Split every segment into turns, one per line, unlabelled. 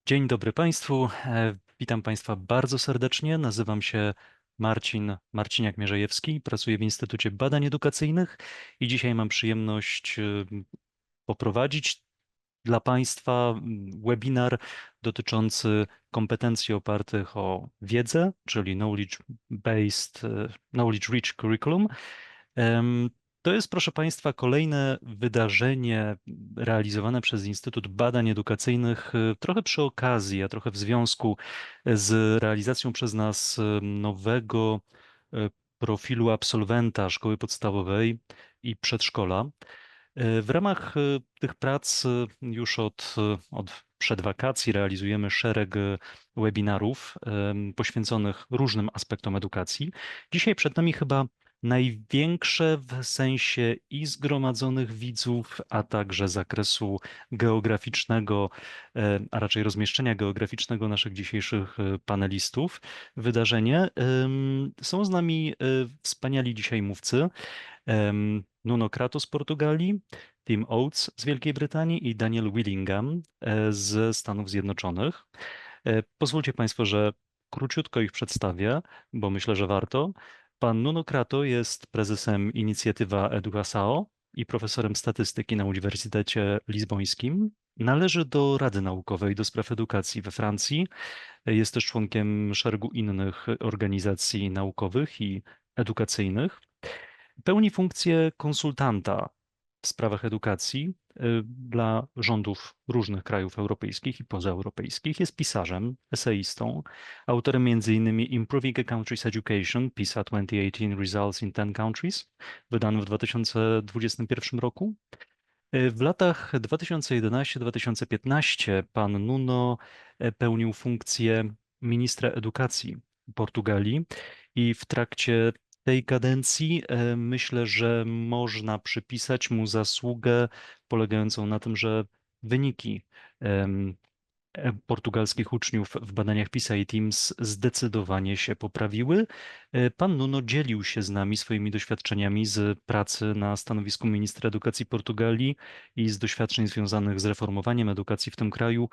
Dzień dobry Państwu. Witam Państwa bardzo serdecznie. Nazywam się Marciniak-Mierzejewski, pracuję w Instytucie Badań Edukacyjnych i dzisiaj mam przyjemność poprowadzić dla Państwa webinar dotyczący kompetencji opartych o wiedzę, czyli Knowledge Rich Curriculum. To jest, proszę Państwa, kolejne wydarzenie realizowane przez Instytut Badań Edukacyjnych, trochę przy okazji, a trochę w związku z realizacją przez nas nowego profilu absolwenta szkoły podstawowej i przedszkola. W ramach tych prac już od przed wakacji realizujemy szereg webinarów poświęconych różnym aspektom edukacji. Dzisiaj przed nami chyba największe w sensie i zgromadzonych widzów, a także zakresu geograficznego, a raczej rozmieszczenia geograficznego naszych dzisiejszych panelistów wydarzenie. Są z nami wspaniali dzisiaj mówcy. Nuno Krato z Portugalii, Tim Oates z Wielkiej Brytanii i Daniel Willingham ze Stanów Zjednoczonych. Pozwólcie Państwo, że króciutko ich przedstawię, bo myślę, że warto. Pan Nuno Krato jest prezesem inicjatywa EducaSAO i profesorem statystyki na Uniwersytecie Lizbońskim. Należy do Rady Naukowej do spraw edukacji we Francji. Jest też członkiem szeregu innych organizacji naukowych i edukacyjnych. Pełni funkcję konsultanta w sprawach edukacji dla rządów różnych krajów europejskich i pozaeuropejskich. Jest pisarzem, eseistą, autorem m.in. Improving a Country's Education, PISA 2018 Results in 10 Countries, wydanym w 2021 roku. W latach 2011-2015 pan Nuno pełnił funkcję ministra edukacji Portugalii i w trakcie tej kadencji myślę, że można przypisać mu zasługę polegającą na tym, że wyniki portugalskich uczniów w badaniach PISA i TIMSS zdecydowanie się poprawiły. Pan Nuno dzielił się z nami swoimi doświadczeniami z pracy na stanowisku ministra edukacji Portugalii i z doświadczeń związanych z reformowaniem edukacji w tym kraju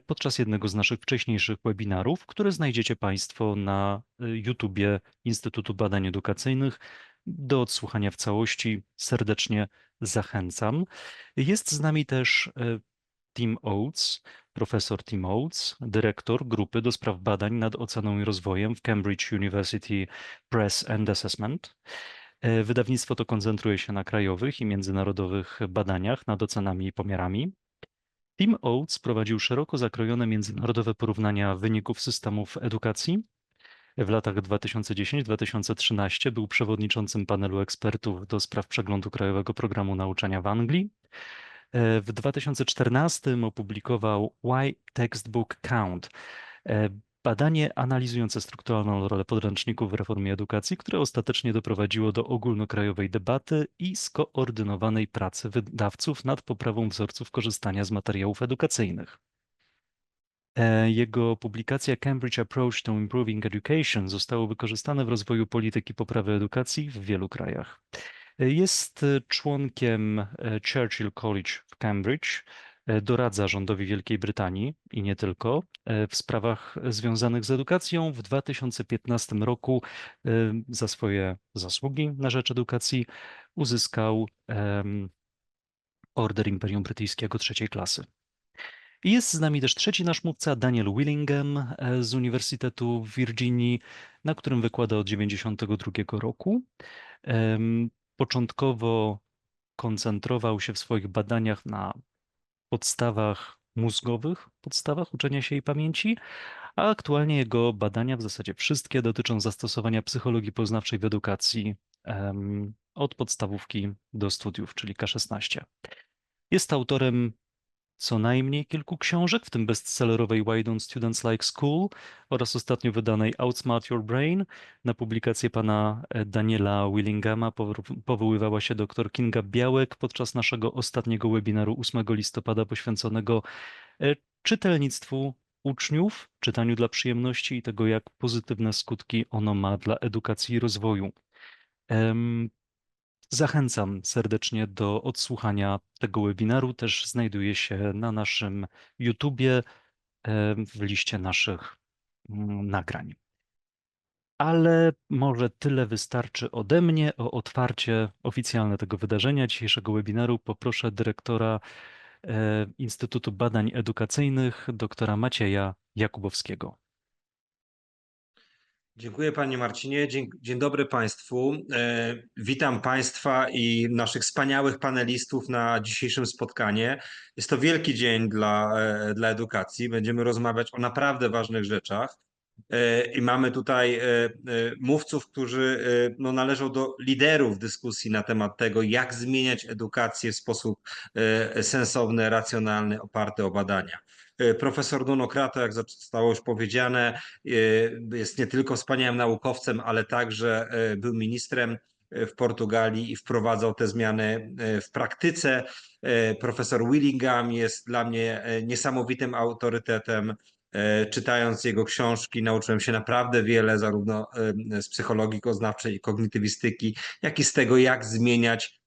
podczas jednego z naszych wcześniejszych webinarów, które znajdziecie Państwo na YouTubie Instytutu Badań Edukacyjnych. Do odsłuchania w całości serdecznie zachęcam. Jest z nami też Tim Oates, profesor Tim Oates, dyrektor grupy do spraw badań nad oceną i rozwojem w Cambridge University Press and Assessment. Wydawnictwo to koncentruje się na krajowych i międzynarodowych badaniach nad ocenami i pomiarami. Tim Oates prowadził szeroko zakrojone międzynarodowe porównania wyników systemów edukacji. W latach 2010-2013 był przewodniczącym panelu ekspertów do spraw przeglądu krajowego programu nauczania w Anglii. W 2014 opublikował Why Textbook Count? Badanie analizujące strukturalną rolę podręczników w reformie edukacji, które ostatecznie doprowadziło do ogólnokrajowej debaty i skoordynowanej pracy wydawców nad poprawą wzorców korzystania z materiałów edukacyjnych. Jego publikacja Cambridge Approach to Improving Education zostało wykorzystane w rozwoju polityki poprawy edukacji w wielu krajach. Jest członkiem Churchill College w Cambridge, doradza rządowi Wielkiej Brytanii i nie tylko w sprawach związanych z edukacją. W 2015 roku za swoje zasługi na rzecz edukacji uzyskał Order Imperium Brytyjskiego trzeciej klasy. I jest z nami też trzeci nasz mówca, Daniel Willingham z Uniwersytetu w Virginii, na którym wykłada od 1992 roku. Początkowo koncentrował się w swoich badaniach na podstawach mózgowych, podstawach uczenia się i pamięci, a aktualnie jego badania, w zasadzie wszystkie, dotyczą zastosowania psychologii poznawczej w edukacji od podstawówki do studiów, czyli K16. Jest autorem co najmniej kilku książek, w tym bestsellerowej Why Don't Students Like School oraz ostatnio wydanej Outsmart Your Brain. Na publikację pana Daniela Willinghama powoływała się dr Kinga Białek podczas naszego ostatniego webinaru 8 listopada poświęconego czytelnictwu uczniów, czytaniu dla przyjemności i tego, jak pozytywne skutki ono ma dla edukacji i rozwoju. Zachęcam serdecznie do odsłuchania tego webinaru. Też znajduje się na naszym YouTubie. w liście naszych nagrań. Ale może tyle wystarczy ode mnie. O otwarcie oficjalne tego wydarzenia, dzisiejszego webinaru, poproszę dyrektora Instytutu Badań Edukacyjnych, doktora Macieja Jakubowskiego.
Dziękuję Panie Marcinie. Dzień dobry Państwu. Witam Państwa i naszych wspaniałych panelistów na dzisiejszym spotkaniu. Jest to wielki dzień dla edukacji. Będziemy rozmawiać o naprawdę ważnych rzeczach. I mamy tutaj mówców, którzy no, należą do liderów dyskusji na temat tego, jak zmieniać edukację w sposób sensowny, racjonalny, oparty o badania. Profesor Nuno Crato, jak zostało już powiedziane, jest nie tylko wspaniałym naukowcem, ale także był ministrem w Portugalii i wprowadzał te zmiany w praktyce. Profesor Willingham jest dla mnie niesamowitym autorytetem. Czytając jego książki, nauczyłem się naprawdę wiele, zarówno z psychologii poznawczej i kognitywistyki, jak i z tego, jak zmieniać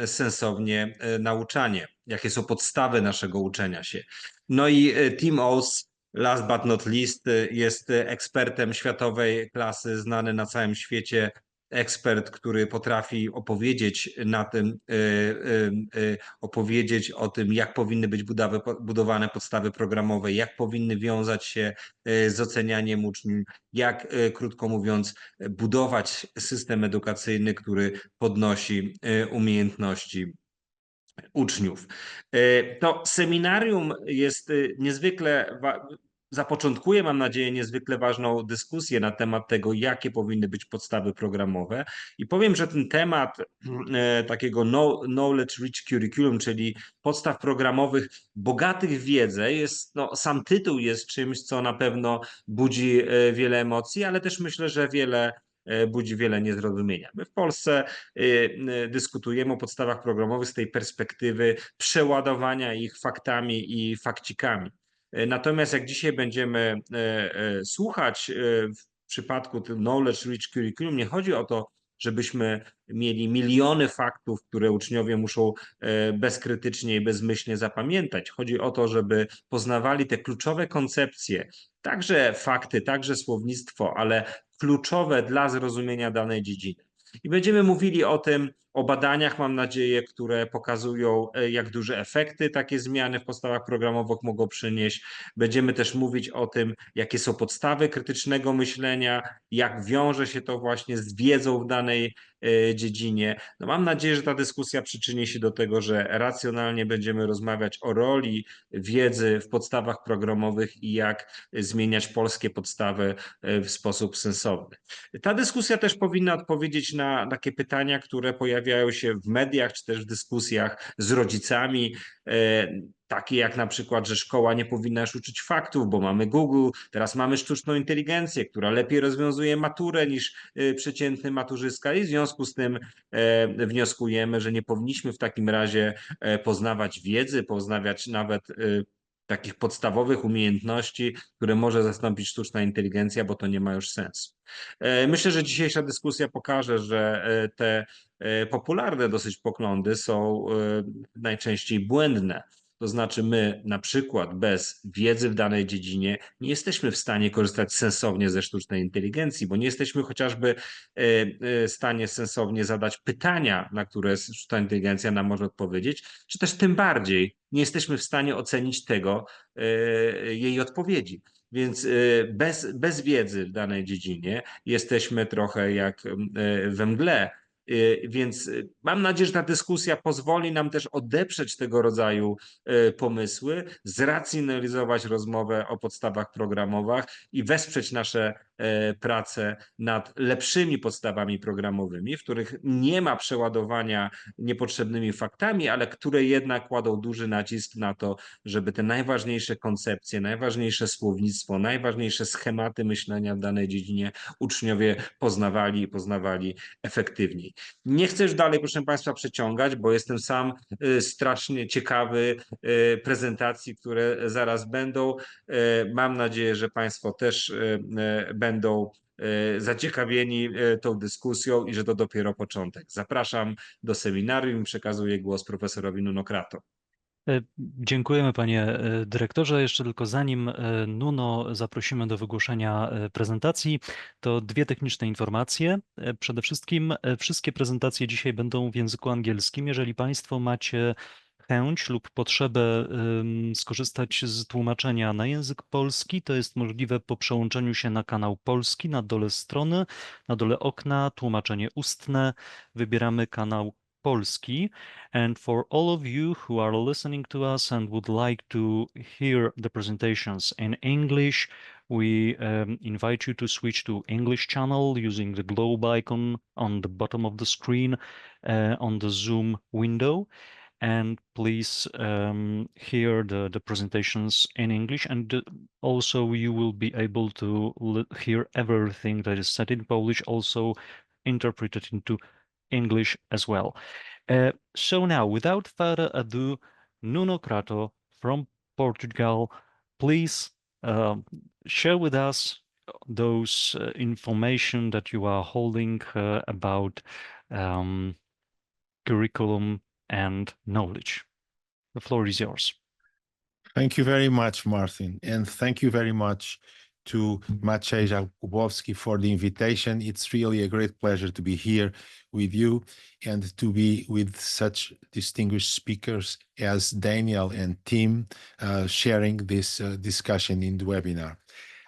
sensownie nauczanie, jakie są podstawy naszego uczenia się. No i Tim Oz, last but not least, jest ekspertem światowej klasy, znany na całym świecie, ekspert, który potrafi opowiedzieć o tym, jak powinny być budowane podstawy programowe, jak powinny wiązać się z ocenianiem uczniów, jak, krótko mówiąc, budować system edukacyjny, który podnosi umiejętności uczniów. To seminarium jest niezwykle zapoczątkuje, mam nadzieję, niezwykle ważną dyskusję na temat tego, jakie powinny być podstawy programowe. I powiem, że ten temat takiego knowledge rich curriculum, czyli podstaw programowych bogatych w wiedzę, jest, no, sam tytuł jest czymś, co na pewno budzi wiele emocji, ale też myślę, że budzi wiele niezrozumienia. My w Polsce dyskutujemy o podstawach programowych z tej perspektywy przeładowania ich faktami i fakcikami. Natomiast jak dzisiaj będziemy słuchać w przypadku tym knowledge rich curriculum, nie chodzi o to, żebyśmy mieli miliony faktów, które uczniowie muszą bezkrytycznie i bezmyślnie zapamiętać. Chodzi o to, żeby poznawali te kluczowe koncepcje, także fakty, także słownictwo, ale kluczowe dla zrozumienia danej dziedziny. I będziemy mówili o badaniach, mam nadzieję, które pokazują, jak duże efekty takie zmiany w podstawach programowych mogą przynieść. Będziemy też mówić o tym, jakie są podstawy krytycznego myślenia, jak wiąże się to właśnie z wiedzą w danej dziedzinie. No mam nadzieję, że ta dyskusja przyczyni się do tego, że racjonalnie będziemy rozmawiać o roli wiedzy w podstawach programowych i jak zmieniać polskie podstawy w sposób sensowny. Ta dyskusja też powinna odpowiedzieć na takie pytania, które pojawiają się w mediach, czy też w dyskusjach z rodzicami, takie jak na przykład, że szkoła nie powinna już uczyć faktów, bo mamy Google, teraz mamy sztuczną inteligencję, która lepiej rozwiązuje maturę niż przeciętny maturzystka i w związku z tym wnioskujemy, że nie powinniśmy w takim razie poznawać wiedzy, poznawać nawet takich podstawowych umiejętności, które może zastąpić sztuczna inteligencja, bo to nie ma już sensu. Myślę, że dzisiejsza dyskusja pokaże, że te popularne dosyć poglądy są najczęściej błędne. To znaczy my na przykład bez wiedzy w danej dziedzinie nie jesteśmy w stanie korzystać sensownie ze sztucznej inteligencji, bo nie jesteśmy chociażby w stanie sensownie zadać pytania, na które sztuczna inteligencja nam może odpowiedzieć, czy też tym bardziej nie jesteśmy w stanie ocenić jej odpowiedzi. Więc bez wiedzy w danej dziedzinie jesteśmy trochę jak we mgle. Więc mam nadzieję, że ta dyskusja pozwoli nam też odeprzeć tego rodzaju pomysły, zracjonalizować rozmowę o podstawach programowych i wesprzeć nasze prace nad lepszymi podstawami programowymi, w których nie ma przeładowania niepotrzebnymi faktami, ale które jednak kładą duży nacisk na to, żeby te najważniejsze koncepcje, najważniejsze słownictwo, najważniejsze schematy myślenia w danej dziedzinie uczniowie poznawali i poznawali efektywniej. Nie chcę już dalej, proszę Państwa, przeciągać, bo jestem sam strasznie ciekawy prezentacji, które zaraz będą. Mam nadzieję, że Państwo też będą zaciekawieni tą dyskusją i że to dopiero początek. Zapraszam do seminarium i przekazuję głos profesorowi Nuno Crato.
Dziękujemy panie dyrektorze. Jeszcze tylko zanim Nuno zaprosimy do wygłoszenia prezentacji, to dwie techniczne informacje. Przede wszystkim wszystkie prezentacje dzisiaj będą w języku angielskim. Jeżeli państwo macie chęć lub potrzebę skorzystać z tłumaczenia na język polski, to jest możliwe po przełączeniu się na kanał polski na dole strony, na dole okna, tłumaczenie ustne. Wybieramy kanał polski. And for all of you who are listening to us and would like to hear the presentations in English, we invite you to switch to English channel using the globe icon on the bottom of the screen on the Zoom window. And please hear the presentations in English, and also you will be able to hear everything that is said in Polish, also interpreted into English as well. So now, without further ado, Nuno Crato from Portugal, please share with us those information that you are holding about curriculum and knowledge. The floor is yours.
Thank you very much, Martin, and thank you very much to Maciej Jakubowski for the invitation. It's really a great pleasure to be here with you and to be with such distinguished speakers as Daniel and Tim sharing this discussion in the webinar.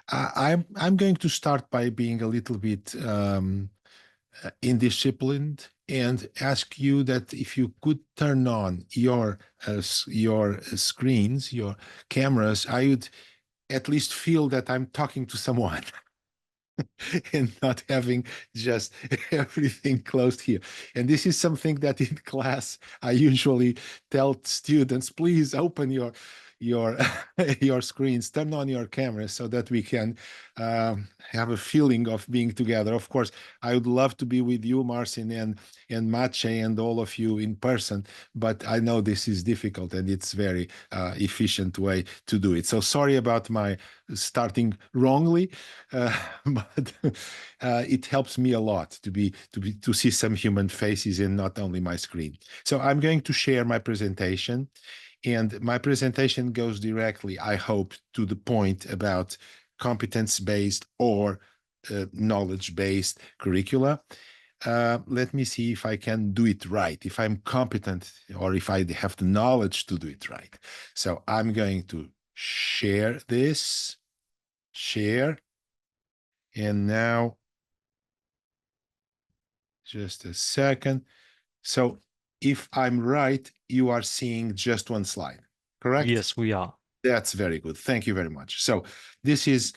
I'm going to start by being a little bit indisciplined and ask you that if you could turn on your screens, your cameras, I would at least feel that I'm talking to someone and not having just everything closed here. And this is something that in class I usually tell students, please open your your screens, turn on your cameras so that we can have a feeling of being together. Of course, I would love to be with you, Marcin, and Maciej, and all of you in person, but I know this is difficult and it's very efficient way to do it. So sorry about my starting wrongly, but it helps me a lot to see some human faces and not only my screen. So I'm going to share my presentation. And my presentation goes directly, I hope, to the point about competence-based or knowledge-based curricula. Let me see if I can do it right, if I'm competent or if I have the knowledge to do it right. So I'm going to share this, share, and now, just a second. So if I'm right, you are seeing just one slide, correct?
Yes, we are.
That's very good. Thank you very much. So this is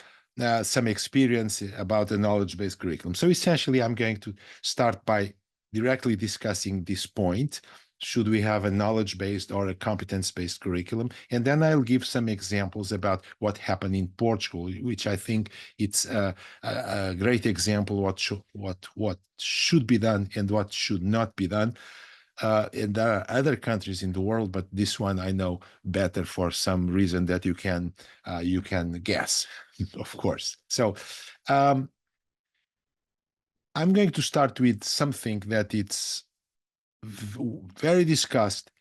some experience about the knowledge-based curriculum. So essentially, I'm going to start by directly discussing this point. Should we have a knowledge-based or a competence-based curriculum? And then I'll give some examples about what happened in Portugal, which I think it's a great example what should be done and what should not be done. And there are other countries in the world, but this one I know better for some reason that you can guess, of course. So I'm going to start with something that it's very discussed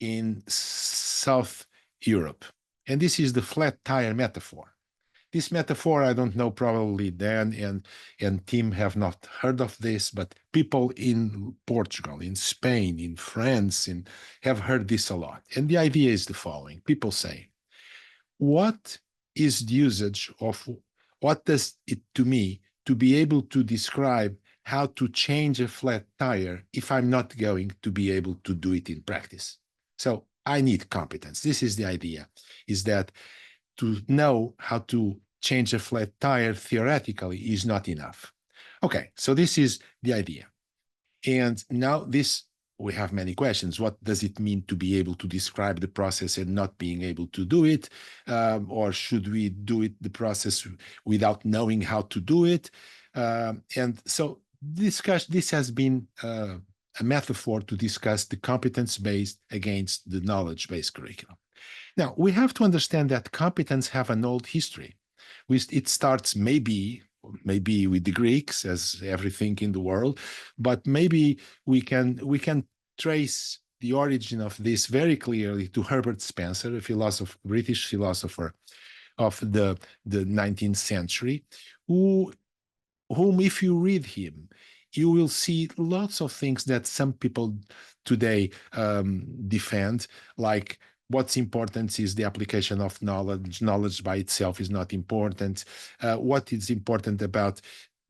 in South Europe, and this is the flat tire metaphor. This metaphor, I don't know, probably Dan and Tim have not heard of this, but people in Portugal, in Spain, in France, have heard this a lot. And the idea is the following. People say, what is the usage of, what does it to me to be able to describe how to change a flat tire if I'm not going to be able to do it in practice? So I need competence. This is the idea, is that to know how to change a flat tire theoretically is not enough. Okay, so this is the idea. And now we have many questions. What does it mean to be able to describe the process and not being able to do it? Or should we do the process without knowing how to do it? And so this has been a metaphor to discuss the competence-based against the knowledge-based curriculum. Now, we have to understand that competence have an old history. It starts maybe with the Greeks, as everything in the world, but maybe we can trace the origin of this very clearly to Herbert Spencer, a philosopher, British philosopher of the 19th century, whom, if you read him, you will see lots of things that some people today defend, like what's important is the application of knowledge. Knowledge by itself is not important. What is important about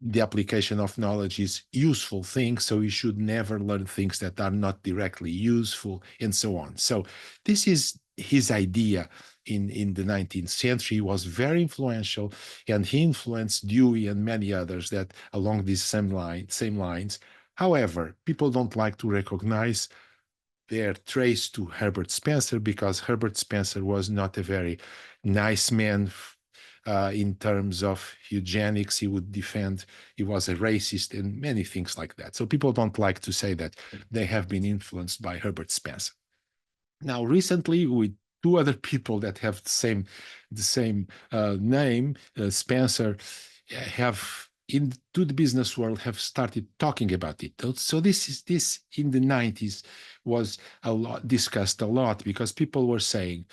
the application of knowledge is useful things, so you should never learn things that are not directly useful, and so on. So this is his idea in the 19th century. He was very influential, and he influenced Dewey and many others that along these same lines. However, people don't like to recognize their trace to Herbert Spencer, because Herbert Spencer was not a very nice man in terms of eugenics. He would defend, he was a racist and many things like that. So people don't like to say that they have been influenced by Herbert Spencer. Now, recently, with two other people that have the same name, Spencer, have into the business world have started talking about it. So this in the 90s was discussed a lot, because people were saying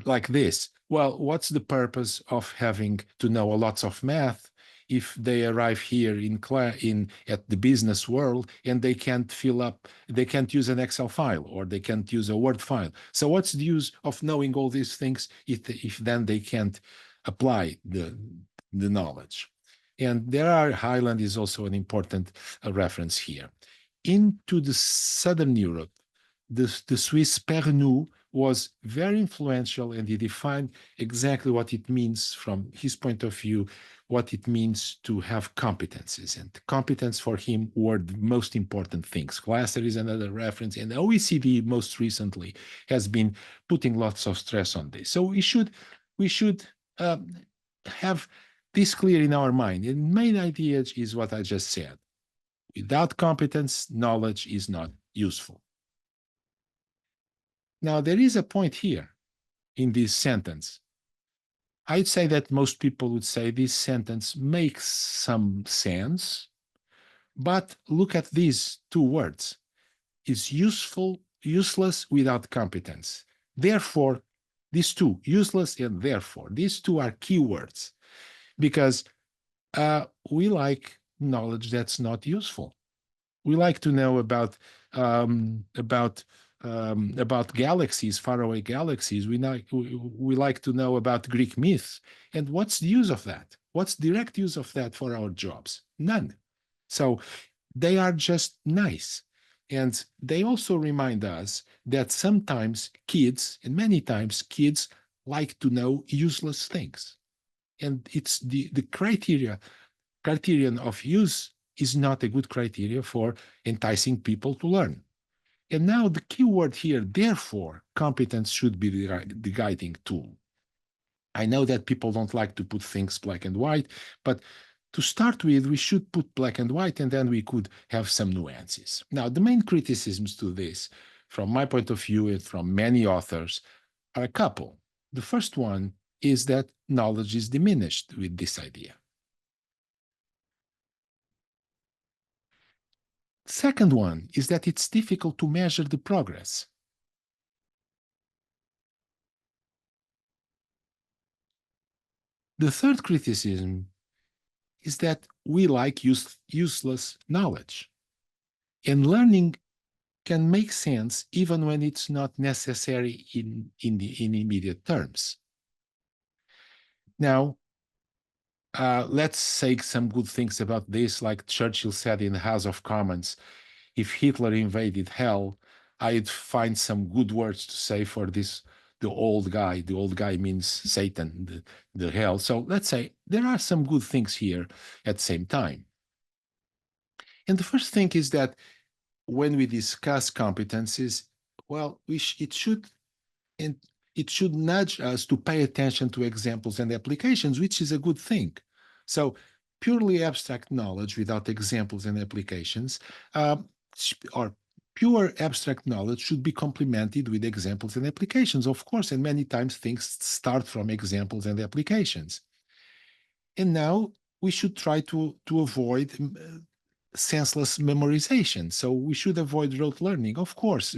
like this: well, what's the purpose of having to know lots of math if they arrive here at the business world and they can't they can't use an Excel file, or they can't use a Word file? So what's the use of knowing all these things if then they can't apply the knowledge? And Highland is also an important reference here. Into the Southern Europe, the Swiss Pernoud was very influential, and he defined exactly what it means from his point of view, what it means to have competencies. And competence for him were the most important things. Glasser is another reference, and OECD most recently has been putting lots of stress on this. So we should have this clear in our mind. And main idea is what I just said. Without competence, knowledge is not useful. Now, there is a point here in this sentence. I'd say that most people would say this sentence makes some sense, but look at these two words. It's useless without competence. Therefore, these two, useless and therefore, these two are key words, because we like knowledge that's not useful. We like to know about galaxies, faraway galaxies. We like to know about Greek myths. And what's the use of that? What's direct use of that for our jobs? None. So they are just nice. And they also remind us that sometimes kids, and many times kids, like to know useless things. And it's the criterion of use is not a good criteria for enticing people to learn. And now the key word here, therefore, competence should be the guiding tool. I know that people don't like to put things black and white, but to start with, we should put black and white, and then we could have some nuances. Now, the main criticisms to this, from my point of view and from many authors, are a couple. The first one is that knowledge is diminished with this idea. Second one is that it's difficult to measure the progress. The third criticism is that we like useless knowledge, and learning can make sense even when it's not necessary in immediate terms. Now, let's say some good things about this, like Churchill said in the House of Commons: if Hitler invaded hell, I'd find some good words to say for this, the old guy. The old guy means Satan, the hell. So let's say there are some good things here at the same time. And the first thing is that when we discuss competencies, well, it should nudge us to pay attention to examples and applications, which is a good thing. So purely abstract knowledge without examples and applications, or pure abstract knowledge, should be complemented with examples and applications, of course, and many times things start from examples and applications. And now we should try to avoid senseless memorization. So we should avoid rote learning. Of course,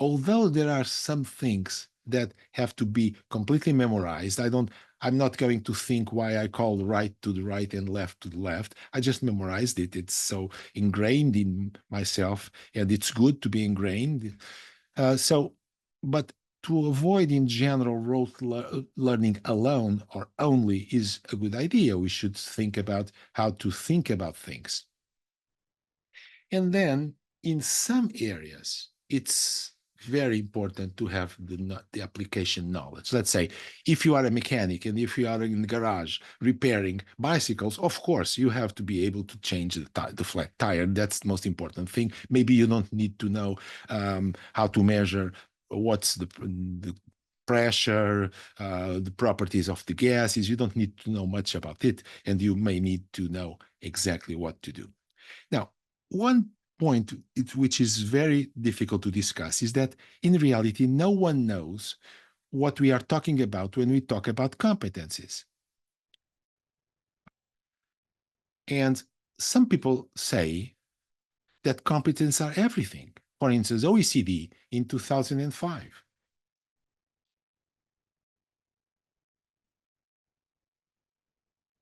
although there are some things that have to be completely memorized, I'm not going to think why I call right to the right and left to the left. I just memorized it. It's so ingrained in myself, and it's good to be ingrained. But to avoid in general rote learning alone or only is a good idea. We should think about how to think about things. And then in some areas, it's very important to have the application knowledge. Let's say if you are a mechanic and if you are in the garage repairing bicycles, of course, you have to be able to change the flat tire. That's the most important thing. Maybe you don't need to know how to measure what's the pressure, the properties of the gases. You don't need to know much about it, and you may need to know exactly what to do. Now, one point which is very difficult to discuss is that in reality, no one knows what we are talking about when we talk about competencies. And some people say that competencies are everything. For instance, OECD in 2005.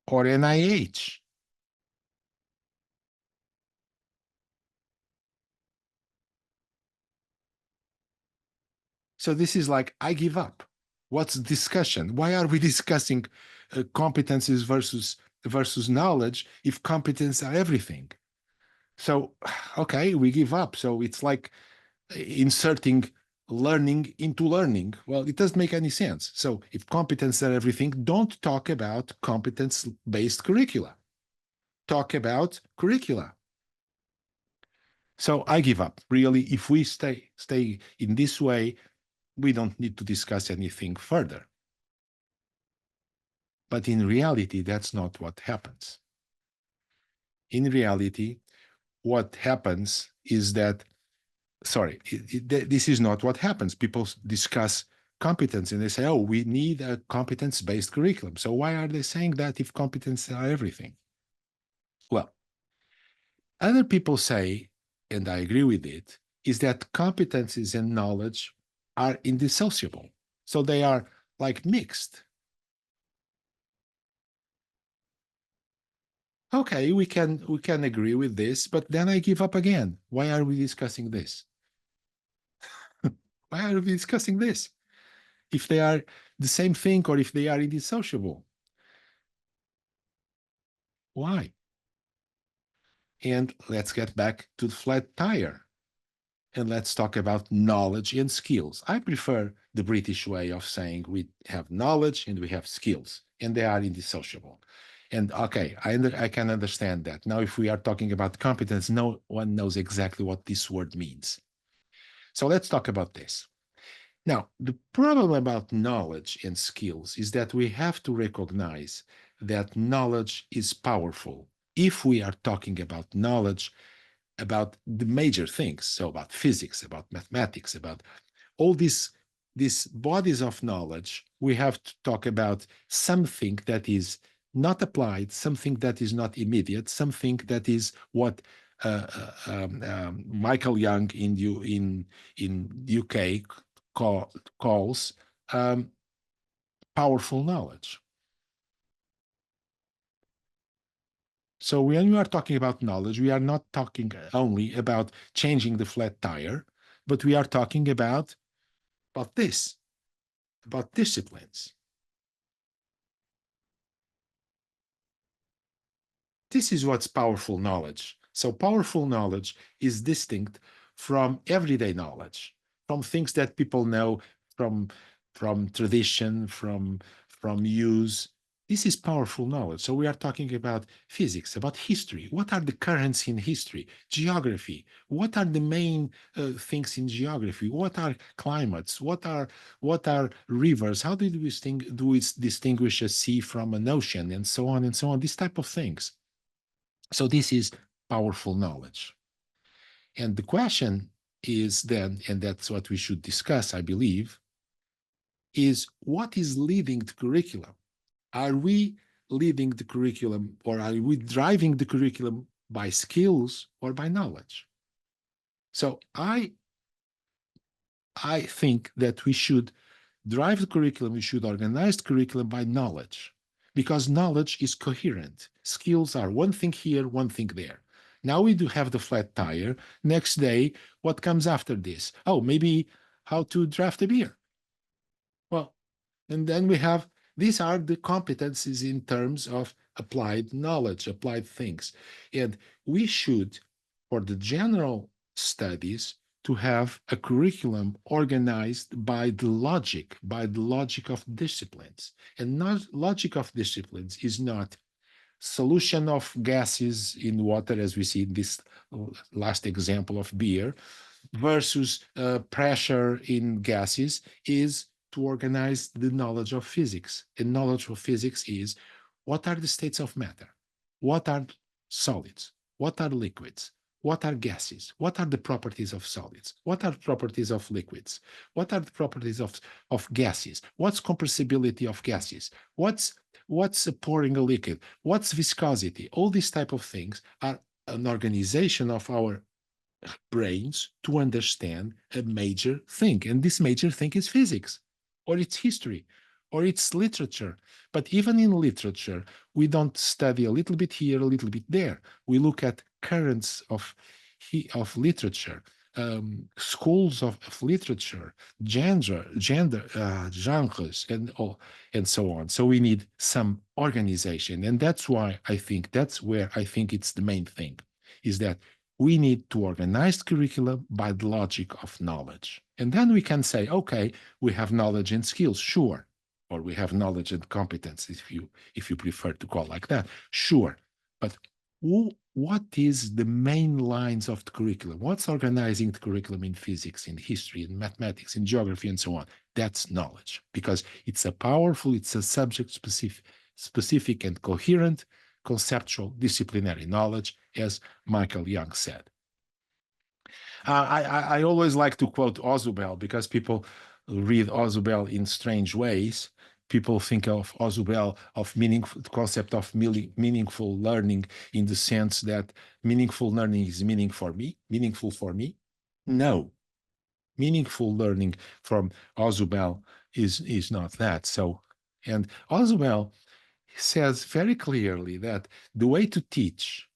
Or NIH. So this is like, I give up. What's discussion? Why are we discussing competencies versus knowledge if competence are everything? So, okay, we give up. So it's like inserting learning into learning. Well, it doesn't make any sense. So if competence are everything, don't talk about competence-based curricula. Talk about curricula. So I give up. Really, if we stay in this way, we don't need to discuss anything further. But in reality, that's not what happens. In reality, what happens is that, this is not what happens. People discuss competence and they say, oh, we need a competence-based curriculum. So why are they saying that if competence are everything? Well, other people say, and I agree with it, is that competencies and knowledge are indissociable. So they are like mixed. Okay, we can agree with this, but then I give up again. Why are we discussing this? Why are we discussing this? If they are the same thing or if they are indissociable. Why? And let's get back to the flat tire. And let's talk about knowledge and skills. I prefer the British way of saying we have knowledge and we have skills, and they are indissociable. And okay, I can understand that. Now, if we are talking about competence, no one knows exactly what this word means. So let's talk about this. Now, the problem about knowledge and skills is that we have to recognize that knowledge is powerful. If we are talking about knowledge, about the major things, so about physics, about mathematics, about all these bodies of knowledge, we have to talk about something that is not applied, something that is not immediate, something that is what Michael Young in UK calls powerful knowledge. So when we are talking about knowledge, we are not talking only about changing the flat tire, but we are talking about this, about disciplines. This is what's powerful knowledge. So powerful knowledge is distinct from everyday knowledge, from things that people know from tradition, from use. This is powerful knowledge. So we are talking about physics, about history. What are the currents in history? Geography. What are the main things in geography? What are climates? What are rivers? How do we distinguish a sea from an ocean, and so on and so on? These type of things. So this is powerful knowledge. And the question is then, and that's what we should discuss, I believe, is what is leading the curriculum? Are we leading the curriculum, or are we driving the curriculum by skills or by knowledge. So I think that we should drive the curriculum, we should organize the curriculum by knowledge, because knowledge is coherent. Skills are one thing here, one thing there. Now we do have the flat tire. Next day, what comes after this? Oh, maybe how to draft a beer. Well, and then we have, these are the competencies in terms of applied knowledge, applied things. And we should, for the general studies, to have a curriculum organized by the logic of disciplines. And not logic of disciplines is not solution of gases in water, as we see in this last example of beer, versus pressure in gases, is to organize the knowledge of physics. And knowledge of physics is, what are the states of matter? What are solids? What are liquids? What are gases? What are the properties of solids? What are the properties of liquids? What are the properties of gases? What's compressibility of gases? What's pouring a liquid? What's viscosity? All these type of things are an organization of our brains to understand a major thing. And this major thing is physics, or it's history, or it's literature. But even in literature, we don't study a little bit here, a little bit there. We look at currents of literature, schools of literature, genres, and so on. So we need some organization. And that's where I think it's the main thing, is that we need to organize the curriculum by the logic of knowledge. And then we can say, okay, we have knowledge and skills, sure. Or we have knowledge and competence, if you prefer to call like that, sure. But what is the main lines of the curriculum? What's organizing the curriculum in physics, in history, in mathematics, in geography, and so on? That's knowledge, because it's a subject specific and coherent conceptual disciplinary knowledge, as Michael Young said. I always like to quote Ausubel, because people read Ausubel in strange ways. People think of Ausubel, of the concept of meaningful learning, in the sense that meaningful learning is meaningful for me. No, meaningful learning from Ausubel is not that. So, and Ausubel says very clearly that the way to teach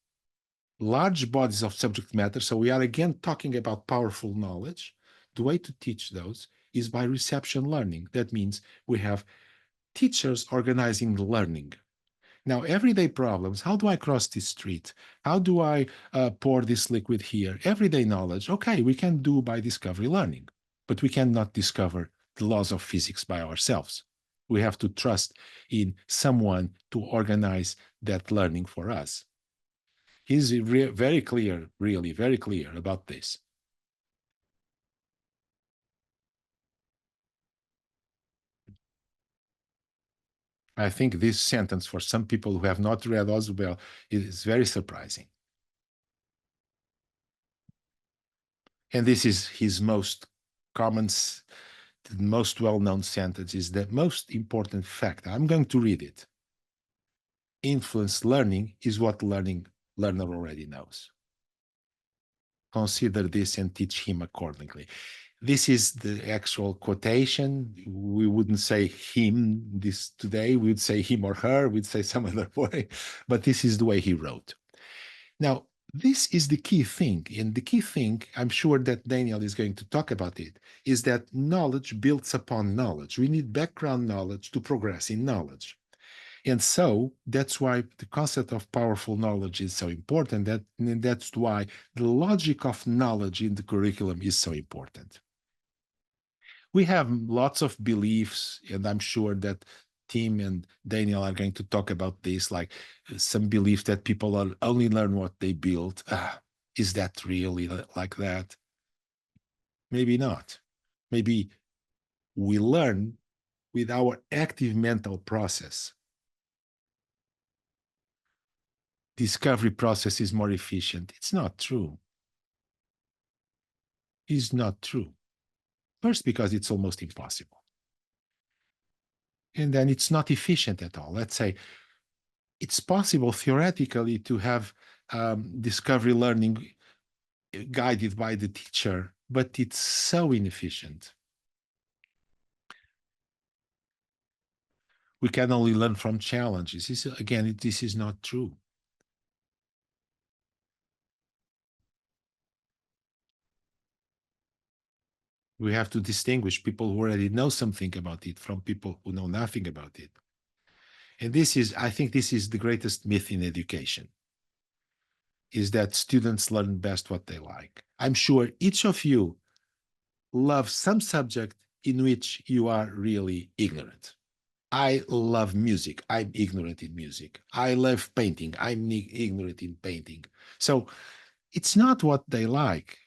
large bodies of subject matter, so we are again talking about powerful knowledge, the way to teach those is by reception learning. That means we have teachers organizing learning. Now, everyday problems, how do I cross this street? How do I pour this liquid here? Everyday knowledge, okay, we can do by discovery learning, but we cannot discover the laws of physics by ourselves. We have to trust in someone to organize that learning for us. He's very clear, really very clear about this. I think this sentence, for some people who have not read Ausubel, is very surprising. And this is his most common, the most well-known sentence, is the most important fact. I'm going to read it. Influence learning is what learner already knows. Consider this and teach him accordingly. This is the actual quotation. We wouldn't say him this today. We would say him or her. We'd say some other way. But this is the way he wrote. Now, this is the key thing. And the key thing, I'm sure that Daniel is going to talk about it, is that knowledge builds upon knowledge. We need background knowledge to progress in knowledge. And so that's why the concept of powerful knowledge is so important. And that's why the logic of knowledge in the curriculum is so important. We have lots of beliefs, and I'm sure that Tim and Daniel are going to talk about this, like some belief that people only learn what they build. Is that really like that? Maybe not. Maybe we learn with our active mental process. Discovery process is more efficient. It's not true. It's not true. First, because it's almost impossible. And then it's not efficient at all. Let's say it's possible theoretically to have discovery learning guided by the teacher, but it's so inefficient. We can only learn from challenges. This is not true. We have to distinguish people who already know something about it from people who know nothing about it. And I think this is the greatest myth in education, is that students learn best what they like. I'm sure each of you loves some subject in which you are really ignorant. I love music. I'm ignorant in music. I love painting. I'm ignorant in painting. So it's not what they like.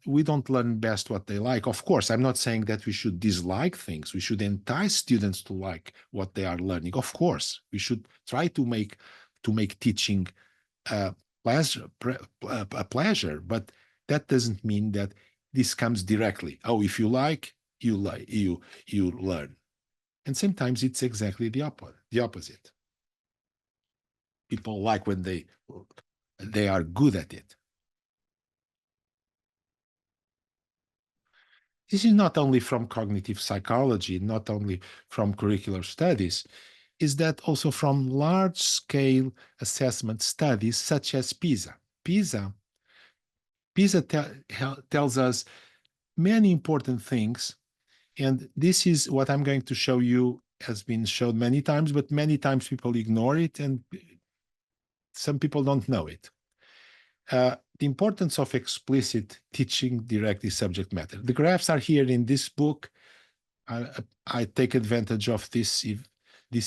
We don't learn best what they like. Of course, I'm not saying that we should dislike things. We should entice students to like what they are learning. Of course, we should try to make teaching a pleasure, but that doesn't mean that this comes directly. Oh, if you like, you learn. And sometimes it's exactly the opposite. People like when they are good at it. This is not only from cognitive psychology, not only from curricular studies, is that also from large-scale assessment studies such as PISA. PISA tells us many important things, and this is what I'm going to show you, has been shown many times, but many times people ignore it, and some people don't know it. The importance of explicit teaching directly subject matter. The graphs are here in this book. I take advantage of this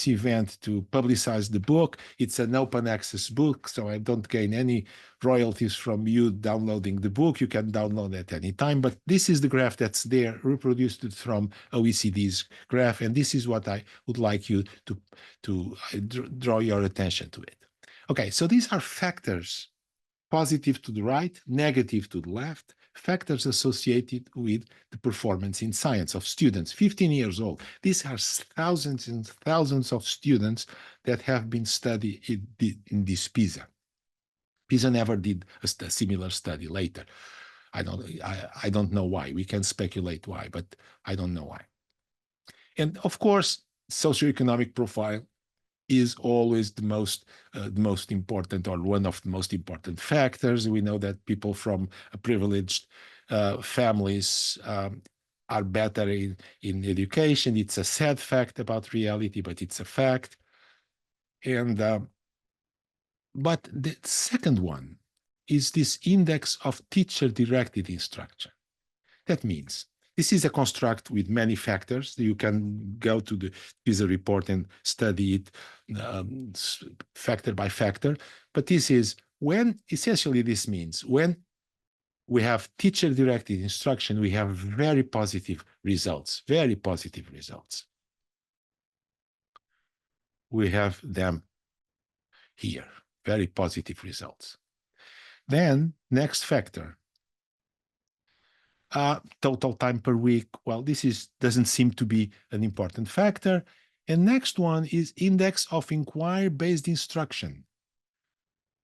event to publicize the book. It's an open access book, so I don't gain any royalties from you downloading the book. You can download at any time, but this is the graph that's there, reproduced from OECD's graph, and this is what I would like you to draw your attention to it. Okay, so these are factors, positive to the right, negative to the left, factors associated with the performance in science of students, 15 years old. These are thousands and thousands of students that have been studied in this PISA. PISA never did a similar study later. I don't know why. We can speculate why, but I don't know why. And of course, socioeconomic profile is always the most important, or one of the most important factors. We know that people from privileged families are better in education. It's a sad fact about reality, but it's a fact. And but the second one is this index of teacher-directed instruction. That means this is a construct with many factors. You can go to the PISA report and study it factor by factor. But this is essentially this means when we have teacher-directed instruction, we have very positive results, very positive results. We have them here, very positive results. Then next factor. Total time per week. Well, this doesn't seem to be an important factor. And next one is index of inquiry-based instruction.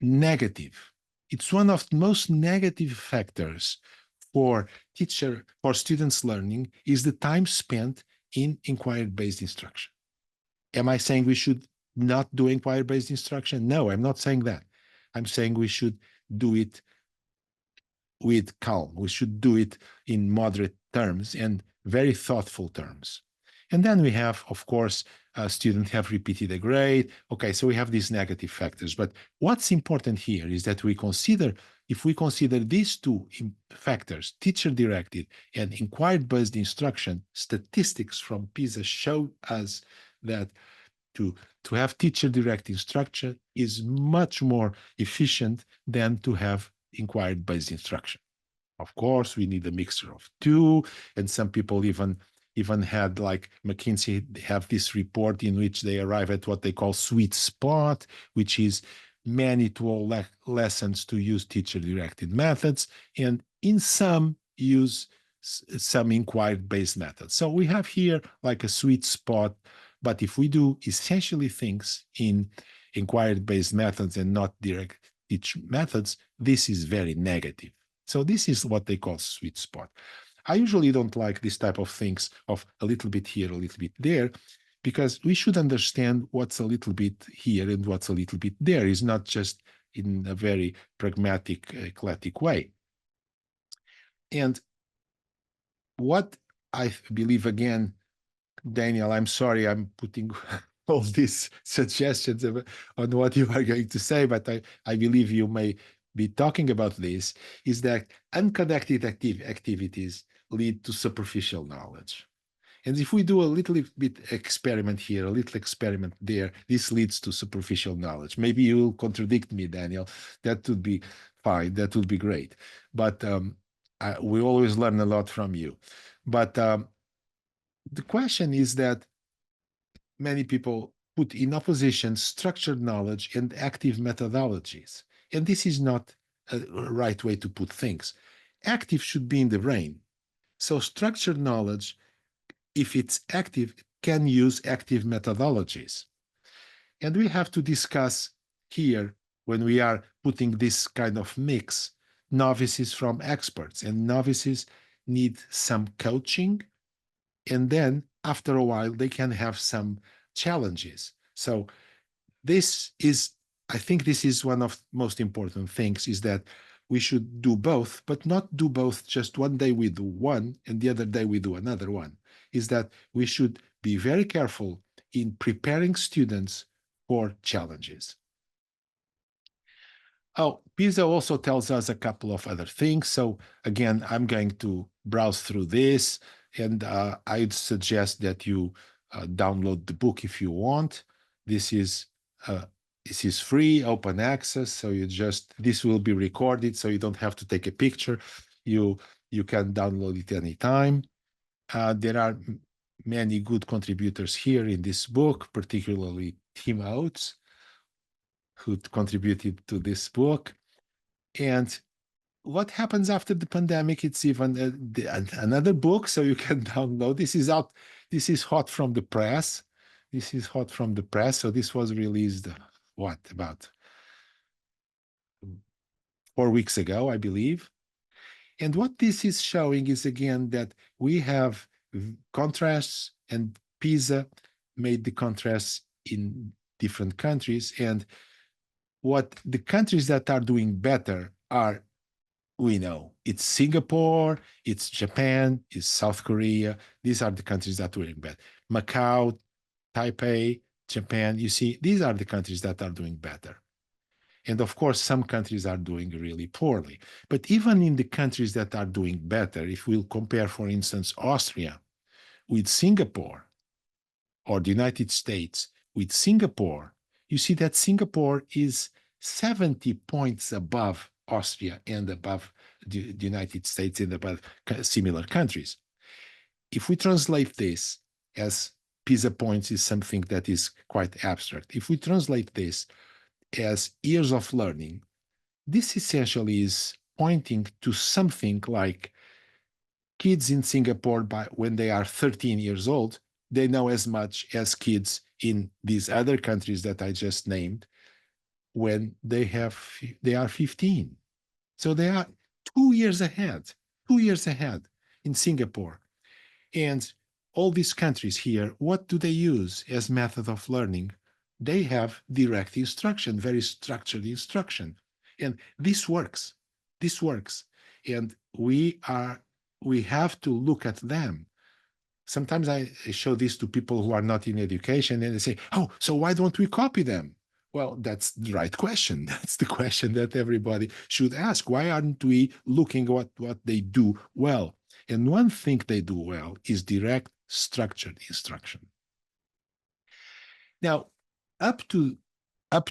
Negative. It's one of the most negative factors for students learning is the time spent in inquiry-based instruction. Am I saying we should not do inquiry-based instruction? No, I'm not saying that. I'm saying we should do it with calm. We should do it in moderate terms and very thoughtful terms. And then we have, of course, students have repeated a grade. Okay, so we have these negative factors. But what's important here is that if we consider these two factors, teacher-directed and inquiry-based instruction, statistics from PISA show us that to have teacher-directed instruction is much more efficient than to have inquiry-based instruction. Of course, we need a mixture of two, and some people even had, like McKinsey, have this report in which they arrive at what they call sweet spot, which is many to all lessons to use teacher-directed methods, and in some use some inquiry-based methods. So we have here like a sweet spot, but if we do essentially things in inquiry-based methods and not direct teach methods, this is very negative. So this is what they call sweet spot. I usually don't like this type of things of a little bit here, a little bit there, because we should understand what's a little bit here and what's a little bit there. Is not just in a very pragmatic, eclectic way. And what I believe, again, Daniel, I'm sorry I'm putting all these suggestions on what you are going to say, but I believe you may be talking about this, is that unconnected activities lead to superficial knowledge. And if we do a little bit experiment here, a little experiment there, this leads to superficial knowledge. Maybe you will contradict me, Daniel. That would be fine. That would be great. But we always learn a lot from you. But the question is that many people put in opposition structured knowledge and active methodologies. And this is not a right way to put things. Active should be in the brain. So structured knowledge, if it's active, can use active methodologies. And we have to discuss here, when we are putting this kind of mix, novices from experts. And novices need some coaching. And then after a while, they can have some challenges. So this is, I think this is one of the most important things, is that we should do both, but not do both just one day we do one and the other day we do another one. Is that we should be very careful in preparing students for challenges. Oh, PISA also tells us a couple of other things. So again, I'm going to browse through this, and I'd suggest that you download the book if you want. This is free, open access. So this will be recorded, so you don't have to take a picture. You can download it anytime. There are many good contributors here in this book, particularly Tim Oates, who contributed to this book. And what happens after the pandemic? It's even another book, so you can download. This is out. This is hot from the press. This is hot from the press. So this was released, about 4 weeks ago, I believe. And what this is showing is, again, that we have contrasts, and PISA made the contrasts in different countries. And what the countries that are doing better are, we know, it's Singapore, it's Japan, it's South Korea. These are the countries that are doing better. Macau, Taipei, Japan, you see, these are the countries that are doing better. And of course, some countries are doing really poorly. But even in the countries that are doing better, if we'll compare, for instance, Austria with Singapore, or the United States with Singapore, you see that Singapore is 70 points above Austria and above the United States and above similar countries. If we translate this, as PISA points is something that is quite abstract, if we translate this as years of learning, this essentially is pointing to something like kids in Singapore, when they are 13 years old, they know as much as kids in these other countries that I just named when they are 15. So they are 2 years ahead in Singapore. And all these countries here, what do they use as method of learning? They have direct instruction, very structured instruction. And this works. This works. And we have to look at them. Sometimes I show this to people who are not in education, and they say, oh, so why don't we copy them? Well, that's the right question. That's the question that everybody should ask. Why aren't we looking at what they do well? And one thing they do well is direct, structured instruction. Now, up to a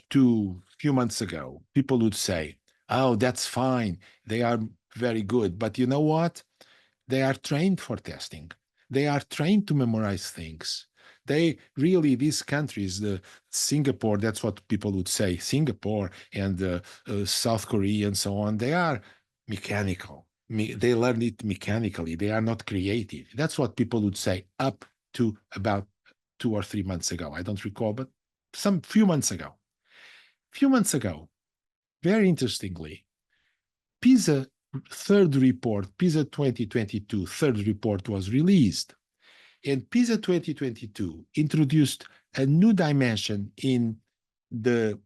few months ago, people would say, oh, that's fine. They are very good. But you know what? They are trained for testing. They are trained to memorize things. These countries, Singapore, that's what people would say, Singapore and South Korea and so on, they are mechanical. They learn it mechanically. They are not creative. That's what people would say up to about 2 or 3 months ago. I don't recall, but few months ago. Few months ago, very interestingly, PISA third report, PISA 2022 third report was released. And PISA 2022 introduced a new dimension in the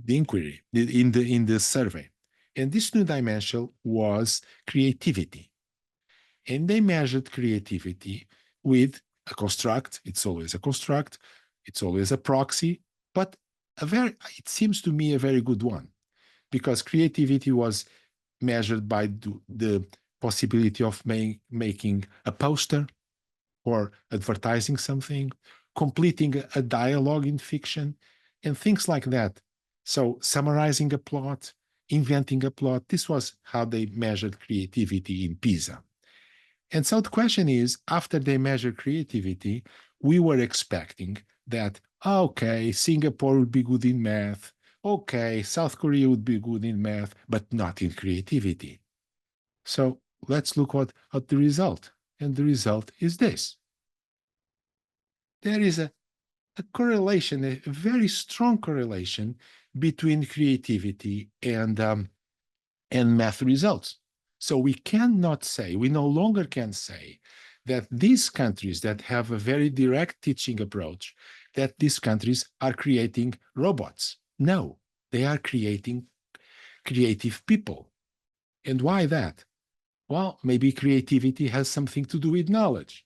inquiry, in the survey. And this new dimension was creativity. And they measured creativity with a construct. It's always a construct. It's always a proxy, but it seems to me a very good one, because creativity was measured by the possibility of making a poster or advertising something, completing a dialogue in fiction, and things like that. So summarizing a plot, inventing a plot, this was how they measured creativity in PISA. And so the question is, after they measured creativity, we were expecting that, okay, Singapore would be good in math, okay, South Korea would be good in math, but not in creativity. So let's look at the result. And the result is this. There is a correlation, a very strong correlation between creativity and math results. So we cannot say, we no longer can say that these countries that have a very direct teaching approach, that these countries are creating robots. No, they are creating creative people. And why that? Well, maybe creativity has something to do with knowledge.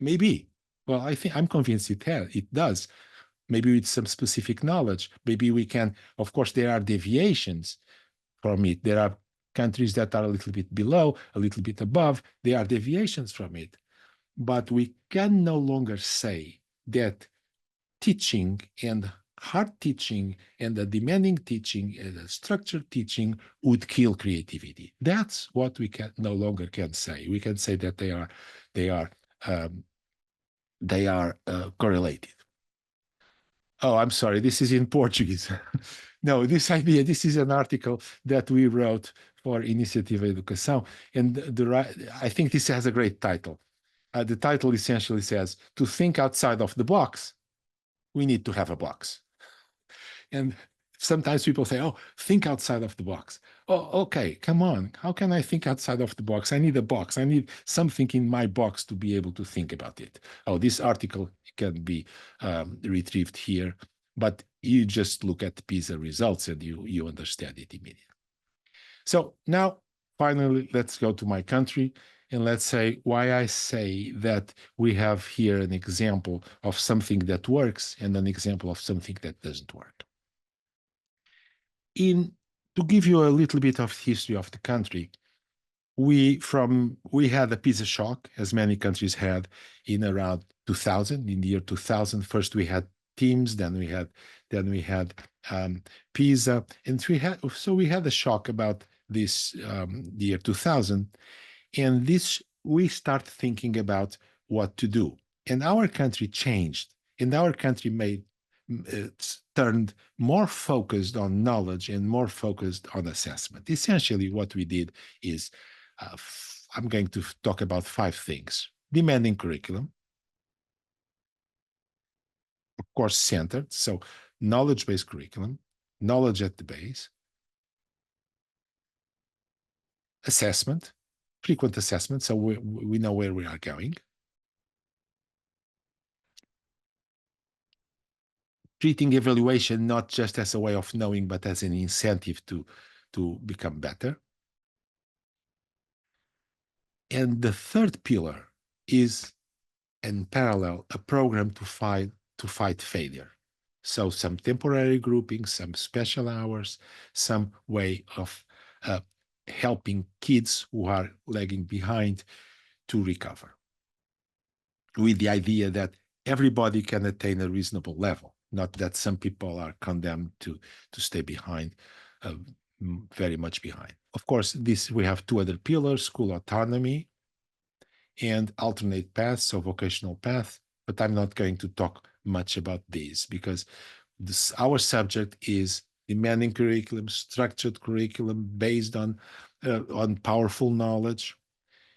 Maybe. Well, I'm convinced it does. Maybe with some specific knowledge. Maybe we can, of course, there are deviations from it. There are countries that are a little bit below, a little bit above. There are deviations from it. But we can no longer say that teaching and hard teaching and the demanding teaching and the structured teaching would kill creativity. That's what we no longer can say. We can say that they are correlated. Oh, I'm sorry, this is in Portuguese. No, this is an article that we wrote for Iniciativa Educação, and I think this has a great title. The title essentially says, to think outside of the box, we need to have a box. And sometimes people say, oh, think outside of the box. Oh, okay, come on. How can I think outside of the box? I need a box. I need something in my box to be able to think about it. Oh, this article can be retrieved here, but you just look at PISA results and you understand it immediately. So now, finally, let's go to my country and let's say why I say that we have here an example of something that works and an example of something that doesn't work. To give you a little bit of history of the country, we had a PISA shock, as many countries had, in around 2000. In the year 2000, first we had teams, then we had PISA, and we had a shock about this the year 2000, and we start thinking about what to do, and our country changed, and our country turned more focused on knowledge and more focused on assessment. Essentially, what we did is, I'm going to talk about 5 things. Demanding curriculum, of course, centered, so knowledge-based curriculum, knowledge at the base, assessment, frequent assessment, so we know where we are going, treating evaluation not just as a way of knowing, but as an incentive to become better. And the third pillar is, in parallel, a program to fight failure. So some temporary grouping, some special hours, some way of helping kids who are lagging behind to recover, with the idea that everybody can attain a reasonable level, not that some people are condemned to stay behind, very much behind. Of course, we have 2 other pillars: school autonomy and alternate paths, so vocational path, but I'm not going to talk much about these because our subject is demanding curriculum, structured curriculum based on powerful knowledge.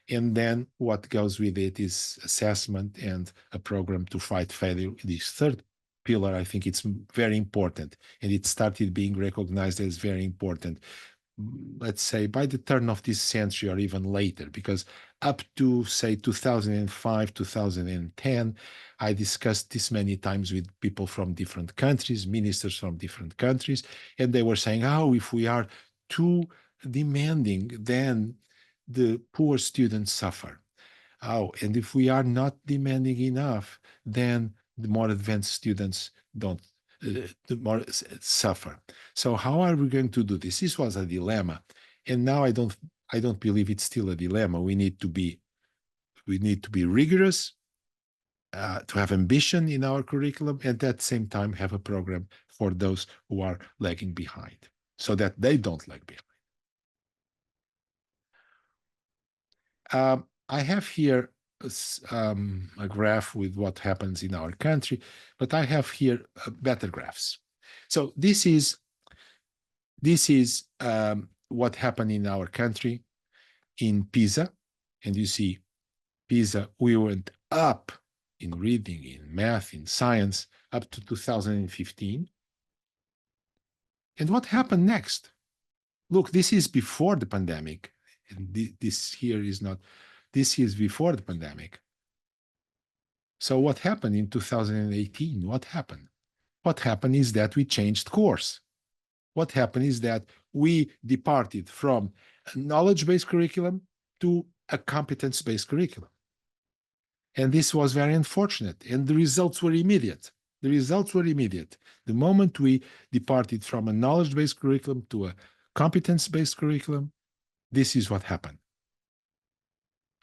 And then what goes with it is assessment and a program to fight failure, this third pillar, I think it's very important, and it started being recognized as very important, let's say, by the turn of this century or even later, because up to, say, 2005, 2010, I discussed this many times with people from different countries, ministers from different countries, and they were saying, oh, if we are too demanding, then the poor students suffer. Oh, and if we are not demanding enough, then the more advanced students don't the more suffer. So how are we going to do this? This was a dilemma, and now I don't believe it's still a dilemma. We need to be rigorous, to have ambition in our curriculum, and at the same time have a program for those who are lagging behind, so that they don't lag behind. I have here a graph with what happens in our country, but I have here better graphs. So this is what happened in our country in PISA, and you see PISA, we went up in reading, in math, in science, up to 2015. And what happened next? Look, this is before the pandemic. And this here is not, this is before the pandemic. So what happened in 2018? What happened? What happened is that we changed course. What happened is that we departed from a knowledge-based curriculum to a competence-based curriculum. And this was very unfortunate. And the results were immediate. The results were immediate. The moment we departed from a knowledge-based curriculum to a competence-based curriculum, this is what happened.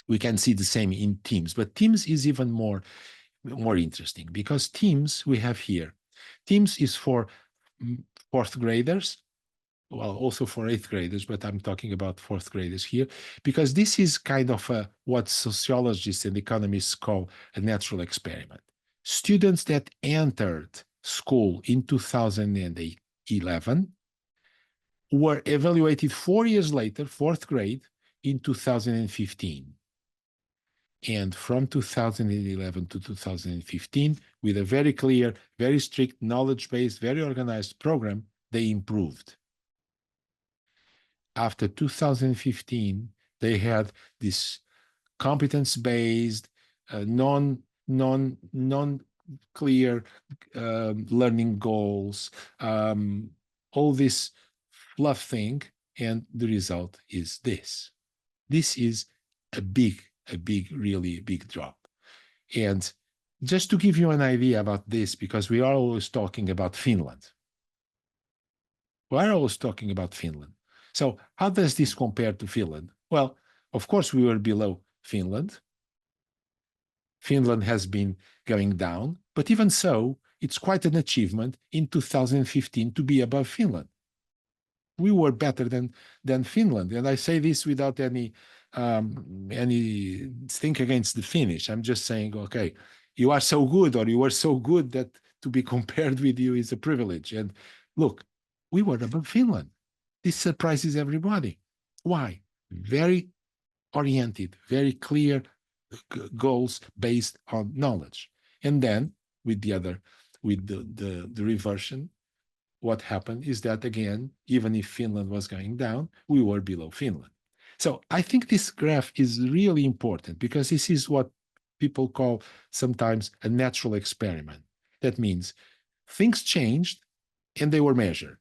We can see the same in teams, but teams is even more interesting, because teams we have here. Teams is for fourth graders, well, also for eighth graders, but I'm talking about fourth graders here, because this is kind of what sociologists and economists call a natural experiment. Students that entered school in 2011 were evaluated 4 years later, fourth grade, in 2015. And from 2011 to 2015, with a very clear, very strict, knowledge-based, very organized program, they improved. After 2015, they had this competence-based, non-clear learning goals, all this fluff thing, and the result is this. This is a really big drop. And just to give you an idea about this, because we are always talking about Finland. We are always talking about Finland. So how does this compare to Finland? Well, of course, we were below Finland. Finland has been going down, but even so, it's quite an achievement in 2015 to be above Finland. We were better than Finland. And I say this without any think against the Finnish. I'm just saying, okay, you are so good, or you were so good that to be compared with you is a privilege. And look, we were above Finland. This surprises everybody. Why? Very oriented, very clear goals based on knowledge. And then with the reversion, what happened is that, again, even if Finland was going down, we were below Finland. So I think this graph is really important, because this is what people call sometimes a natural experiment. That means things changed and they were measured.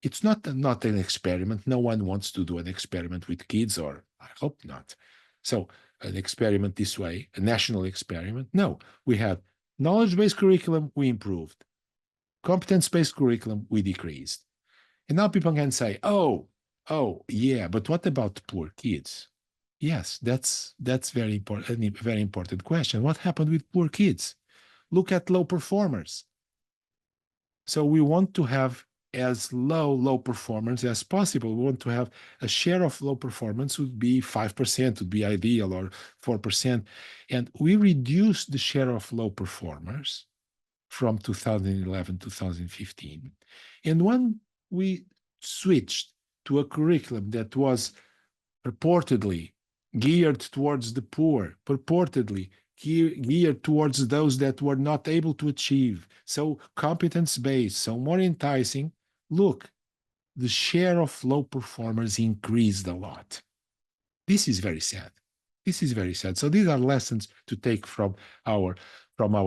It's not an experiment. No one wants to do an experiment with kids, or I hope not. So an experiment this way, a national experiment. No, we had knowledge-based curriculum, we improved. Competence-based curriculum, we decreased. And now people can say, oh, yeah, but what about poor kids? Yes, that's very important, a very important question. What happened with poor kids? Look at low performers. So we want to have as low performance as possible. We want to have a share of low performance would be 5%, would be ideal, or 4%. And we reduced the share of low performers from 2011, 2015. And when we switched to a curriculum that was purportedly geared towards the poor, purportedly geared towards those that were not able to achieve. So competence-based, so more enticing. Look, the share of low performers increased a lot. This is very sad. This is very sad. So these are lessons to take from our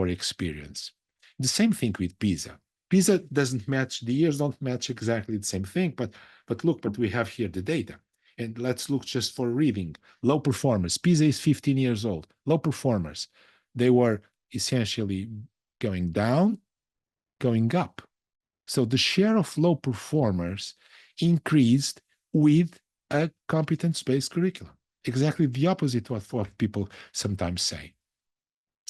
experience. The same thing with PISA. PISA doesn't match, the years don't match exactly the same thing, but look, but we have here the data. And let's look just for reading. Low performers, PISA is 15 years old. Low performers, they were essentially going down, going up. So the share of low performers increased with a competence-based curriculum. Exactly the opposite of what people sometimes say.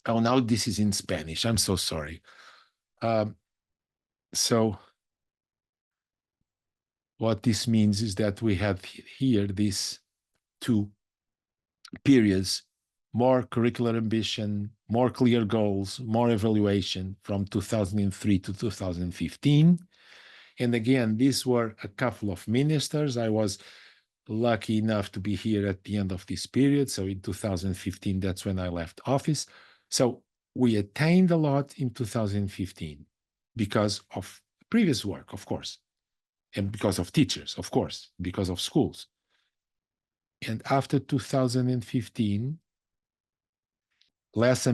Oh, now this is in Spanish. I'm so sorry. So what this means is that we have here these two periods: more curricular ambition, more clear goals, more evaluation from 2003 to 2015. And again, these were a couple of ministers. I was lucky enough to be here at the end of this period. So in 2015, that's when I left office. So we attained a lot in 2015 because of previous work, of course, and because of teachers, of course, because of schools. And after 2015, less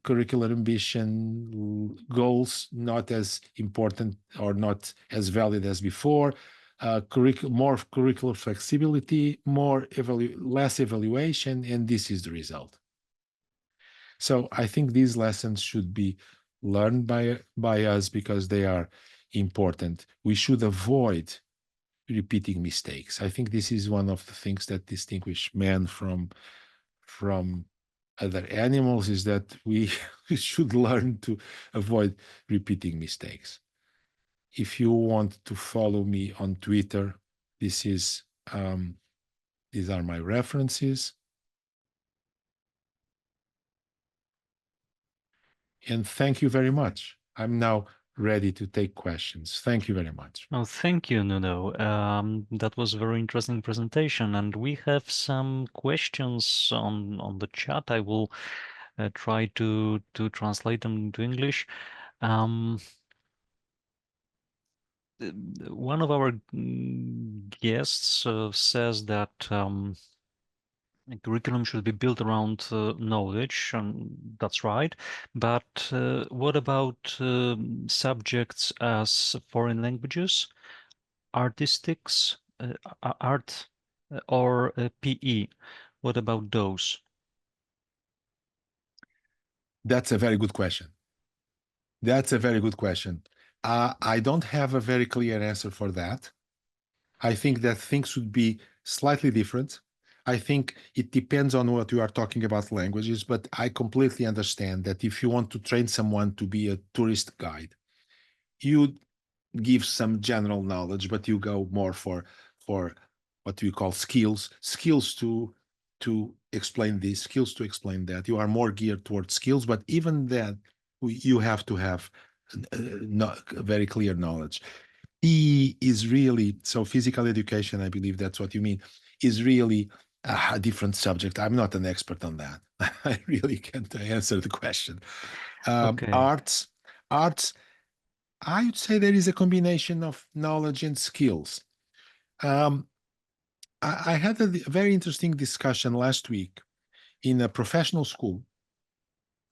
curricular ambition, goals not as important or not as valid as before, more curricular flexibility, less evaluation, and this is the result. So I think these lessons should be learned by us because they are important. We should avoid repeating mistakes. I think this is one of the things that distinguish man from other animals, is that we should learn to avoid repeating mistakes. If you want to follow me on Twitter, these are my references. And thank you very much. I'm now ready to take questions. Thank you very much.
Oh, thank you, Nuno. That was a very interesting presentation, and we have some questions on the chat. I will try to translate them into English. One of our guests says that curriculum should be built around knowledge, and that's right. But what about subjects as foreign languages, artistics, art, or PE? What about those?
That's a very good question. That's a very good question. I don't have a very clear answer for that. I think that things should be slightly different. I think it depends on what you are talking about languages, but I completely understand that if you want to train someone to be a tourist guide, you give some general knowledge, but you go more for what we call skills to explain this, skills to explain that. You are more geared towards skills, but even then, you have to have very clear knowledge. E is really, so physical education, I believe that's what you mean, is really a different subject. I'm not an expert on that. I really can't answer the question.
Okay.
Arts, I would say there is a combination of knowledge and skills. I had a very interesting discussion last week in a professional school,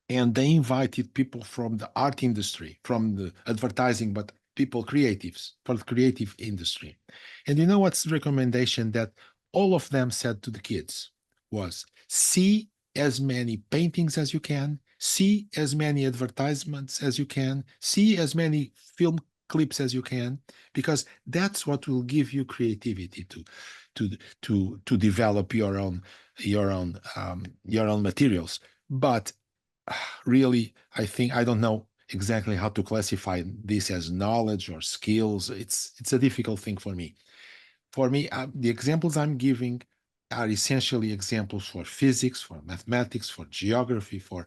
and they invited people from the art industry, from the advertising, but people, creatives, for the creative industry. And you know what's the recommendation that all of them said to the kids was: see as many paintings as you can, see as many advertisements as you can, see as many film clips as you can, because that's what will give you creativity to develop your own materials. But really, I think, I don't know exactly how to classify this as knowledge or skills. It's a difficult thing for me. For me, the examples I'm giving are essentially examples for physics, for mathematics, for geography, for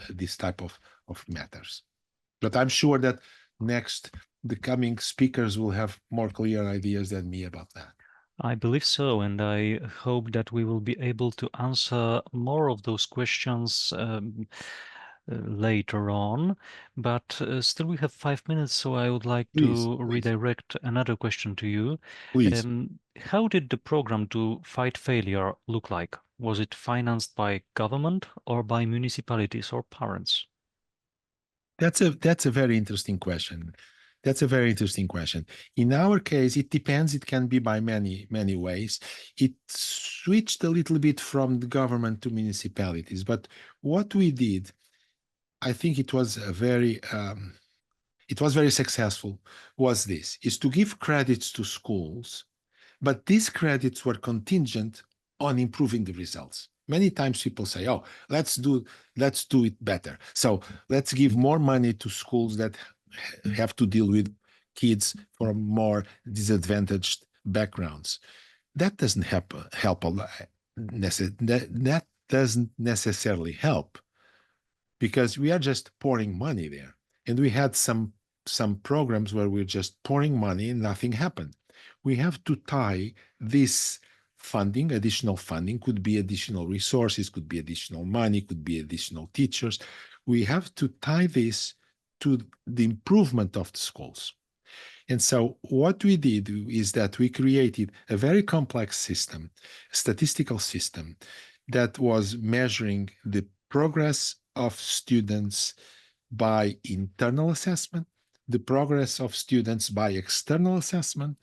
this type of matters. But I'm sure that the coming speakers will have more clear ideas than me about that.
I believe so, and I hope that we will be able to answer more of those questions later on. But still, we have 5 minutes, so I would like
Please,
to
please,
redirect another question to you.
please.
How did the program to fight failure look like? Was it financed by government or by municipalities or parents?
That's a very interesting question. That's a very interesting question. In our case, it depends. It can be by many ways. It switched a little bit from the government to municipalities. But what we did, I think it was very successful, was this, is to give credits to schools, but these credits were contingent on improving the results. Many times people say, oh, let's do it better. So let's give more money to schools that have to deal with kids from more disadvantaged backgrounds. That doesn't help a lot. That doesn't necessarily help, because we are just pouring money there. And we had some programs where we're just pouring money and nothing happened. We have to tie this funding, additional funding, could be additional resources, could be additional money, could be additional teachers. We have to tie this to the improvement of the schools. And so what we did is that we created a very complex system, a statistical system, that was measuring the progress of students by internal assessment, the progress of students by external assessment,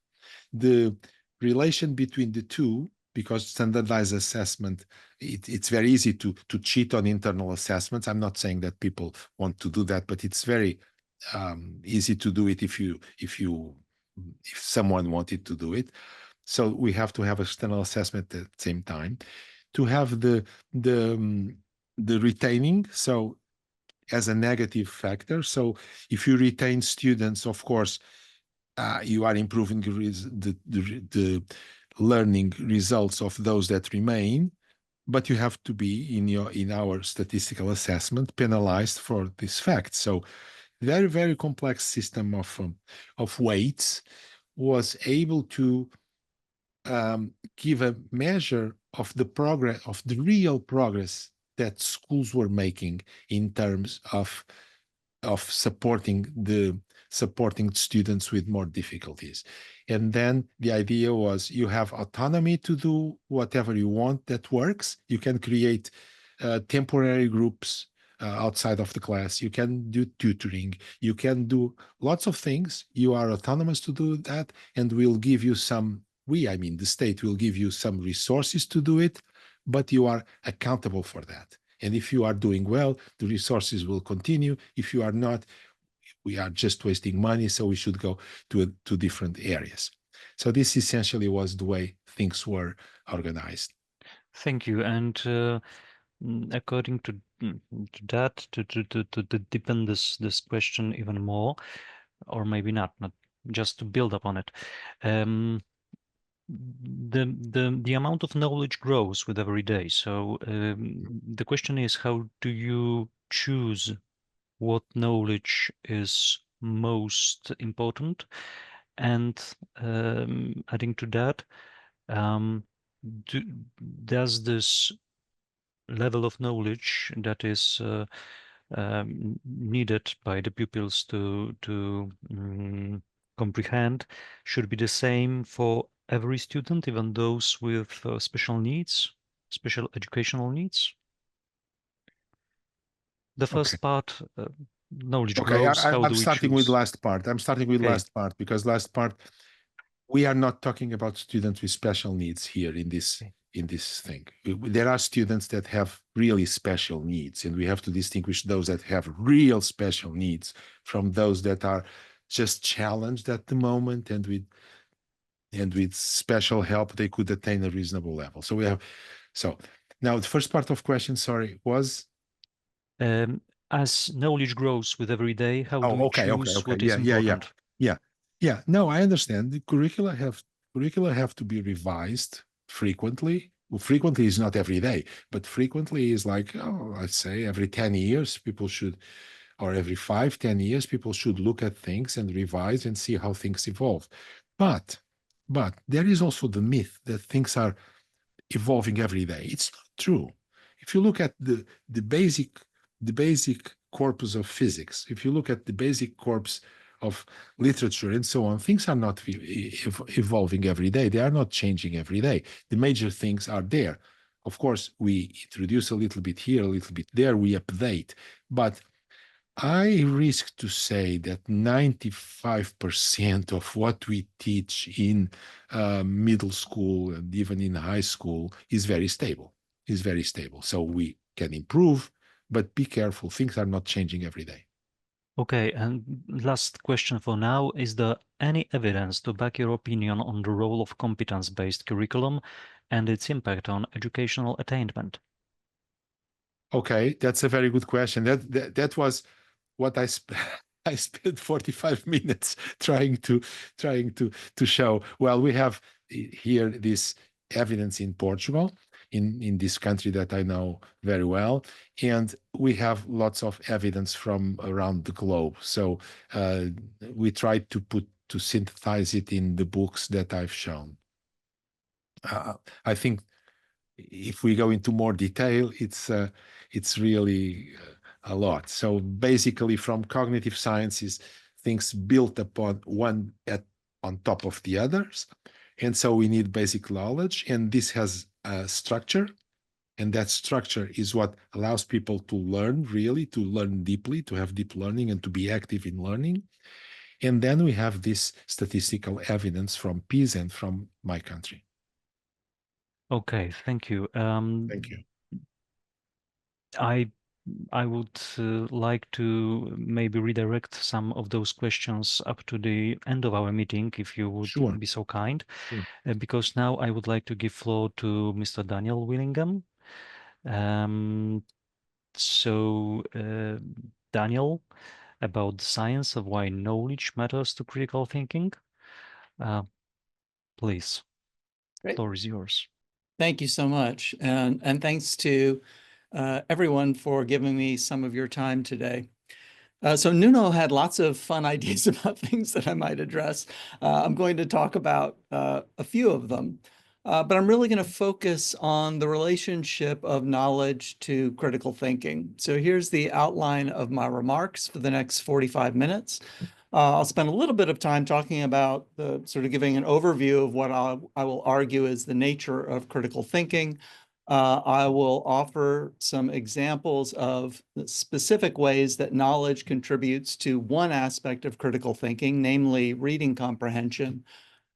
the relation between the two, because standardized assessment, it's very easy to cheat on internal assessments. I'm not saying that people want to do that, but it's very easy to do it if someone wanted to do it. So we have to have external assessment at the same time, to have the retaining, so as a negative factor. So if you retain students, of course, you are improving the learning results of those that remain, but you have to be in our statistical assessment penalized for this fact. So very, very complex system of weights was able to give a measure of the progress, of the real progress that schools were making in terms of supporting students with more difficulties. And then the idea was, you have autonomy to do whatever you want that works. You can create temporary groups outside of the class. You can do tutoring. You can do lots of things. You are autonomous to do that, and we'll give you the state will give you some resources to do it, but you are accountable for that. And if you are doing well, the resources will continue. If you are not, we are just wasting money, so we should go to different areas. So this essentially was the way things were organized.
Thank you. And according to that, to deepen this question even more, or maybe not just to build upon it, the amount of knowledge grows with every day. So the question is, how do you choose what knowledge is most important? And adding to that, does this level of knowledge that is needed by the pupils to comprehend should be the same for every student, even those with special needs, special educational needs? The first part, knowledge grows. How
I'm
do we
starting with
choose?
last part. I'm starting with last part, because last part, we are not talking about students with special needs here in this thing. There are students that have really special needs, and we have to distinguish those that have real special needs from those that are just challenged at the moment, and with special help they could attain a reasonable level. So now the first part of question, sorry, was
As knowledge grows with every day, how do we choose what is important?
Yeah. No, I understand. The curricula have to be revised frequently. Well, frequently is not every day, but frequently is like, let's say every 10 years, people should, or every 5, 10 years, people should look at things and revise and see how things evolve. But But there is also the myth that things are evolving every day. It's not true. If you look at the basic corpus of physics, if you look at the basic corpus of literature and so on, things are not evolving every day. They are not changing every day. The major things are there. Of course, we introduce a little bit here, a little bit there, we update. But I risk to say that 95% of what we teach in middle school and even in high school is very stable, So we can improve, but be careful. Things are not changing every day.
Okay, and last question for now. Is there any evidence to back your opinion on the role of competence-based curriculum and its impact on educational attainment?
Okay, that's a very good question. That was what I spent 45 minutes trying to show. Well, we have here this evidence in Portugal, in this country that I know very well, and we have lots of evidence from around the globe. So we tried to synthesize it in the books that I've shown. I think if we go into more detail, it's really a lot. So basically, from cognitive sciences, things built upon one on top of the others, and so we need basic knowledge, and this has a structure, and that structure is what allows people to learn, really, to learn deeply, to have deep learning and to be active in learning. And then we have this statistical evidence from PISA and from my country.
Okay, thank you.
Thank you.
I would like to maybe redirect some of those questions up to the end of our meeting, if you would
Sure.
be so kind,
Sure.
Because now I would like to give floor to Mr. Daniel Willingham. Daniel, about the science of why knowledge matters to critical thinking. Please, the
Great.
floor is yours.
Thank you so much. And thanks to everyone for giving me some of your time today. So Nuno had lots of fun ideas about things that I might address. I'm going to talk about a few of them, but I'm really going to focus on the relationship of knowledge to critical thinking. So here's the outline of my remarks for the next 45 minutes. I'll spend a little bit of time talking about sort of giving an overview of what I will argue is the nature of critical thinking. I will offer some examples of specific ways that knowledge contributes to one aspect of critical thinking, namely reading comprehension.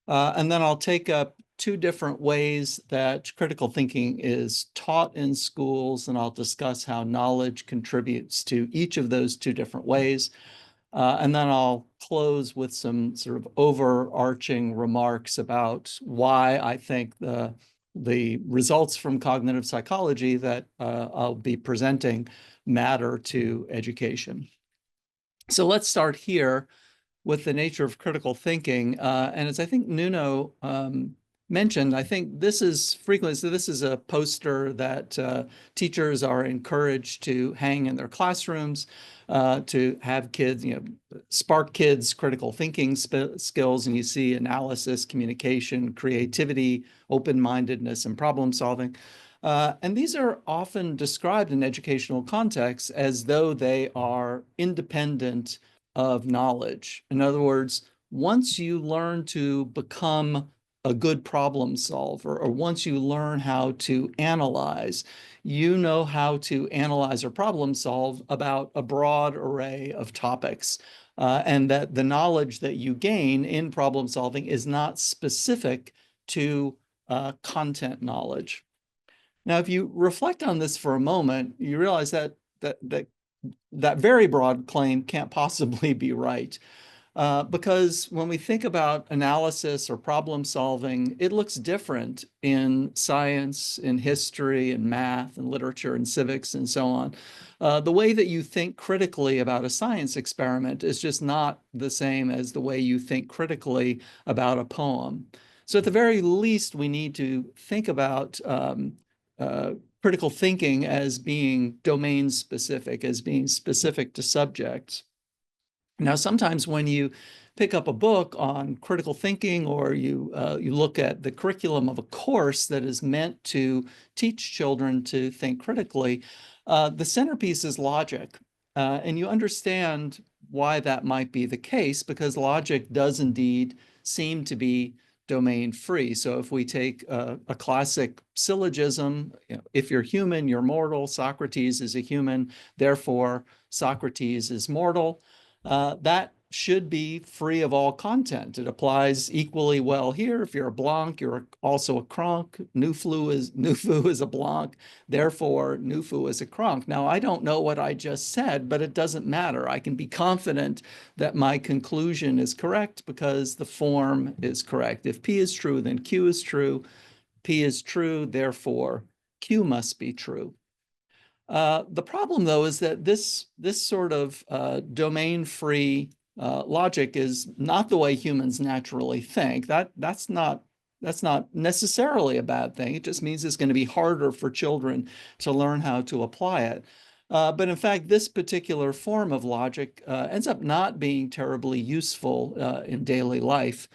And then I'll take up two different ways that critical thinking is taught in schools, and I'll discuss how knowledge contributes to each of those two different ways. And then I'll close with some sort of overarching remarks about why I think the results from cognitive psychology that I'll be presenting matter to education. So let's start here with the nature of critical thinking. And as I think Nuno mentioned, I think this is frequently, so this is a poster that teachers are encouraged to hang in their classrooms to have kids, spark kids' critical thinking skills. And you see analysis, communication, creativity, open-mindedness, and problem solving. And these are often described in educational contexts as though they are independent of knowledge. In other words, once you learn to become a good problem solver, or once you learn how to analyze, you know how to analyze or problem solve about a broad array of topics, and that the knowledge that you gain in problem solving is not specific to content knowledge. Now, if you reflect on this for a moment, you realize that very broad claim can't possibly be right. Because when we think about analysis or problem solving, it looks different in science, in history, in math, and literature, and civics, and so on. The way that you think critically about a science experiment is just not the same as the way you think critically about a poem. So at the very least, we need to think about critical thinking as being domain specific, as being specific to subjects. Now, sometimes when you pick up a book on critical thinking, or you look at the curriculum of a course that is meant to teach children to think critically, the centerpiece is logic. And you understand why that might be the case, because logic does indeed seem to be domain free. So if we take a classic syllogism, if you're human, you're mortal. Socrates is a human, therefore Socrates is mortal. That should be free of all content. It applies equally well here. If you're a Blanc, you're also a Cronk. Nufu is a Blanc, therefore Nufu is a Cronk. Now, I don't know what I just said, but it doesn't matter. I can be confident that my conclusion is correct because the form is correct. If P is true, then Q is true. P is true, therefore Q must be true. The problem, though, is that this sort of domain-free logic is not the way humans naturally think. That's not necessarily a bad thing. It just means it's going to be harder for children to learn how to apply it. But in fact, this particular form of logic ends up not being terribly useful in daily life.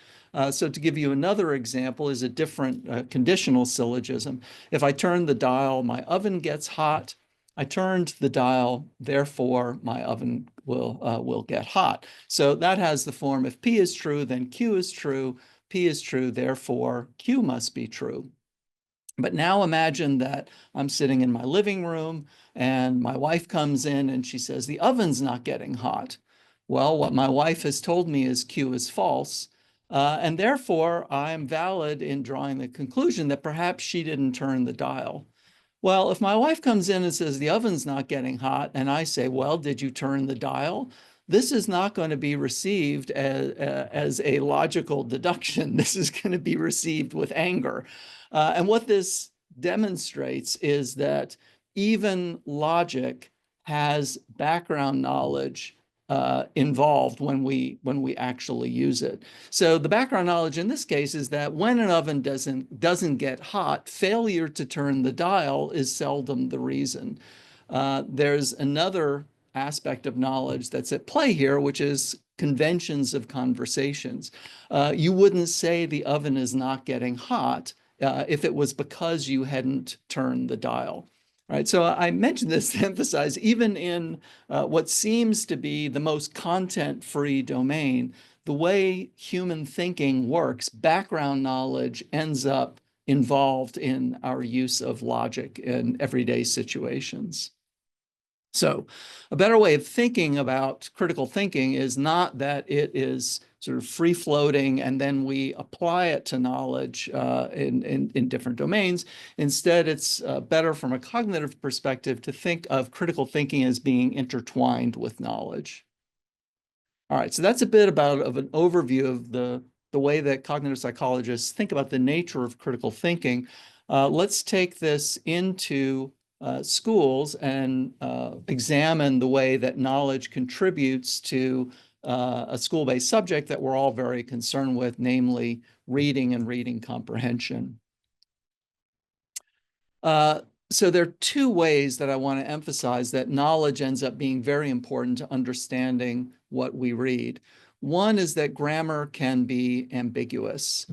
So to give you another example is a different conditional syllogism. If I turn the dial, my oven gets hot. I turned the dial, therefore my oven will get hot. So that has the form, if P is true, then Q is true. P is true, therefore Q must be true. But now imagine that I'm sitting in my living room and my wife comes in and she says, the oven's not getting hot. Well, what my wife has told me is Q is false. And therefore I'm valid in drawing the conclusion that perhaps she didn't turn the dial. Well, if my wife comes in and says the oven's not getting hot, and I say, well, did you turn the dial? This is not going to be received as a logical deduction. This is going to be received with anger. And what this demonstrates is that even logic has background knowledge involved when we actually use it. So the background knowledge in this case is that when an oven doesn't get hot, failure to turn the dial is seldom the reason. There's another aspect of knowledge that's at play here, which is conventions of conversations. You wouldn't say the oven is not getting hot if it was because you hadn't turned the dial. Right, so I mentioned this to emphasize, even in what seems to be the most content-free domain, the way human thinking works, background knowledge ends up involved in our use of logic in everyday situations. So a better way of thinking about critical thinking is not that it is sort of free-floating and then we apply it to knowledge in different domains. Instead, it's better from a cognitive perspective to think of critical thinking as being intertwined with knowledge. All right, so that's a bit of an overview of the way that cognitive psychologists think about the nature of critical thinking. Let's take this into schools and examine the way that knowledge contributes to a school-based subject that we're all very concerned with, namely reading and reading comprehension. So there are two ways that I want to emphasize that knowledge ends up being very important to understanding what we read. One is that grammar can be ambiguous.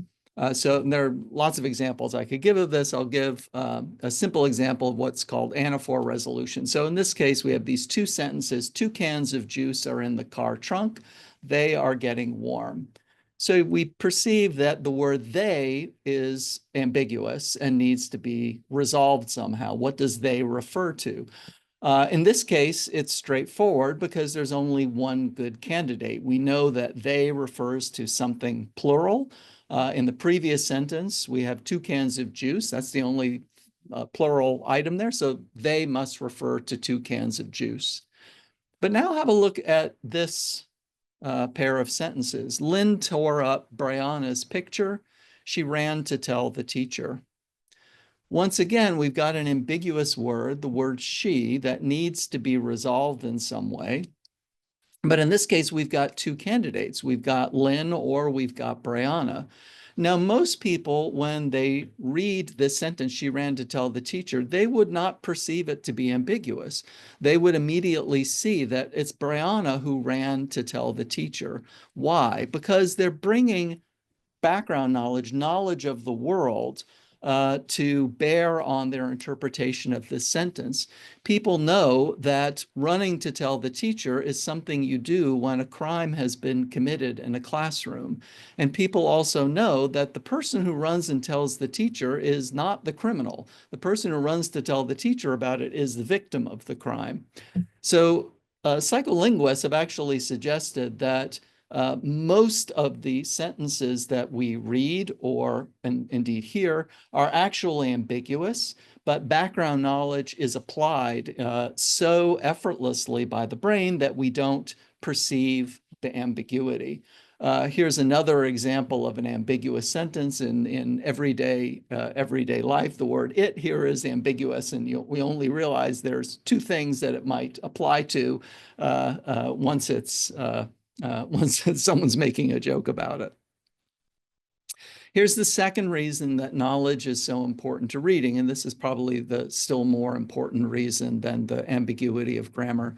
So there are lots of examples I could give of this. I'll give a simple example of what's called anaphor resolution. So in this case, we have these two sentences. 2 cans of juice are in the car trunk. They are getting warm. So we perceive that the word they is ambiguous and needs to be resolved somehow. What does they refer to? In this case, it's straightforward because there's only one good candidate. We know that they refers to something plural. In the previous sentence, we have 2 cans of juice. That's the only plural item there. So they must refer to 2 cans of juice. But now have a look at this pair of sentences. Lynn tore up Brianna's picture. She ran to tell the teacher. Once again, we've got an ambiguous word, the word she, that needs to be resolved in some way. But in this case, we've got 2 candidates. We've got Lynn or we've got Brianna. Now, most people, when they read this sentence, she ran to tell the teacher, they would not perceive it to be ambiguous. They would immediately see that it's Brianna who ran to tell the teacher. Why? Because they're bringing background knowledge, knowledge of the world, to bear on their interpretation of this sentence. People know that running to tell the teacher is something you do when a crime has been committed in a classroom. And people also know that the person who runs and tells the teacher is not the criminal. The person who runs to tell the teacher about it is the victim of the crime. So psycholinguists have actually suggested that most of the sentences that we read or indeed hear are actually ambiguous, but background knowledge is applied so effortlessly by the brain that we don't perceive the ambiguity. Here's another example of an ambiguous sentence in everyday life. The word "it" here is ambiguous, and we only realize there's two things that it might apply to once someone's making a joke about it. Here's the second reason that knowledge is so important to reading, and this is probably the still more important reason than the ambiguity of grammar.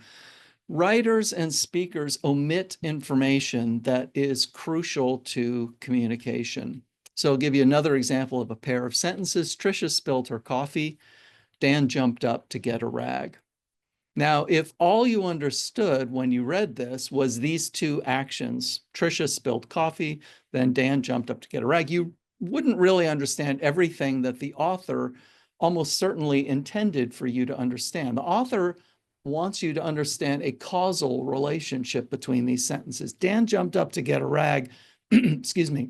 Writers and speakers omit information that is crucial to communication. So I'll give you another example of a pair of sentences. Tricia spilled her coffee. Dan jumped up to get a rag. Now, if all you understood when you read this was these two actions, Tricia spilled coffee, then Dan jumped up to get a rag, you wouldn't really understand everything that the author almost certainly intended for you to understand. The author wants you to understand a causal relationship between these sentences. Dan jumped up to get a rag, excuse me.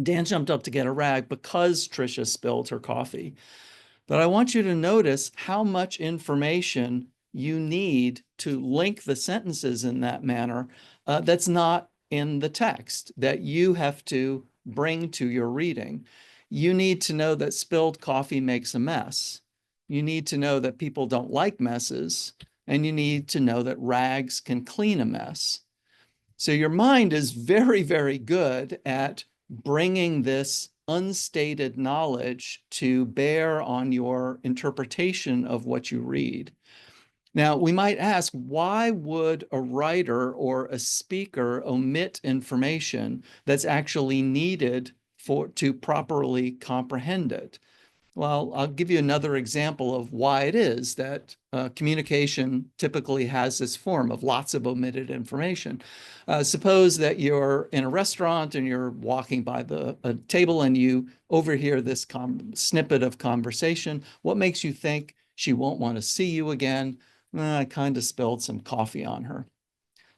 Dan jumped up to get a rag because Tricia spilled her coffee. But I want you to notice how much information you need to link the sentences in that manner that's not in the text, that you have to bring to your reading. You need to know that spilled coffee makes a mess. You need to know that people don't like messes, and you need to know that rags can clean a mess. So your mind is very, very good at bringing this unstated knowledge to bear on your interpretation of what you read. Now, we might ask, why would a writer or a speaker omit information that's actually needed to properly comprehend it? Well, I'll give you another example of why it is that communication typically has this form of lots of omitted information. Suppose that you're in a restaurant and you're walking by a table and you overhear this snippet of conversation. What makes you think she won't want to see you again? I kind of spilled some coffee on her.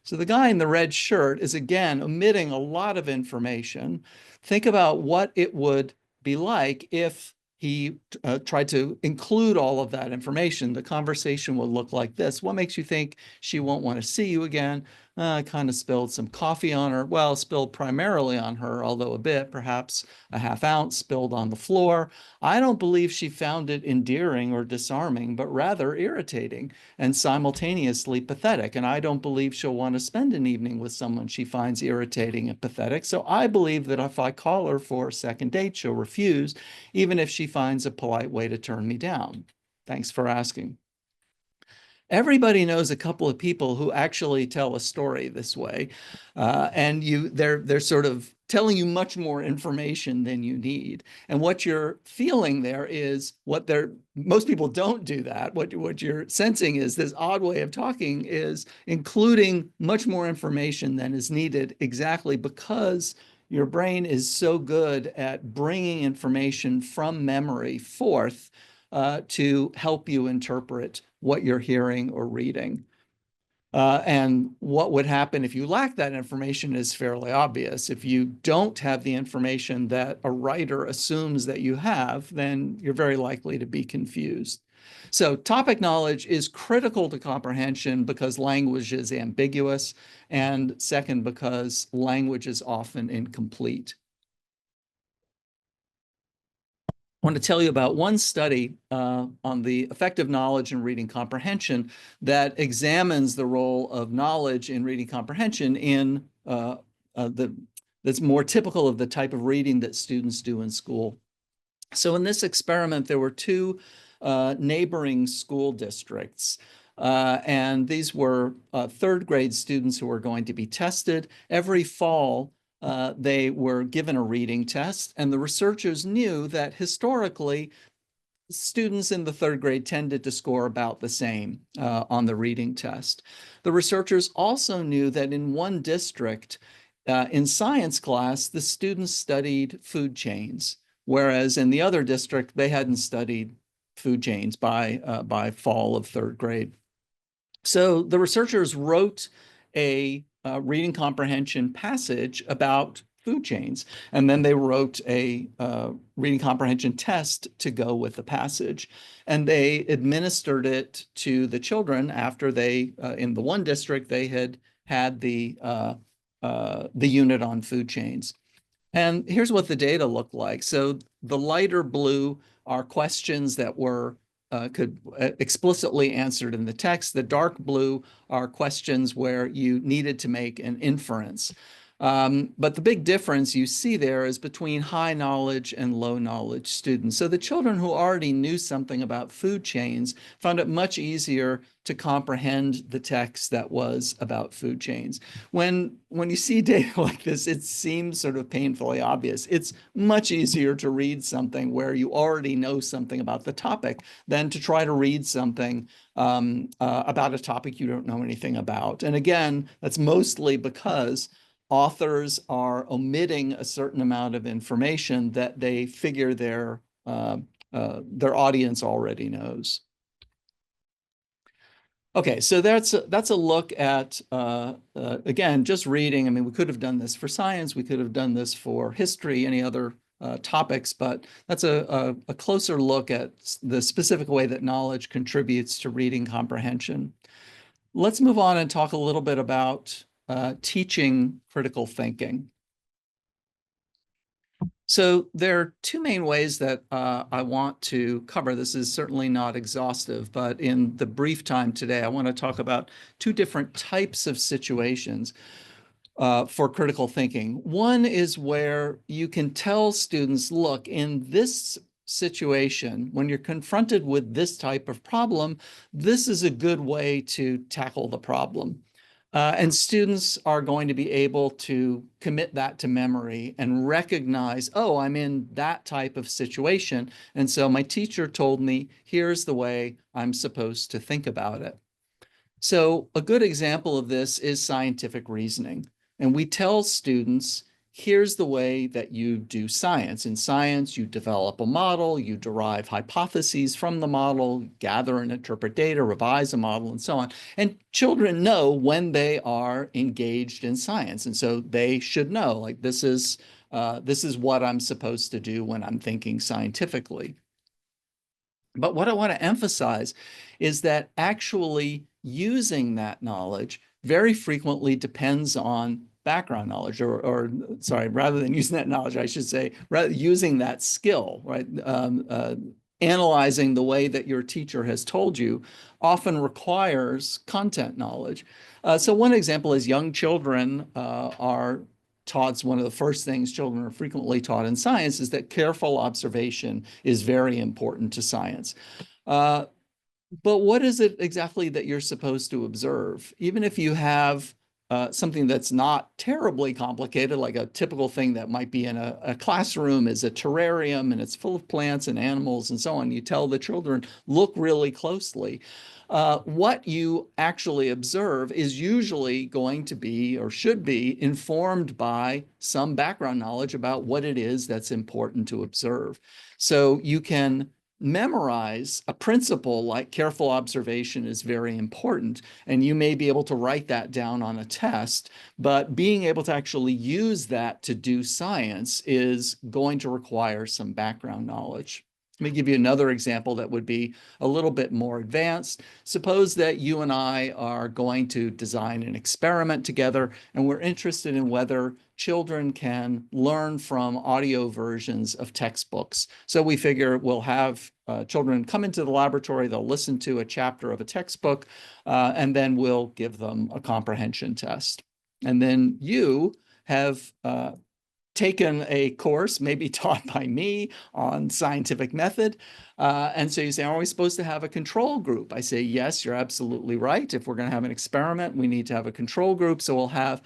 So the guy in the red shirt is again omitting a lot of information. Think about what it would be like if he tried to include all of that information. The conversation would look like this. What makes you think she won't want to see you again? I kind of spilled some coffee on her. Well, spilled primarily on her, although a bit, perhaps a half ounce spilled on the floor. I don't believe she found it endearing or disarming, but rather irritating and simultaneously pathetic. And I don't believe she'll want to spend an evening with someone she finds irritating and pathetic. So I believe that if I call her for a second date, she'll refuse, even if she finds a polite way to turn me down. Thanks for asking. Everybody knows a couple of people who actually tell a story this way, and they're sort of telling you much more information than you need. And what you're feeling there is most people don't do that. What you're sensing is this odd way of talking is including much more information than is needed, exactly because your brain is so good at bringing information from memory forth to help you interpret what you're hearing or reading. And what would happen if you lack that information is fairly obvious. If you don't have the information that a writer assumes that you have, then you're very likely to be confused. So topic knowledge is critical to comprehension because language is ambiguous, and second, because language is often incomplete. I want to tell you about one study on the effect of knowledge in reading comprehension that examines the role of knowledge in reading comprehension in the that's more typical of the type of reading that students do in school. So in this experiment, there were two neighboring school districts. And these were third grade students who were going to be tested. Every fall, they were given a reading test, and the researchers knew that historically, students in the third grade tended to score about the same on the reading test. The researchers also knew that in one district, in science class, the students studied food chains, whereas in the other district, they hadn't studied food chains by fall of third grade. So the researchers wrote a reading comprehension passage about food chains, and then they wrote a reading comprehension test to go with the passage. And they administered it to the children after they, in the one district, they had the unit on food chains. And here's what the data looked like. So the lighter blue are questions that were could explicitly answered in the text. The dark blue are questions where you needed to make an inference. But the big difference you see there is between high knowledge and low knowledge students. So the children who already knew something about food chains found it much easier to comprehend the text that was about food chains. When you see data like this, it seems sort of painfully obvious. It's much easier to read something where you already know something about the topic than to try to read something about a topic you don't know anything about. And again, that's mostly because authors are omitting a certain amount of information that they figure their audience already knows. Okay, so that's a look at, again, just reading. I mean, we could have done this for science, we could have done this for history, any other topics, but that's a closer look at the specific way that knowledge contributes to reading comprehension. Let's move on and talk a little bit about teaching critical thinking. So there are two main ways that I want to cover. This is certainly not exhaustive, but in the brief time today, I want to talk about two different types of situations for critical thinking. One is where you can tell students, look, in this situation, when you're confronted with this type of problem, this is a good way to tackle the problem. And students are going to be able to commit that to memory and recognize, oh, I'm in that type of situation. And so my teacher told me, here's the way I'm supposed to think about it. So a good example of this is scientific reasoning. And we tell students, here's the way that you do science. In science, you develop a model, you derive hypotheses from the model, gather and interpret data, revise a model, and so on. And children know when they are engaged in science. And so they should know, like, this is what I'm supposed to do when I'm thinking scientifically. But what I want to emphasize is that actually using that knowledge very frequently depends on background knowledge, or sorry, rather than using that knowledge, I should say, rather using that skill, right? Analyzing the way that your teacher has told you often requires content knowledge. So one example is young children are taught, one of the first things children are frequently taught in science is that careful observation is very important to science. But what is it exactly that you're supposed to observe? Even if you have something that's not terribly complicated, like a typical thing that might be in a classroom is a terrarium and it's full of plants and animals and so on. You tell the children, look really closely. What you actually observe is usually going to be or should be informed by some background knowledge about what it is that's important to observe. So you can memorize a principle like careful observation is very important, and you may be able to write that down on a test, but being able to actually use that to do science is going to require some background knowledge. Let me give you another example that would be a little bit more advanced. Suppose that you and I are going to design an experiment together, and we're interested in whether children can learn from audio versions of textbooks. So we figure we'll have children come into the laboratory, they'll listen to a chapter of a textbook, and then we'll give them a comprehension test. And then you have taken a course, maybe taught by me, on scientific method. And so you say, are we supposed to have a control group? I say, yes, you're absolutely right. If we're going to have an experiment, we need to have a control group. So we'll have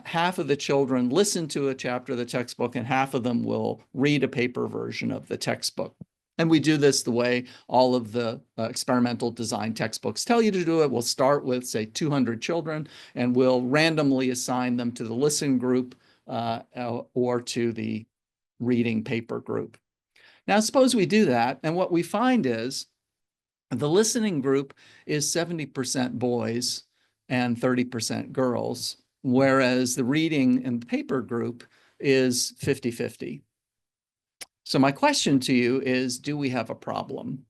half of the children listen to a chapter of the textbook and half of them will read a paper version of the textbook. And we do this the way all of the experimental design textbooks tell you to do it. We'll start with, say, 200 children, and we'll randomly assign them to the listen group or to the reading paper group. Now, suppose we do that, and what we find is the listening group is 70% boys and 30% girls, whereas the reading and paper group is 50-50. So my question to you is, do we have a problem?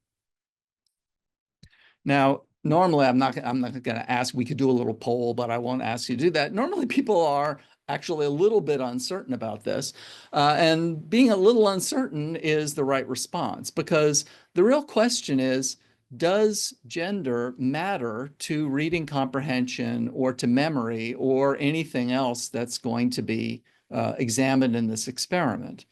Now, normally I'm not going to ask, we could do a little poll, but I won't ask you to do that. Normally people are actually a little bit uncertain about this. And being a little uncertain is the right response, because the real question is, does gender matter to reading comprehension or to memory or anything else that's going to be examined in this experiment?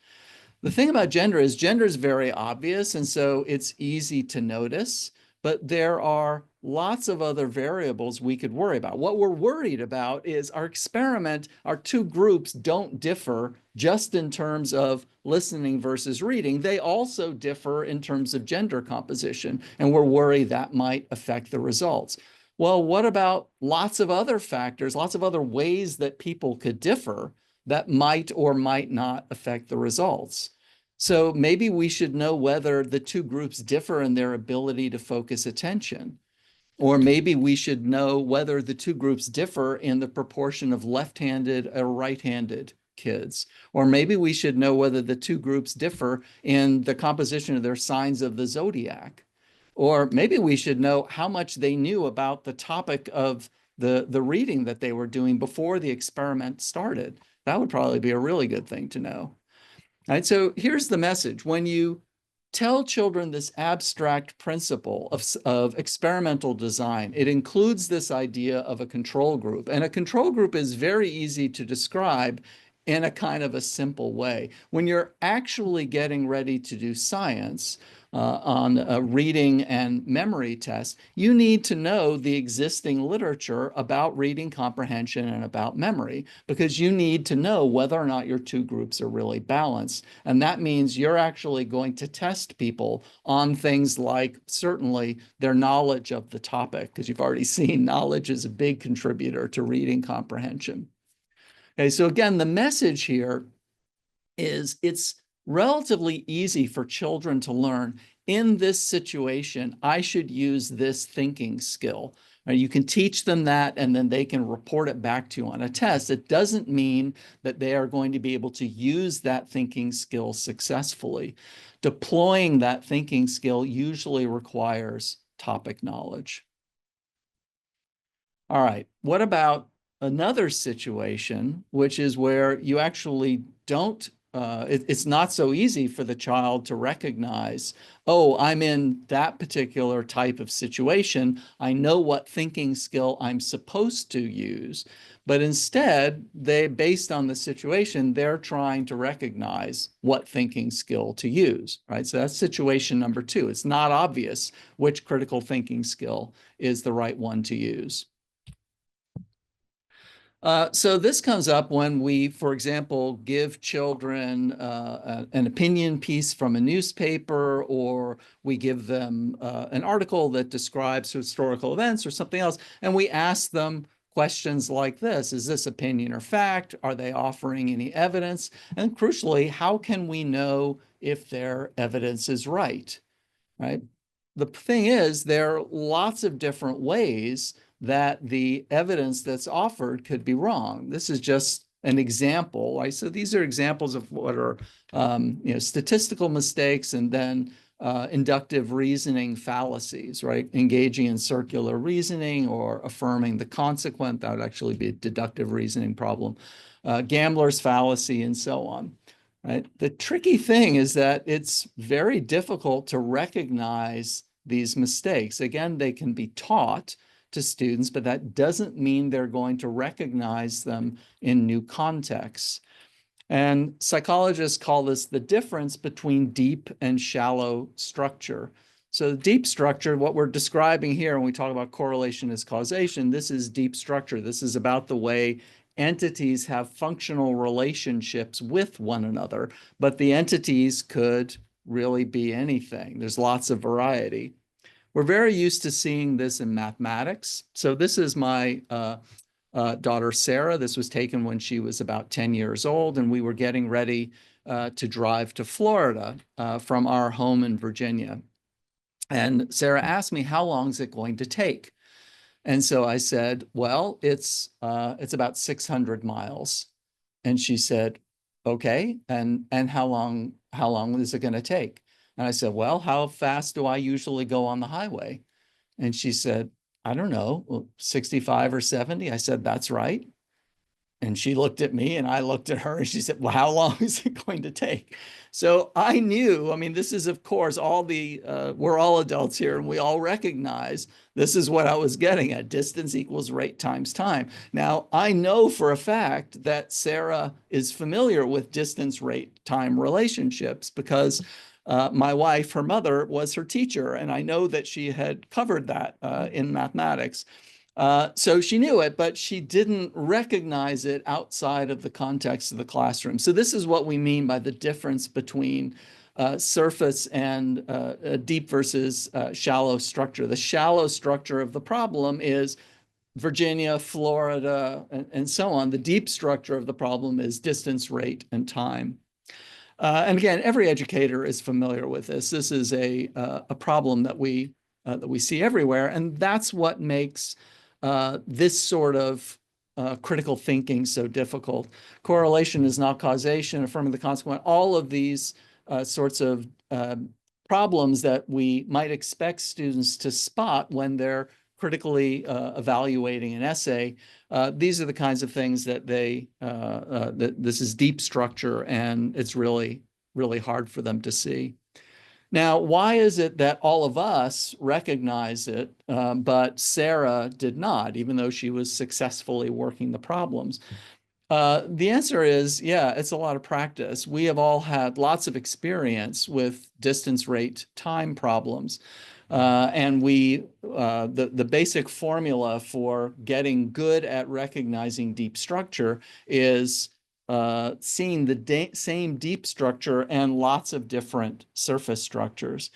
The thing about gender is very obvious, and so it's easy to notice, but there are lots of other variables we could worry about. What we're worried about is our experiment, our two groups don't differ just in terms of listening versus reading. They also differ in terms of gender composition, and we're worried that might affect the results. Well, what about lots of other factors, lots of other ways that people could differ that might or might not affect the results? So maybe we should know whether the two groups differ in their ability to focus attention. Or maybe we should know whether the two groups differ in the proportion of left-handed or right-handed kids. Or maybe we should know whether the two groups differ in the composition of their signs of the zodiac. Or maybe we should know how much they knew about the topic of the reading that they were doing before the experiment started. That would probably be a really good thing to know. All right, so here's the message. When you tell children this abstract principle of experimental design, it includes this idea of a control group. And a control group is very easy to describe in a kind of a simple way. When you're actually getting ready to do science on a reading and memory test, you need to know the existing literature about reading comprehension and about memory, because you need to know whether or not your two groups are really balanced. And that means you're actually going to test people on things like, certainly, their knowledge of the topic, because you've already seen knowledge is a big contributor to reading comprehension. Okay, so again, the message here is it's relatively easy for children to learn. In this situation, I should use this thinking skill. You can teach them that, and then they can report it back to you on a test. It doesn't mean that they are going to be able to use that thinking skill successfully. Deploying that thinking skill usually requires topic knowledge. All right, what about another situation, which is where you actually don't, it's not so easy for the child to recognize, oh, I'm in that particular type of situation. I know what thinking skill I'm supposed to use, but instead, based on the situation, they're trying to recognize what thinking skill to use, right? So that's situation number two. It's not obvious which critical thinking skill is the right one to use. So this comes up when we, for example, give children an opinion piece from a newspaper, or we give them an article that describes historical events or something else, and we ask them questions like this. Is this opinion or fact? Are they offering any evidence? And crucially, how can we know if their evidence is right? Right? The thing is, there are lots of different ways that the evidence that's offered could be wrong. This is just an example, right? So these are examples of what are statistical mistakes, and then inductive reasoning fallacies, right? Engaging in circular reasoning or affirming the consequent. That would actually be a deductive reasoning problem. Gambler's fallacy, and so on. Right? The tricky thing is that it's very difficult to recognize these mistakes. Again, they can be taught to students, but that doesn't mean they're going to recognize them in new contexts. And psychologists call this the difference between deep and shallow structure. So deep structure, what we're describing here when we talk about correlation is causation, this is deep structure. This is about the way entities have functional relationships with one another, but the entities could really be anything. There's lots of variety. We're very used to seeing this in mathematics. So this is my daughter, Sarah. This was taken when she was about 10 years old, and we were getting ready to drive to Florida from our home in Virginia. And Sarah asked me, how long is it going to take? And so I said, well, it's about 600 miles. And she said, okay, and how long is it going to take? And I said, well, how fast do I usually go on the highway? And she said, I don't know, 65 or 70. I said, that's right. And she looked at me and I looked at her and she said, well, how long is it going to take? So I knew, I mean, this is, of course, we're all adults here and we all recognize this is what I was getting at. Distance equals rate times time. Now, I know for a fact that Sarah is familiar with distance rate time relationships because my wife, her mother, was her teacher, and I know that she had covered that in mathematics. So she knew it, but she didn't recognize it outside of the context of the classroom. So this is what we mean by the difference between surface and deep versus shallow structure. The shallow structure of the problem is Virginia, Florida, and so on. The deep structure of the problem is distance, rate, and time. And again, every educator is familiar with this. This is a problem that we see everywhere, and that's what makes this sort of critical thinking so difficult. Correlation is not causation, affirming the consequent, all of these sorts of problems that we might expect students to spot when they're critically evaluating an essay. These are the kinds of things that this is deep structure, and it's really, really hard for them to see. Now, why is it that all of us recognize it, but Sarah did not, even though she was successfully working the problems? The answer is, yeah, it's a lot of practice. We have all had lots of experience with distance, rate, time problems. And the basic formula for getting good at recognizing deep structure is seeing the same deep structure and lots of different surface structures.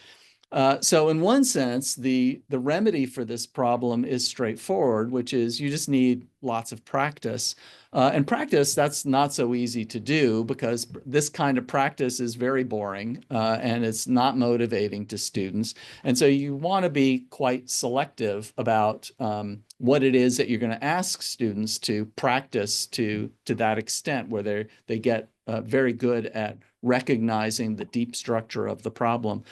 So in one sense, the remedy for this problem is straightforward, which is you just need lots of practice. And practice, that's not so easy to do because this kind of practice is very boring and it's not motivating to students. And so you want to be quite selective about what it is that you're going to ask students to practice to that extent where they get very good at recognizing the deep structure of the problem.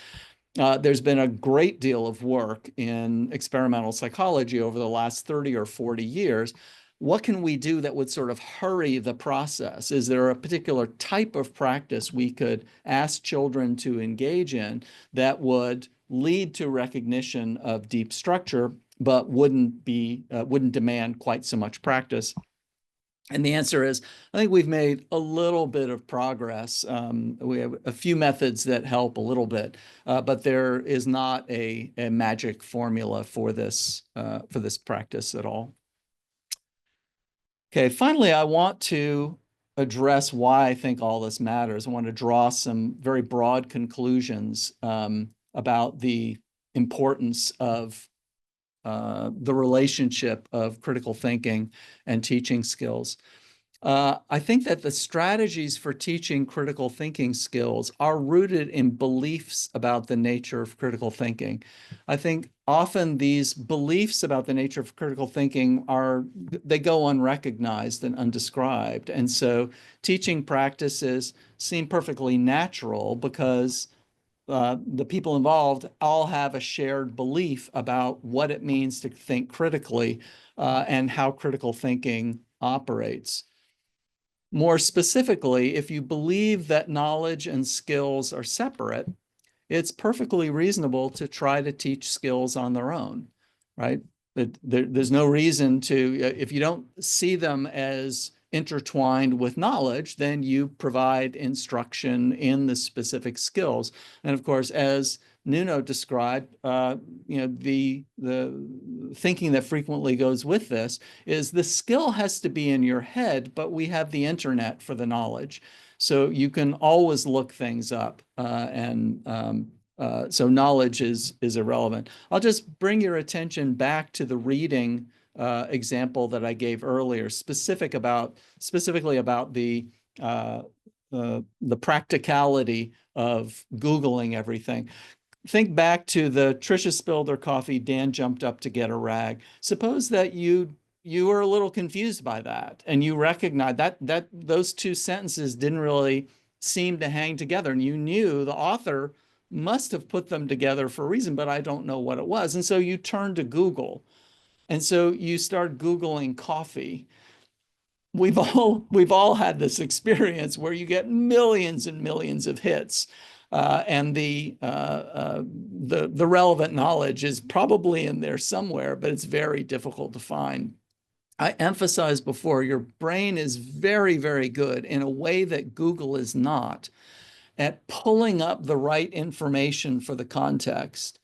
There's been a great deal of work in experimental psychology over the last 30 or 40 years. What can we do that would sort of hurry the process? Is there a particular type of practice we could ask children to engage in that would lead to recognition of deep structure, but wouldn't demand quite so much practice? And the answer is, I think we've made a little bit of progress. We have a few methods that help a little bit, but there is not a magic formula for this practice at all. Okay, finally, I want to address why I think all this matters. I want to draw some very broad conclusions about the importance of the relationship of critical thinking and teaching skills. I think that the strategies for teaching critical thinking skills are rooted in beliefs about the nature of critical thinking. I think often these beliefs about the nature of critical thinking they go unrecognized and undescribed. And so teaching practices seem perfectly natural because the people involved all have a shared belief about what it means to think critically and how critical thinking operates. More specifically, if you believe that knowledge and skills are separate, it's perfectly reasonable to try to teach skills on their own, right? There's no reason to, if you don't see them as intertwined with knowledge, then you provide instruction in the specific skills. And of course, as Nuno described, the thinking that frequently goes with this is the skill has to be in your head, but we have the internet for the knowledge. So you can always look things up, so knowledge is irrelevant. I'll just bring your attention back to the reading example that I gave earlier, specifically about the practicality of Googling everything. Think back to the Trisha spilled her coffee, Dan jumped up to get a rag. Suppose that you were a little confused by that and you recognize that those two sentences didn't really seem to hang together, and you knew the author must have put them together for a reason, but I don't know what it was. And so you turn to Google. And so you start Googling coffee. We've all had this experience where you get millions and millions of hits, and the relevant knowledge is probably in there somewhere, but it's very difficult to find. I emphasized before, your brain is very, very good in a way that Google is not at pulling up the right information for the context.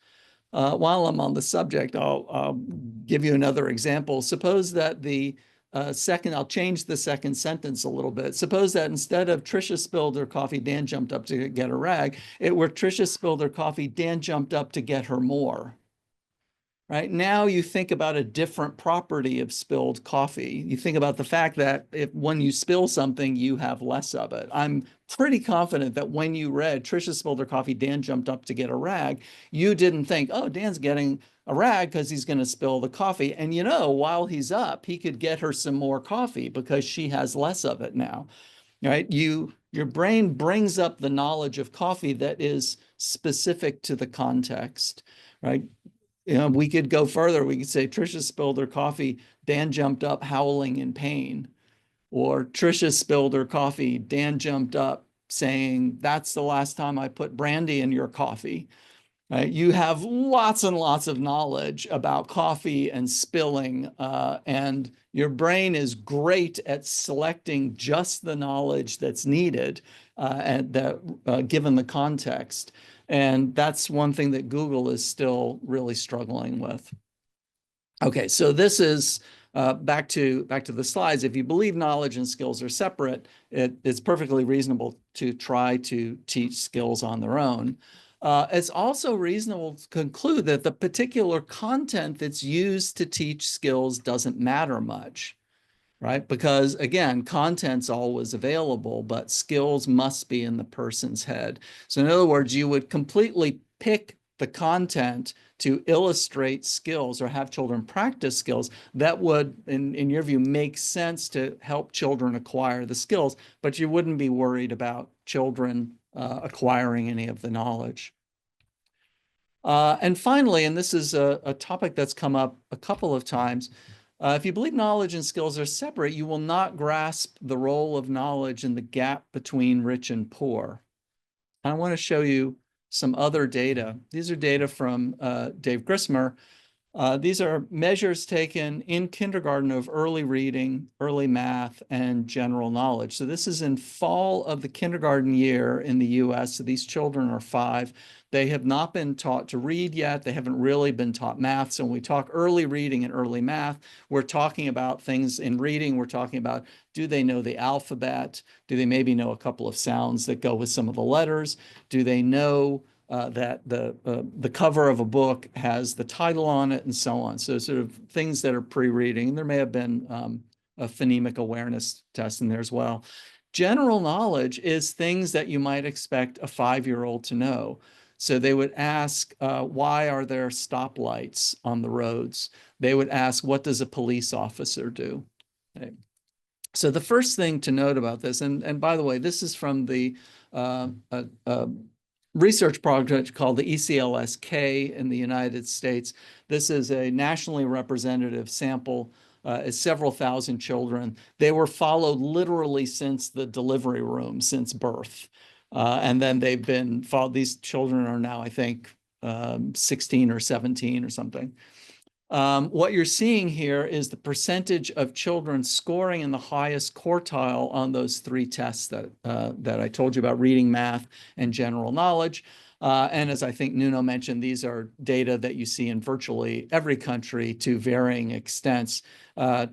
While I'm on the subject, I'll give you another example. Suppose that I'll change the second sentence a little bit. Suppose that instead of Trisha spilled her coffee, Dan jumped up to get a rag, it were Trisha spilled her coffee, Dan jumped up to get her more. Right? Now you think about a different property of spilled coffee. You think about the fact that when you spill something, you have less of it. I'm pretty confident that when you read Trisha spilled her coffee, Dan jumped up to get a rag, you didn't think, oh, Dan's getting a rag because he's going to spill the coffee. And while he's up, he could get her some more coffee because she has less of it now. Right? Your brain brings up the knowledge of coffee that is specific to the context. Right? We could go further. We could say Trisha spilled her coffee, Dan jumped up howling in pain. Or Trisha spilled her coffee, Dan jumped up saying, that's the last time I put brandy in your coffee. Right? You have lots and lots of knowledge about coffee and spilling, and your brain is great at selecting just the knowledge that's needed given the context. And that's one thing that Google is still really struggling with. Okay, so this is back to the slides. If you believe knowledge and skills are separate, it's perfectly reasonable to try to teach skills on their own. It's also reasonable to conclude that the particular content that's used to teach skills doesn't matter much. Right? Because again, content's always available, but skills must be in the person's head. So in other words, you would completely pick the content to illustrate skills or have children practice skills that would, in your view, make sense to help children acquire the skills, but you wouldn't be worried about children acquiring any of the knowledge. And finally, and this is a topic that's come up a couple of times, if you believe knowledge and skills are separate, you will not grasp the role of knowledge in the gap between rich and poor. I want to show you some other data. These are data from Dave Grismer. These are measures taken in kindergarten of early reading, early math, and general knowledge. So this is in fall of the kindergarten year in the US. So these children are 5. They have not been taught to read yet. They haven't really been taught math. So when we talk early reading and early math, we're talking about things in reading. We're talking about, do they know the alphabet? Do they maybe know a couple of sounds that go with some of the letters? Do they know that the cover of a book has the title on it and so on? So sort of things that are pre-reading. And there may have been a phonemic awareness test in there as well. General knowledge is things that you might expect a 5-year-old to know. So they would ask, why are there stoplights on the roads? They would ask, what does a police officer do? Okay. So the first thing to note about this, and by the way, this is from the research project called the ECLSK in the United States. This is a nationally representative sample. It's several thousand children. They were followed literally since the delivery room, since birth. And then they've been followed. These children are now, I think, 16 or 17 or something. What you're seeing here is the percentage of children scoring in the highest quartile on those three tests that I told you about: reading, math, and general knowledge. And as I think Nuno mentioned, these are data that you see in virtually every country to varying extents.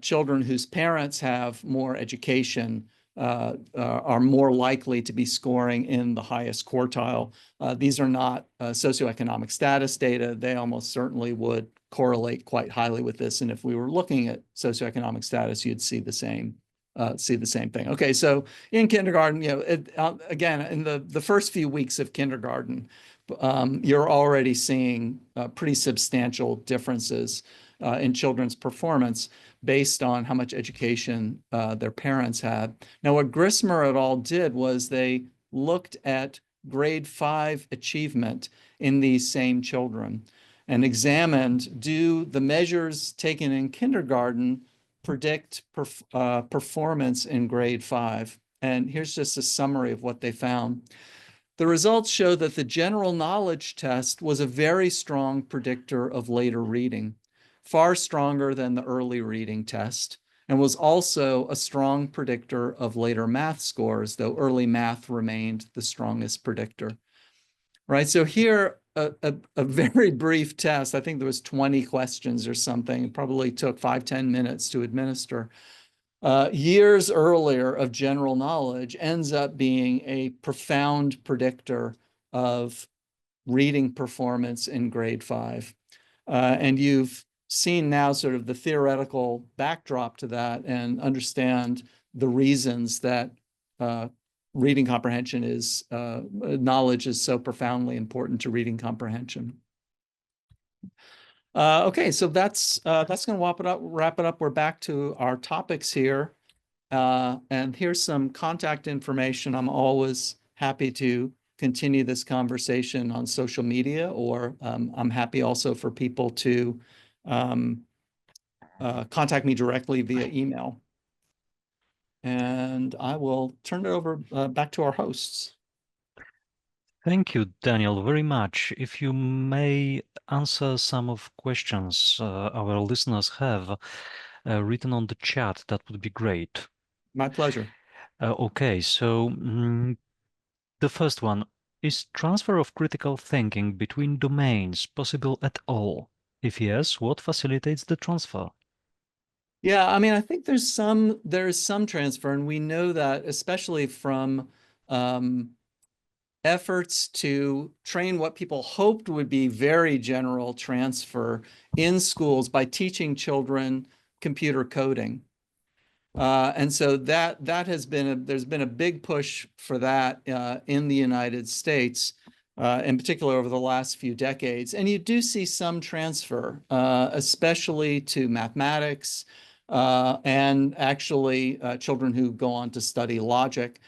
Children whose parents have more education are more likely to be scoring in the highest quartile. These are not socioeconomic status data. They almost certainly would correlate quite highly with this. And if we were looking at socioeconomic status, you'd see the same thing. Okay, so in kindergarten, again, in the first few weeks of kindergarten, you're already seeing pretty substantial differences in children's performance based on how much education their parents had. Now, what Grismer et al. Did was they looked at grade 5 achievement in these same children and examined, do the measures taken in kindergarten predict performance in grade 5? And here's just a summary of what they found. The results show that the general knowledge test was a very strong predictor of later reading, far stronger than the early reading test, and was also a strong predictor of later math scores, though early math remained the strongest predictor. Right, so here, a very brief test, I think there was 20 questions or something, it probably took 5-10 minutes to administer. Years earlier of general knowledge ends up being a profound predictor of reading performance in grade 5. And you've seen now sort of the theoretical backdrop to that and understand the reasons that reading comprehension is, knowledge is so profoundly important to reading comprehension. Okay, so that's going to wrap it up. We're back to our topics here. And here's some contact information. I'm always happy to continue this conversation on social media, or I'm happy also for people to contact me directly via email. And I will turn it over back to our hosts.
Thank you, Daniel, very much. If you may answer some of questions our listeners have written on the chat, that would be great.
My pleasure.
Okay, so the first one, is transfer of critical thinking between domains possible at all? If yes, what facilitates the transfer?
Yeah, I mean, I think there is some transfer, and we know that especially from efforts to train what people hoped would be very general transfer in schools by teaching children computer coding. And so that has been there's been a big push for that in the United States, in particular over the last few decades. And you do see some transfer, especially to mathematics, and actually children who go on to study logic.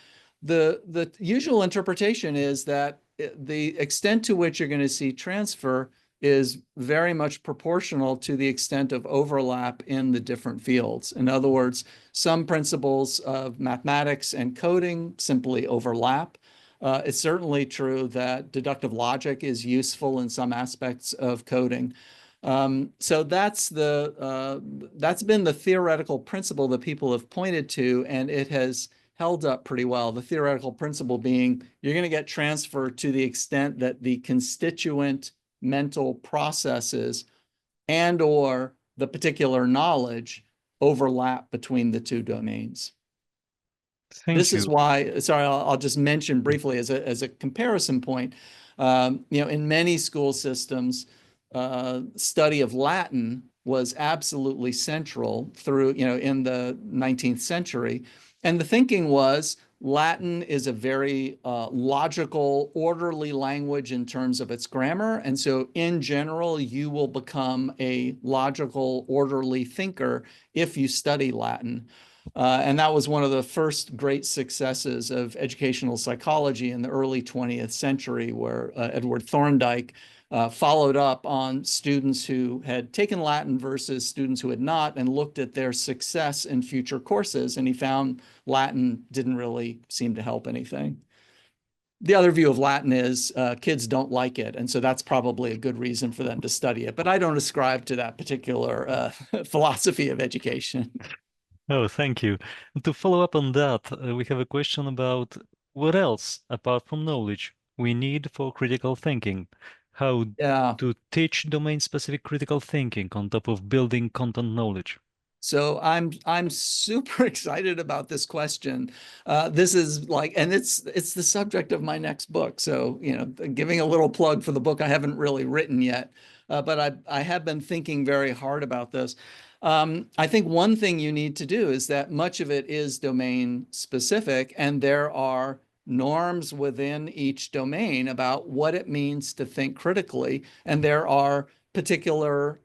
The usual interpretation is that the extent to which you're going to see transfer is very much proportional to the extent of overlap in the different fields. In other words, some principles of mathematics and coding simply overlap. It's certainly true that deductive logic is useful in some aspects of coding. So that's been the theoretical principle that people have pointed to, and it has held up pretty well. The theoretical principle being you're going to get transfer to the extent that the constituent mental processes and or the particular knowledge overlap between the two domains. This is why, sorry, I'll just mention briefly as a comparison point, in many school systems, study of Latin was absolutely central through, in the 19th century. And the thinking was Latin is a very logical, orderly language in terms of its grammar. And so in general, you will become a logical, orderly thinker if you study Latin. And that was one of the first great successes of educational psychology in the early 20th century, where Edward Thorndike followed up on students who had taken Latin versus students who had not, and looked at their success in future courses. And he found Latin didn't really seem to help anything. The other view of Latin is kids don't like it, and so that's probably a good reason for them to study it. But I don't ascribe to that particular philosophy of education.
Oh, thank you. To follow up on that, we have a question about what else, apart from knowledge, we need for critical thinking. How
Yeah.
to teach domain-specific critical thinking on top of building content knowledge.
So I'm super excited about this question. This is like, and it's the subject of my next book. So, you know, giving a little plug for the book I haven't really written yet, but I have been thinking very hard about this. I think one thing you need to do is that much of it is domain specific, and there are norms within each domain about what it means to think critically, and there are particular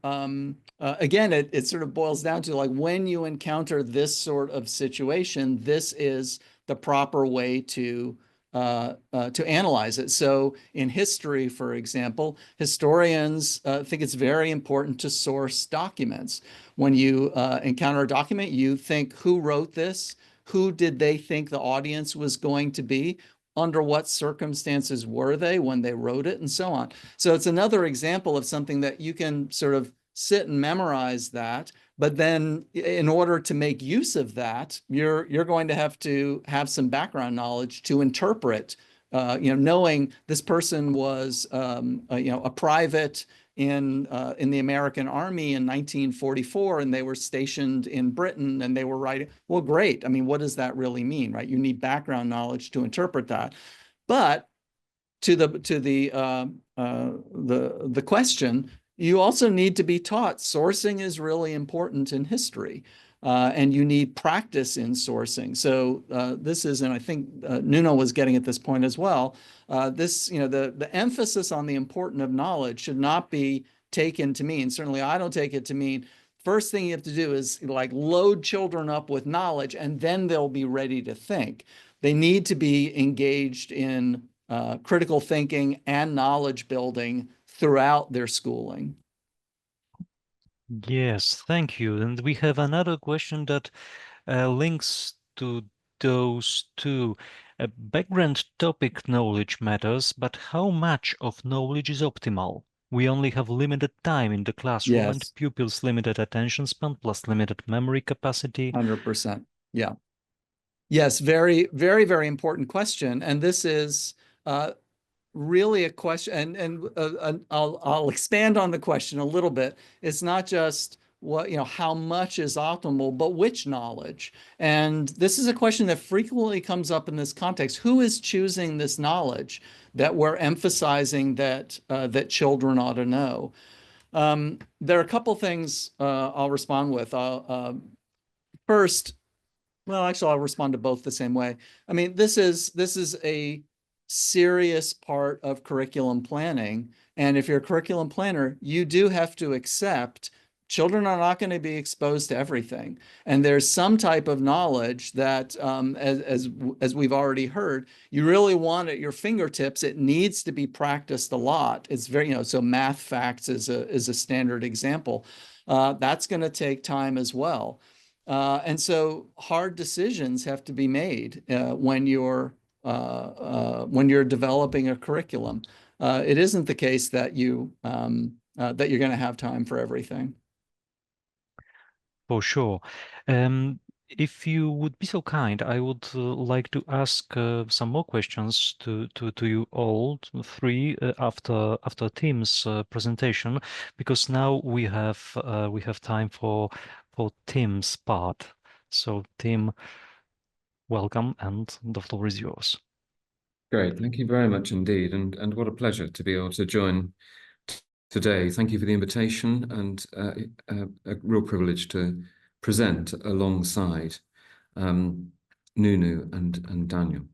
again, it sort of boils down to like when you encounter this sort of situation, this is the proper way to analyze it. So in history, for example, historians think it's very important to source documents. When you encounter a document, you think, who wrote this? Who did they think the audience was going to be? Under what circumstances were they when they wrote it, and so on. So it's another example of something that you can sort of sit and memorize that, but then in order to make use of that, you're going to have some background knowledge to interpret, you know, knowing this person was, you know, a private in the American Army in 1944, and they were stationed in Britain, and they were writing. Well, great. I mean, what does that really mean, right? You need background knowledge to interpret that. But to the question, you also need to be taught sourcing is really important in history, and you need practice in sourcing. So this is, and I think Nuno was getting at this point as well. This, you know, the emphasis on the importance of knowledge should not be taken to mean, certainly I don't take it to mean, first thing you have to do is like load children up with knowledge and then they'll be ready to think. They need to be engaged in critical thinking and knowledge building throughout their schooling.
Yes, thank you. And we have another question that links to those two. Background topic knowledge matters, but how much of knowledge is optimal? We only have limited time in the classroom and
Yes.
pupils' limited attention span plus limited memory capacity.
100%. Yeah. Yes, very, very, very important question. And this is really a question, and I'll expand on the question a little bit. It's not just what, you know, how much is optimal, but which knowledge. And this is a question that frequently comes up in this context. Who is choosing this knowledge that we're emphasizing that that children ought to know? There are a couple things I'll respond with. First, well, actually, I'll respond to both the same way. I mean, this is a serious part of curriculum planning. And if you're a curriculum planner, you do have to accept children are not going to be exposed to everything. And there's some type of knowledge that, as we've already heard, you really want at your fingertips. It needs to be practiced a lot. It's very, you know, so math facts is a standard example. That's going to take time as well. And so hard decisions have to be made when you're developing a curriculum. It isn't the case that you're going to have time for everything.
For sure. If you would be so kind, I would like to ask some more questions to you all three after Tim's presentation, because now we have time for Tim's part. So Tim, welcome, and the floor is yours.
Great, thank you very much indeed, and what a pleasure to be able to join today. Thank you for the invitation, and a real privilege to present alongside Nuno and Daniel.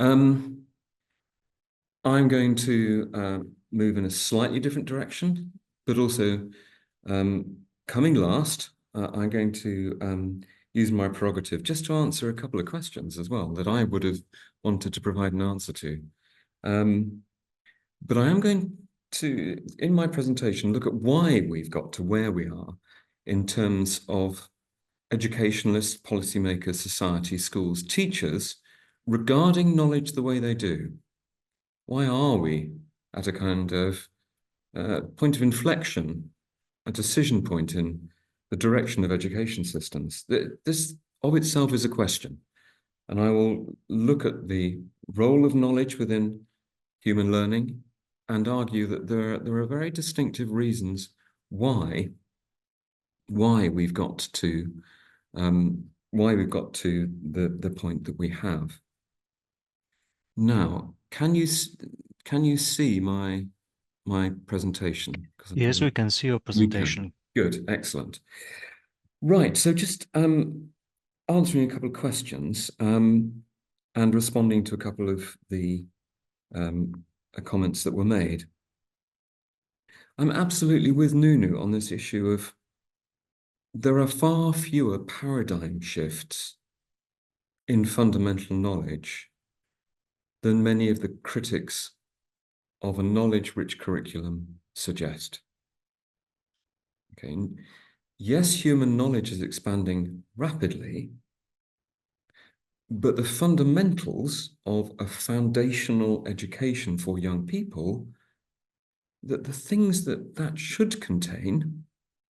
I'm going to move in a slightly different direction, but also coming last, I'm going to use my prerogative just to answer a couple of questions as well that I would have wanted to provide an answer to. But I am going to, in my presentation, look at why we've got to where we are in terms of educationalists, policymakers, society, schools, teachers regarding knowledge the way they do? Why are we at a kind of point of inflection, a decision point in the direction of education systems? This of itself is a question. And I will look at the role of knowledge within human learning and argue that there are very distinctive reasons why we've got to the point that we have. Now, can you see my presentation?
Yes, we can see your presentation.
Good, excellent. Right, so just answering a couple of questions and responding to a couple of the comments that were made. I'm absolutely with Nunu on this issue of there are far fewer paradigm shifts in fundamental knowledge than many of the critics of a knowledge-rich curriculum suggest. Okay. Yes, human knowledge is expanding rapidly, but the fundamentals of a foundational education for young people, that the things that should contain,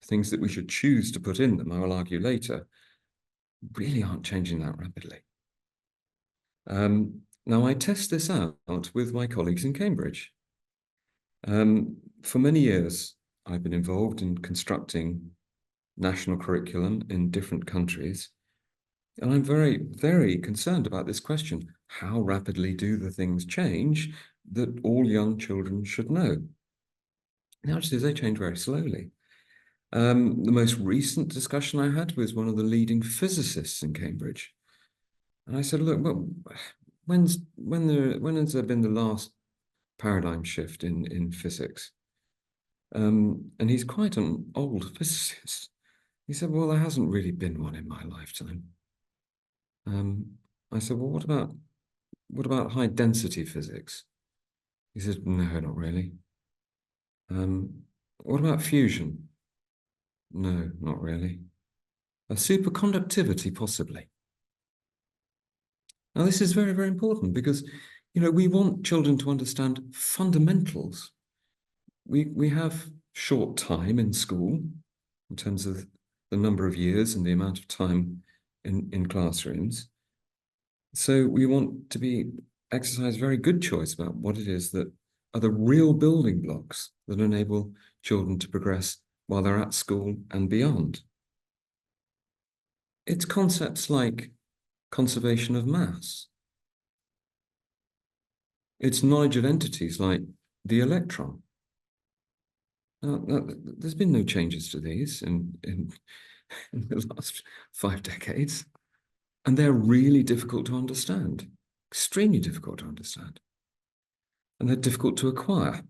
things that we should choose to put in them, I will argue later, really aren't changing that rapidly. Now, I test this out with my colleagues in Cambridge. For many years, I've been involved in constructing national curriculum in different countries. And I'm very, very concerned about this question. How rapidly do the things change that all young children should know? The answer is they change very slowly. The most recent discussion I had was one of the leading physicists in Cambridge. And I said, look, well, when has there been the last paradigm shift in physics? And he's quite an old physicist. He said, well, there hasn't really been one in my lifetime. I said, well, what about high density physics? He said, no, not really. What about fusion? No, not really. A superconductivity, possibly. Now, this is very, very important because, we want children to understand fundamentals. We have short time in school in terms of the number of years and the amount of time in classrooms. So we want to exercise very good choice about what it is that are the real building blocks that enable children to progress while they're at school and beyond. It's concepts like conservation of mass. It's knowledge of entities like the electron. Now, there's been no changes to these in the last 5 decades, and they're really difficult to understand, extremely difficult to understand, and they're difficult to acquire.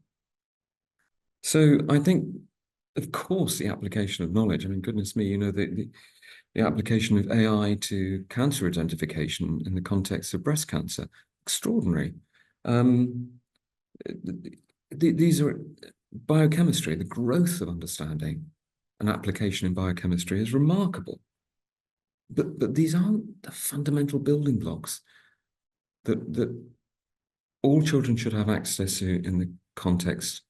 So I think, of course, the application of knowledge, I mean, goodness me, the application of AI to cancer identification in the context of breast cancer, extraordinary. These are biochemistry, the growth of understanding and application in biochemistry is remarkable. But these aren't the fundamental building blocks that all children should have access to in the context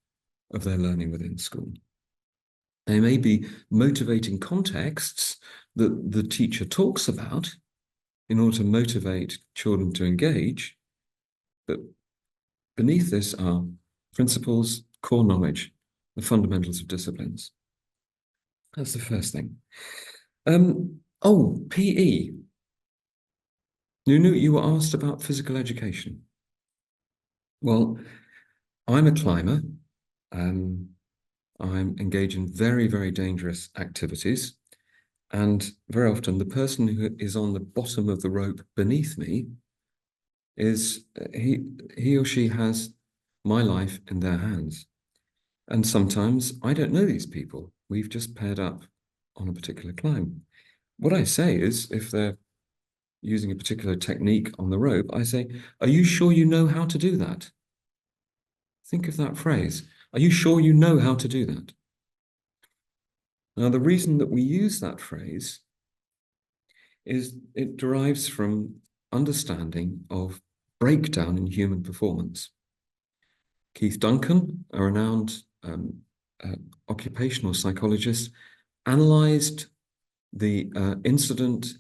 of their learning within school. They may be motivating contexts that the teacher talks about in order to motivate children to engage, but beneath this are principles, core knowledge, the fundamentals of disciplines. That's the first thing. PE. Nunu, you were asked about physical education. Well, I'm a climber. I'm engaged in very, very dangerous activities. And very often the person who is on the bottom of the rope beneath me is, he or she has my life in their hands. And sometimes I don't know these people. We've just paired up on a particular climb. What I say is, if they're using a particular technique on the rope, I say, are you sure you know how to do that? Think of that phrase. Are you sure you know how to do that? Now, the reason that we use that phrase is it derives from understanding of breakdown in human performance. Keith Duncan, a renowned occupational psychologist, analyzed the incident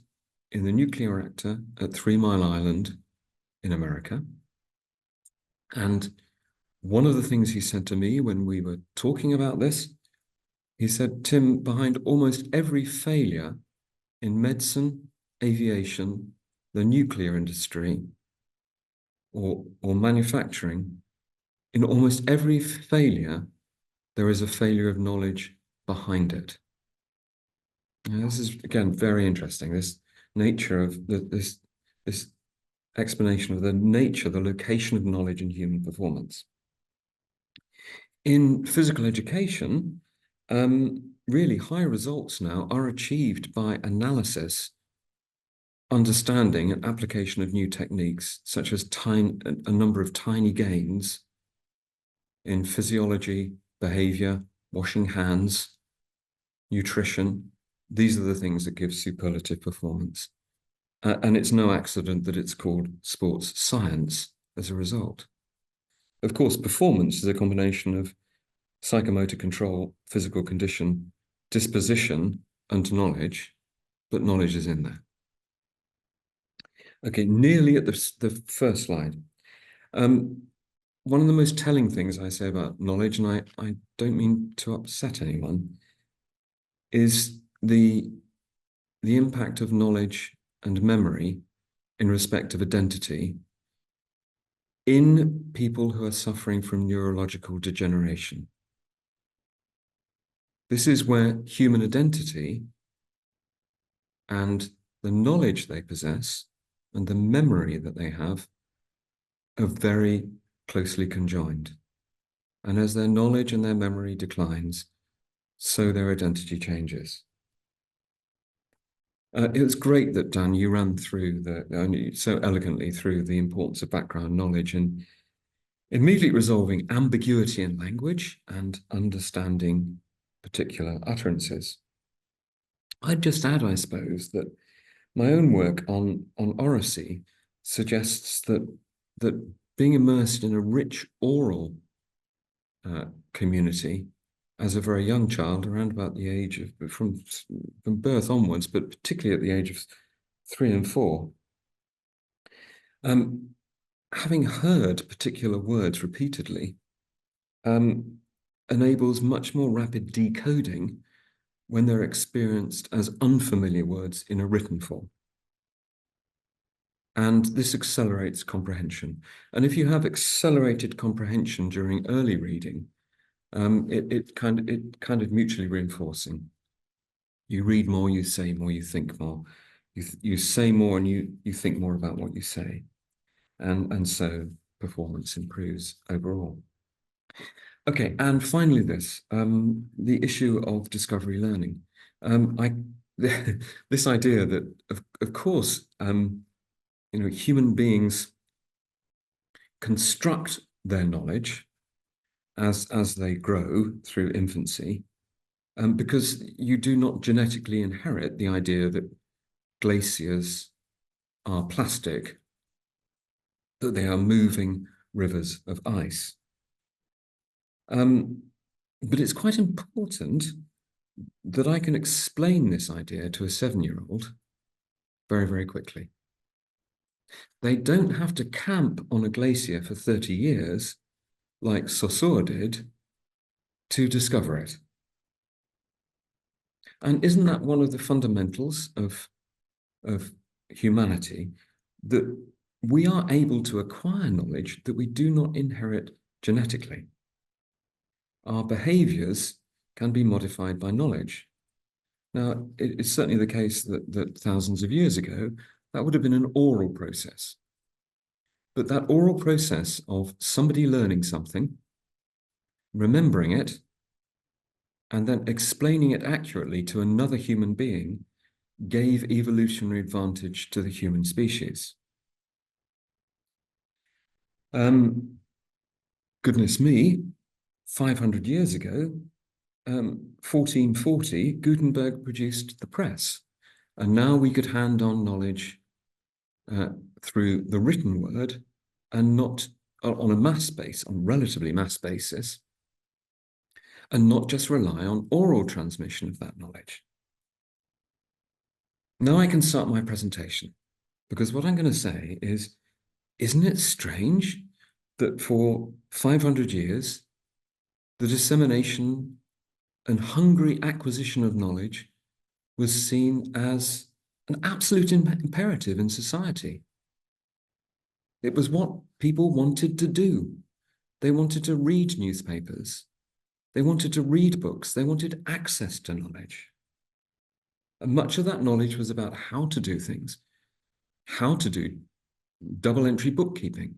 in the nuclear reactor at 3 Mile Island in America. And one of the things he said to me when we were talking about this, he said, Tim, behind almost every failure in medicine, aviation, the nuclear industry, or manufacturing, in almost every failure, there is a failure of knowledge behind it. Now, this is, again, very interesting, this nature of this explanation of the nature, the location of knowledge in human performance. In physical education, really high results now are achieved by analysis, understanding and application of new techniques, such as a number of tiny gains in physiology, behavior, washing hands, nutrition. These are the things that give superlative performance. And it's no accident that it's called sports science as a result. Of course, performance is a combination of psychomotor control, physical condition, disposition, and knowledge, but knowledge is in there. Okay, nearly at the first slide. One of the most telling things I say about knowledge, and I don't mean to upset anyone, is the impact of knowledge and memory in respect of identity in people who are suffering from neurological degeneration. This is where human identity and the knowledge they possess and the memory that they have are very closely conjoined. And as their knowledge and their memory declines, so their identity changes. It was great that, Dan, you ran through so elegantly through the importance of background knowledge and immediately resolving ambiguity in language and understanding particular utterances. I'd just add, I suppose, that my own work on oracy suggests that being immersed in a rich oral community as a very young child, around about the age of, from birth onwards, but particularly at the age of 3 and 4, having heard particular words repeatedly enables much more rapid decoding when they're experienced as unfamiliar words in a written form. And this accelerates comprehension. And if you have accelerated comprehension during early reading, it kind of mutually reinforcing. You read more, you say more, you think more. You say more and you think more about what you say. And so performance improves overall. Okay, and finally this, the issue of discovery learning. This idea that, of course, human beings construct their knowledge as they grow through infancy, because you do not genetically inherit the idea that glaciers are plastic, that they are moving rivers of ice. But it's quite important that I can explain this idea to a 7-year-old very, very quickly. They don't have to camp on a glacier for 30 years like Saussure did to discover it. And isn't that one of the fundamentals of humanity, that we are able to acquire knowledge that we do not inherit genetically? Our behaviors can be modified by knowledge. Now, it's certainly the case that thousands of years ago, that would have been an oral process. But that oral process of somebody learning something, remembering it, and then explaining it accurately to another human being gave evolutionary advantage to the human species. Goodness me, 500 years ago, 1440, Gutenberg produced the press. And now we could hand on knowledge through the written word and not on a mass base, on relatively mass basis, and not just rely on oral transmission of that knowledge. Now I can start my presentation, because what I'm going to say is, isn't it strange that for 500 years, the dissemination and hungry acquisition of knowledge was seen as an absolute imperative in society? It was what people wanted to do. They wanted to read newspapers. They wanted to read books. They wanted access to knowledge. And much of that knowledge was about how to do things, how to do double-entry bookkeeping,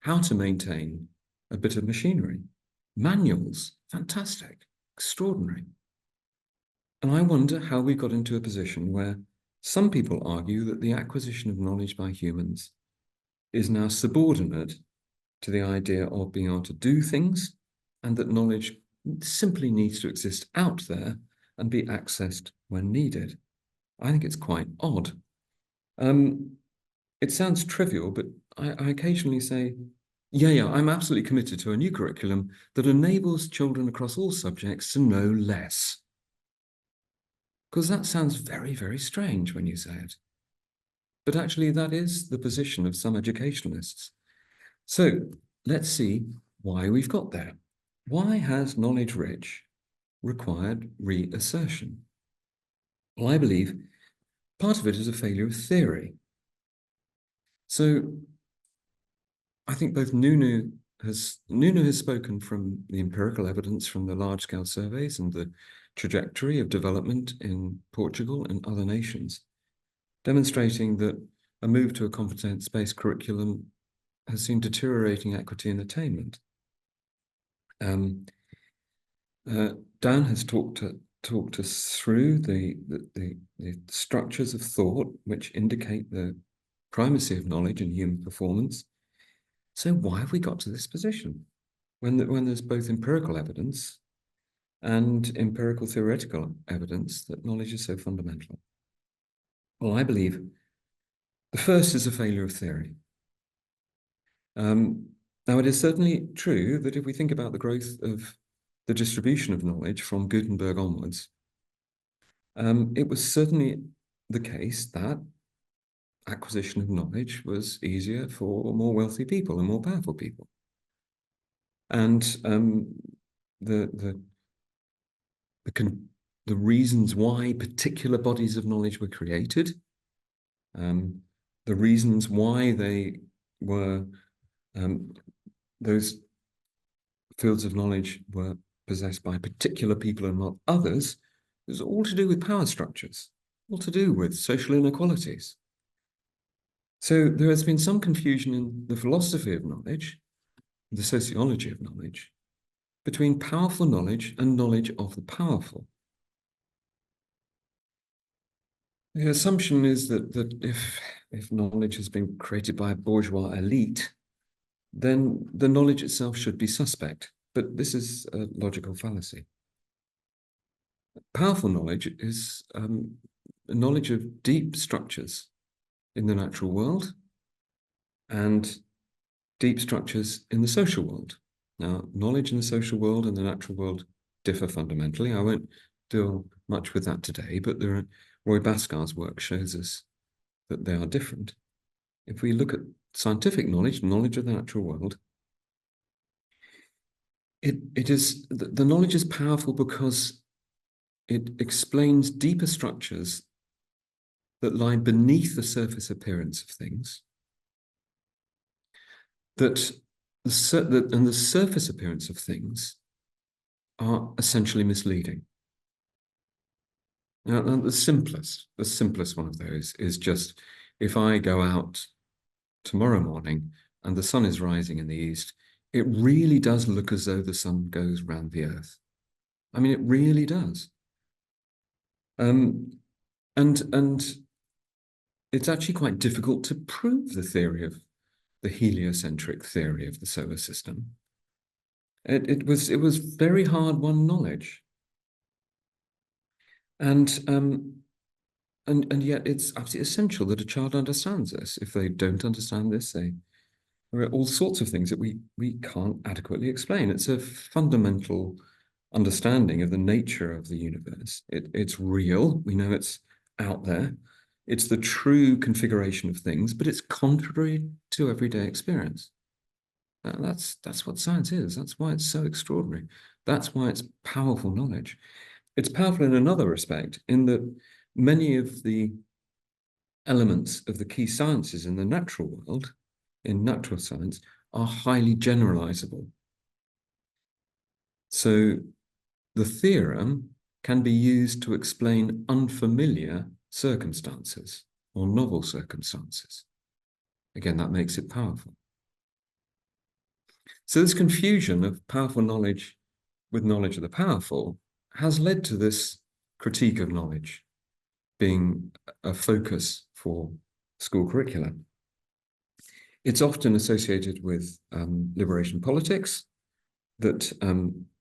how to maintain a bit of machinery, manuals, fantastic, extraordinary. And I wonder how we got into a position where some people argue that the acquisition of knowledge by humans is now subordinate to the idea of being able to do things, and that knowledge simply needs to exist out there and be accessed when needed. I think it's quite odd. It sounds trivial, but I occasionally say, yeah, I'm absolutely committed to a new curriculum that enables children across all subjects to know less. Because that sounds very, very strange when you say it. But actually, that is the position of some educationalists. So let's see why we've got there. Why has knowledge rich required reassertion? Well, I believe part of it is a failure of theory. So I think both Nuno has spoken from the empirical evidence from the large-scale surveys and the trajectory of development in Portugal and other nations, demonstrating that a move to a competence-based curriculum has seen deteriorating equity and attainment. Dan has talked us through the structures of thought which indicate the primacy of knowledge in human performance. So why have we got to this position when there's both empirical evidence and empirical theoretical evidence that knowledge is so fundamental? Well, I believe the first is a failure of theory. Now, it is certainly true that if we think about the growth of the distribution of knowledge from Gutenberg onwards, it was certainly the case that acquisition of knowledge was easier for more wealthy people and more powerful people. And the reasons why particular bodies of knowledge were created, the reasons why they were those fields of knowledge were possessed by particular people and not others, is all to do with power structures, all to do with social inequalities. So there has been some confusion in the philosophy of knowledge, the sociology of knowledge, between powerful knowledge and knowledge of the powerful. The assumption is that if knowledge has been created by a bourgeois elite, then the knowledge itself should be suspect. But this is a logical fallacy. Powerful knowledge is knowledge of deep structures in the natural world and deep structures in the social world. Now, knowledge in the social world and the natural world differ fundamentally. I won't deal much with that today, but Roy Bhaskaar's work shows us that they are different. If we look at scientific knowledge, knowledge of the natural world, it is the knowledge is powerful because it explains deeper structures that lie beneath the surface appearance of things, and the surface appearance of things are essentially misleading. Now, the simplest one of those is just, if I go out tomorrow morning and the sun is rising in the east, it really does look as though the sun goes round the earth. I mean, it really does. And it's actually quite difficult to prove the theory of the heliocentric theory of the solar system. It was very hard-won knowledge. And And yet it's absolutely essential that a child understands this. If they don't understand this, there are all sorts of things that we can't adequately explain. It's a fundamental understanding of the nature of the universe. It's real. We know it's out there. It's the true configuration of things, but it's contrary to everyday experience. That's what science is. That's why it's so extraordinary. That's why it's powerful knowledge. It's powerful in another respect, in that many of the elements of the key sciences in the natural world, in natural science, are highly generalizable. So the theorem can be used to explain unfamiliar circumstances or novel circumstances. Again, that makes it powerful. So this confusion of powerful knowledge with knowledge of the powerful has led to this critique of knowledge being a focus for school curricula. It's often associated with liberation politics, that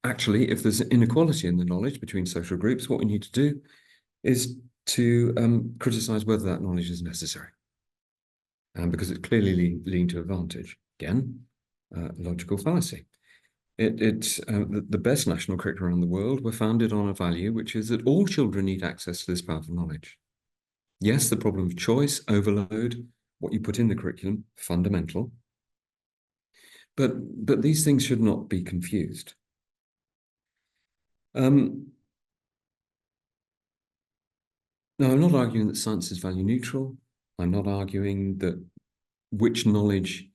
actually, if there's an inequality in the knowledge between social groups, what we need to do is to criticize whether that knowledge is necessary. Because it's clearly leading to advantage. Again, logical fallacy. The best national curricula around the world were founded on a value, which is that all children need access to this powerful knowledge. Yes, the problem of choice, overload, what you put in the curriculum, fundamental. But these things should not be confused. Now, I'm not arguing that science is value neutral. I'm not arguing that which knowledge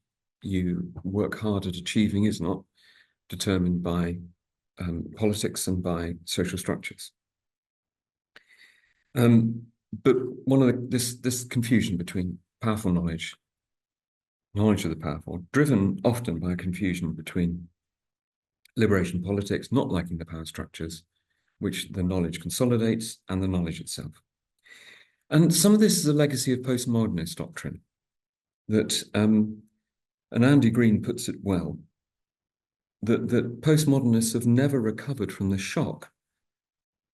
you work hard at achieving is not determined by politics and by social structures. But one of this confusion between powerful knowledge of the powerful, driven often by a confusion between liberation politics, not liking the power structures, which the knowledge consolidates, and the knowledge itself. And some of this is a legacy of postmodernist doctrine, that, and Andy Green puts it well, that postmodernists have never recovered from the shock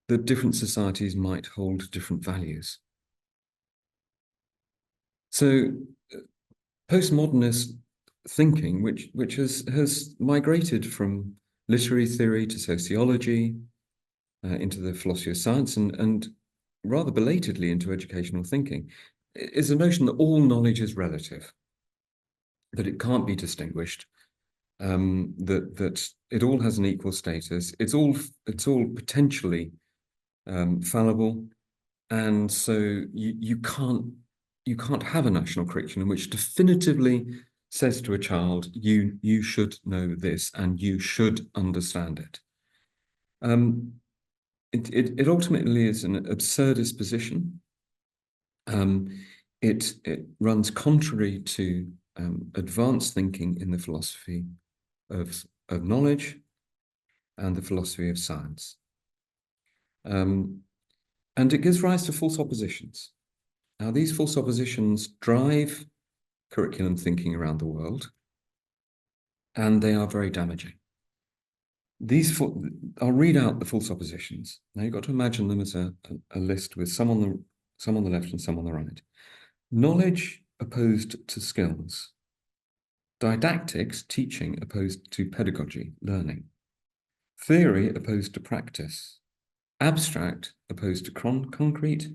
that different societies might hold different values. So postmodernist thinking, which has migrated from literary theory to sociology, into the philosophy of science, and rather belatedly into educational thinking, is a notion that all knowledge is relative, that it can't be distinguished, that it all has an equal status, it's all potentially fallible, and so you can't have a national curriculum which definitively says to a child, you should know this and you should understand it. It ultimately is an absurdist position. It runs contrary to advanced thinking in the philosophy of knowledge and the philosophy of science. And it gives rise to false oppositions. Now, these false oppositions drive curriculum thinking around the world, and they are very damaging. I'll read out the false oppositions. Now, you've got to imagine them as a list with some on the left and some on the right. Knowledge opposed to skills. Didactics, teaching, opposed to pedagogy, learning. Theory opposed to practice. Abstract opposed to concrete.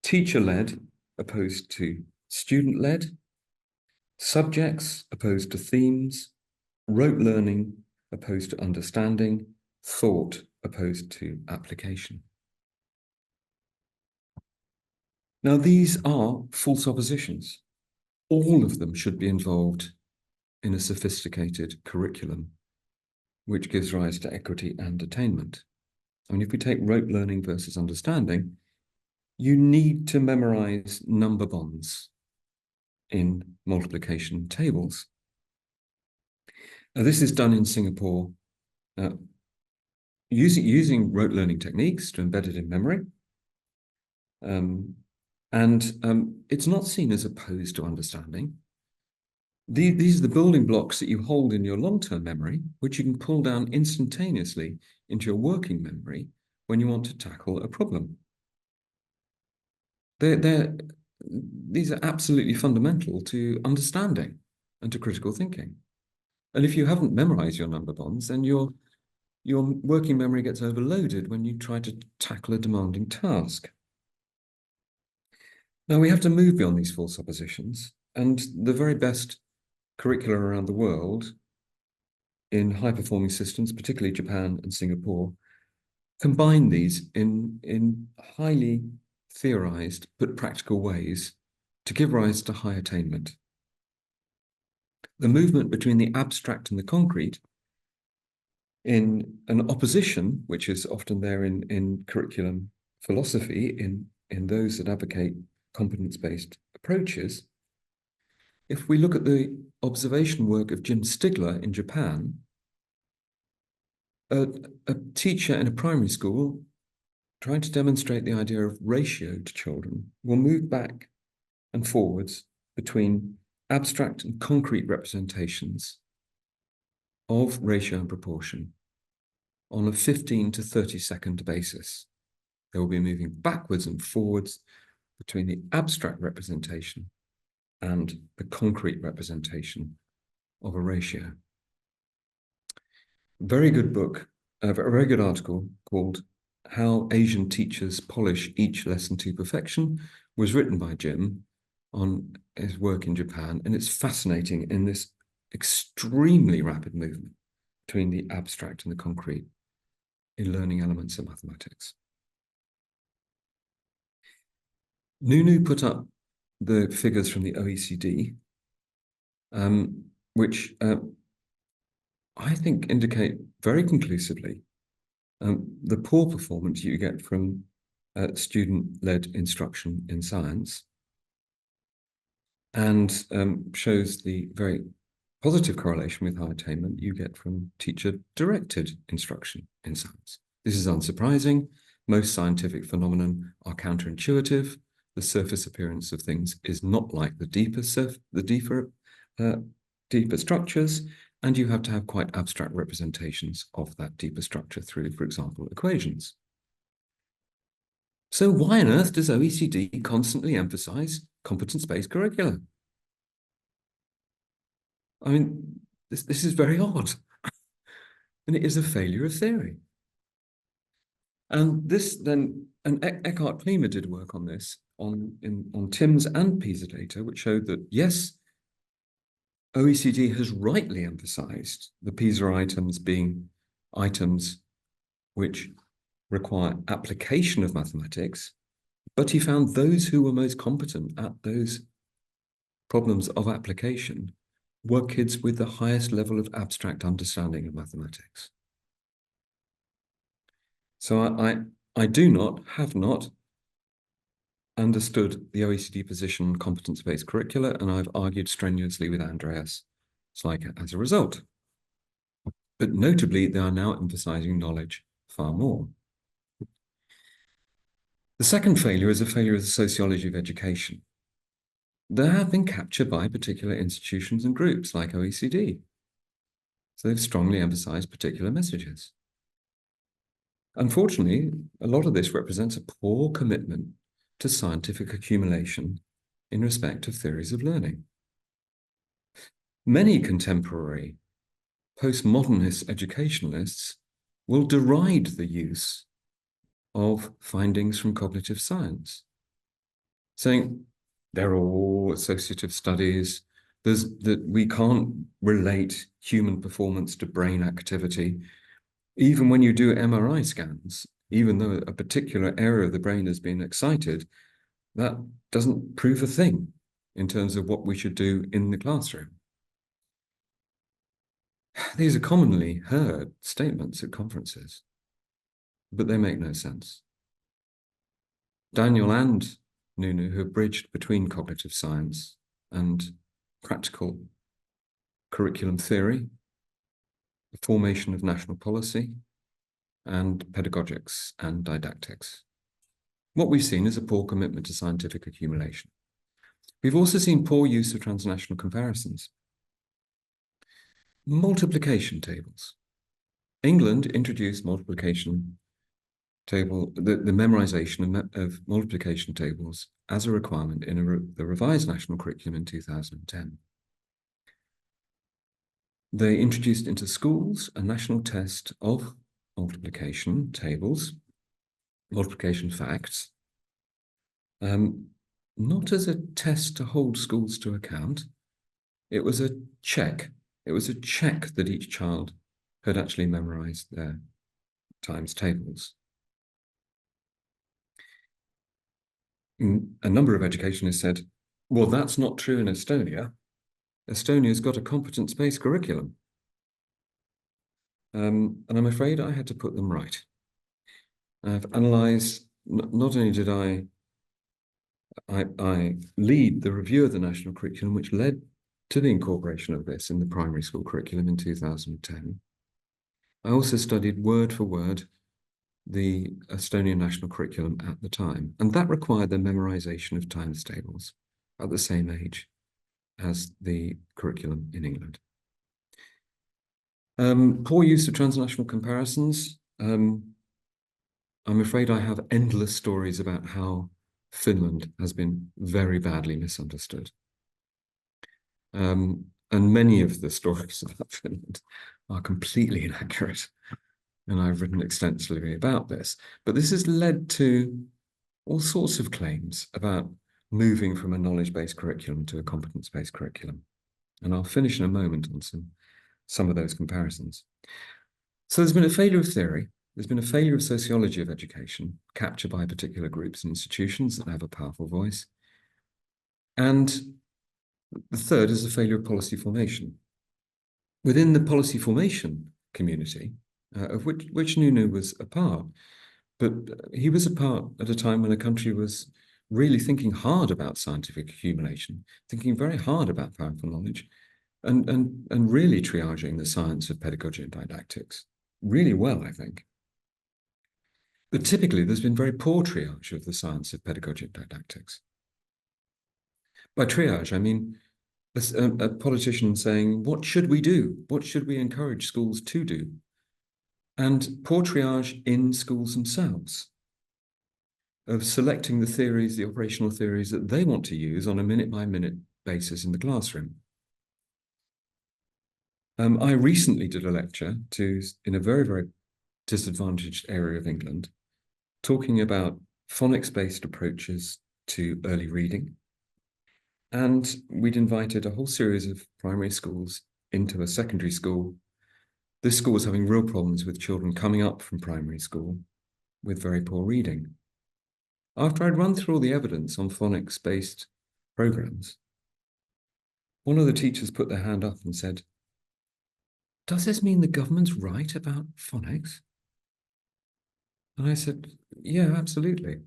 Teacher-led opposed to student-led. Subjects opposed to themes. Rote learning opposed to understanding. Thought opposed to application. Now, these are false oppositions. All of them should be involved in a sophisticated curriculum, which gives rise to equity and attainment. I mean, if we take rote learning versus understanding, you need to memorize number bonds in multiplication tables. Now, this is done in Singapore using rote learning techniques to embed it in memory. It's not seen as opposed to understanding. These are the building blocks that you hold in your long-term memory, which you can pull down instantaneously into your working memory when you want to tackle a problem. These are absolutely fundamental to understanding and to critical thinking. And if you haven't memorized your number bonds, then your working memory gets overloaded when you try to tackle a demanding task. Now, we have to move beyond these false oppositions, and the very best curricula around the world in high-performing systems, particularly Japan and Singapore, combine these in highly theorized but practical ways to give rise to high attainment. The movement between the abstract and the concrete in an opposition, which is often there in curriculum philosophy, in those that advocate competence-based approaches. If we look at the observation work of Jim Stigler in Japan, a teacher in a primary school trying to demonstrate the idea of ratio to children will move back and forwards between abstract and concrete representations of ratio and proportion on a 15 to 30 second basis. They will be moving backwards and forwards between the abstract representation and the concrete representation of a ratio. Very good book, a very good article called How Asian Teachers Polish Each Lesson to Perfection was written by Jim on his work in Japan, and it's fascinating in this extremely rapid movement between the abstract and the concrete in learning elements of mathematics. Nunu put up the figures from the OECD, which I think indicate very conclusively the poor performance you get from student-led instruction in science, and shows the very positive correlation with high attainment you get from teacher-directed instruction in science. This is unsurprising. Most scientific phenomena are counterintuitive. The surface appearance of things is not like the deeper structures, and you have to have quite abstract representations of that deeper structure through, for example, equations. So why on earth does OECD constantly emphasize competence-based curricula? I mean, this is very odd. And it is a failure of theory. And this then, and Eckhart Klima did work on this, on TIMSS and PISA data, which showed that, yes, OECD has rightly emphasized the PISA items being items which require application of mathematics, but he found those who were most competent at those problems of application were kids with the highest level of abstract understanding of mathematics. So I have not understood the OECD position on competence-based curricula, and I've argued strenuously with Andreas Schleicher as a result. But notably, they are now emphasizing knowledge far more. The second failure is a failure of the sociology of education. They have been captured by particular institutions and groups like OECD. So they've strongly emphasized particular messages. Unfortunately, a lot of this represents a poor commitment to scientific accumulation in respect of theories of learning. Many contemporary postmodernist educationalists will deride the use of findings from cognitive science, saying they're all associative studies, that we can't relate human performance to brain activity. Even when you do MRI scans, even though a particular area of the brain has been excited, that doesn't prove a thing in terms of what we should do in the classroom. These are commonly heard statements at conferences, but they make no sense. Daniel and Nunu, who have bridged between cognitive science and practical curriculum theory, the formation of national policy, and pedagogics and didactics. What we've seen is a poor commitment to scientific accumulation. We've also seen poor use of transnational comparisons. Multiplication tables. England introduced multiplication table, the memorization of multiplication tables as a requirement in the revised national curriculum in 2010. They introduced into schools a national test of multiplication tables, multiplication facts, not as a test to hold schools to account. It was a check. It was a check that each child had actually memorized their times tables. A number of educationists said, well, that's not true in Estonia. Estonia's got a competence-based curriculum. And I'm afraid I had to put them right. I've analysed, not only did I lead the review of the national curriculum, which led to the incorporation of this in the primary school curriculum in 2010. I also studied word for word the Estonian national curriculum at the time, and that required the memorization of times tables at the same age as the curriculum in England. Poor use of transnational comparisons. I'm afraid I have endless stories about how Finland has been very badly misunderstood. And many of the stories about Finland are completely inaccurate. And I've written extensively about this. But this has led to all sorts of claims about moving from a knowledge-based curriculum to a competence-based curriculum. And I'll finish in a moment on some of those comparisons. So there's been a failure of theory. There's been a failure of sociology of education, captured by particular groups and institutions that have a powerful voice. And the third is a failure of policy formation. Within the policy formation community, of which Nuno was a part, but he was a part at a time when the country was really thinking hard about scientific accumulation, thinking very hard about powerful knowledge, and really triaging the science of pedagogy and didactics really well, I think. But typically, there's been very poor triage of the science of pedagogy and didactics. By triage, I mean a politician saying, what should we do? What should we encourage schools to do? And poor triage in schools themselves, of selecting the theories, the operational theories that they want to use on a minute-by-minute basis in the classroom. I recently did a lecture in a very, very disadvantaged area of England, talking about phonics-based approaches to early reading. And we'd invited a whole series of primary schools into a secondary school. This school was having real problems with children coming up from primary school with very poor reading. After I'd run through all the evidence on phonics-based programs, one of the teachers put their hand up and said, does this mean the government's right about phonics? And I said, yeah, absolutely.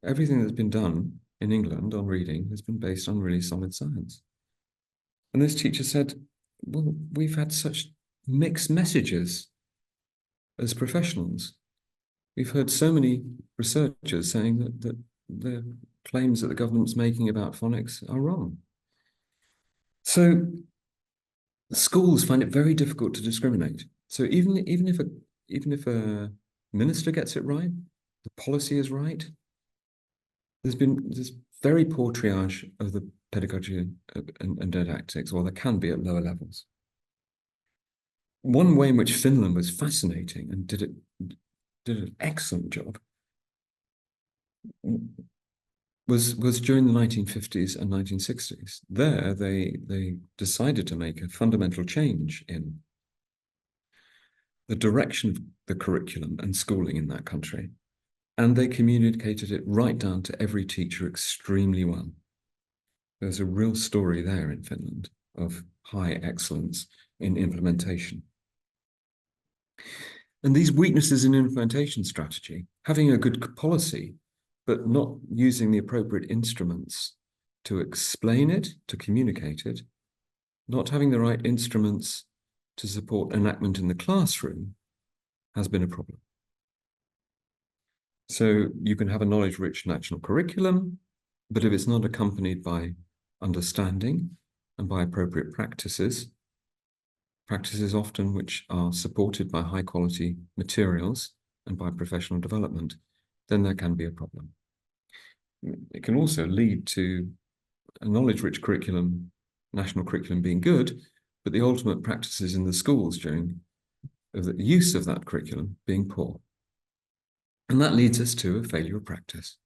Everything that's been done in England on reading has been based on really solid science. And this teacher said, well, we've had such mixed messages as professionals. We've heard so many researchers saying that the claims that the government's making about phonics are wrong. So schools find it very difficult to discriminate. So even if a minister gets it right, the policy is right, there's very poor triage of the pedagogy and didactics, or there can be at lower levels. One way in which Finland was fascinating and did an excellent job was during the 1950s and 1960s. There, they decided to make a fundamental change in the direction of the curriculum and schooling in that country. And they communicated it right down to every teacher extremely well. There's a real story there in Finland of high excellence in implementation. And these weaknesses in implementation strategy, having a good policy, but not using the appropriate instruments to explain it, to communicate it, not having the right instruments to support enactment in the classroom, has been a problem. So you can have a knowledge-rich national curriculum, but if it's not accompanied by understanding and by appropriate practices often which are supported by high-quality materials and by professional development, then there can be a problem. It can also lead to a knowledge-rich curriculum, national curriculum being good, but the ultimate practices in the schools during the use of that curriculum being poor. And that leads us to a failure of practice.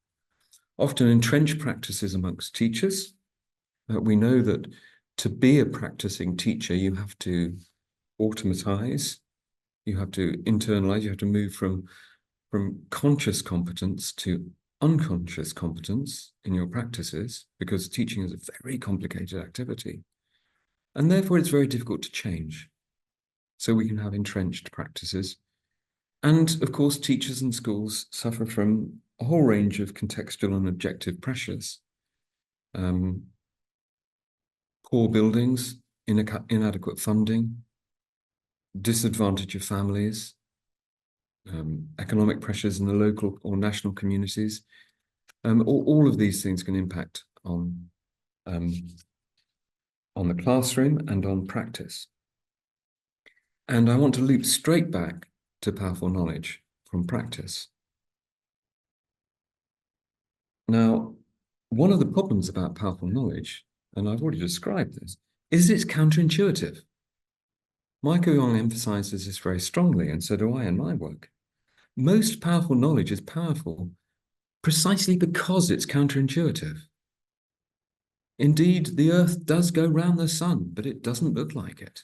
Often entrenched practices amongst teachers. We know that to be a practicing teacher, you have to automatize, you have to internalize, you have to move from conscious competence to unconscious competence in your practices, because teaching is a very complicated activity. And therefore, it's very difficult to change. So we can have entrenched practices. And of course, teachers and schools suffer from a whole range of contextual and objective pressures. Poor buildings, inadequate funding, disadvantage of families, economic pressures in the local or national communities. All of these things can impact on the classroom and on practice. And I want to loop straight back to powerful knowledge from practice. Now, one of the problems about powerful knowledge, and I've already described this, is it's counterintuitive. Michael Young emphasizes this very strongly, and so do I in my work. Most powerful knowledge is powerful precisely because it's counterintuitive. Indeed, the earth does go round the sun, but it doesn't look like it.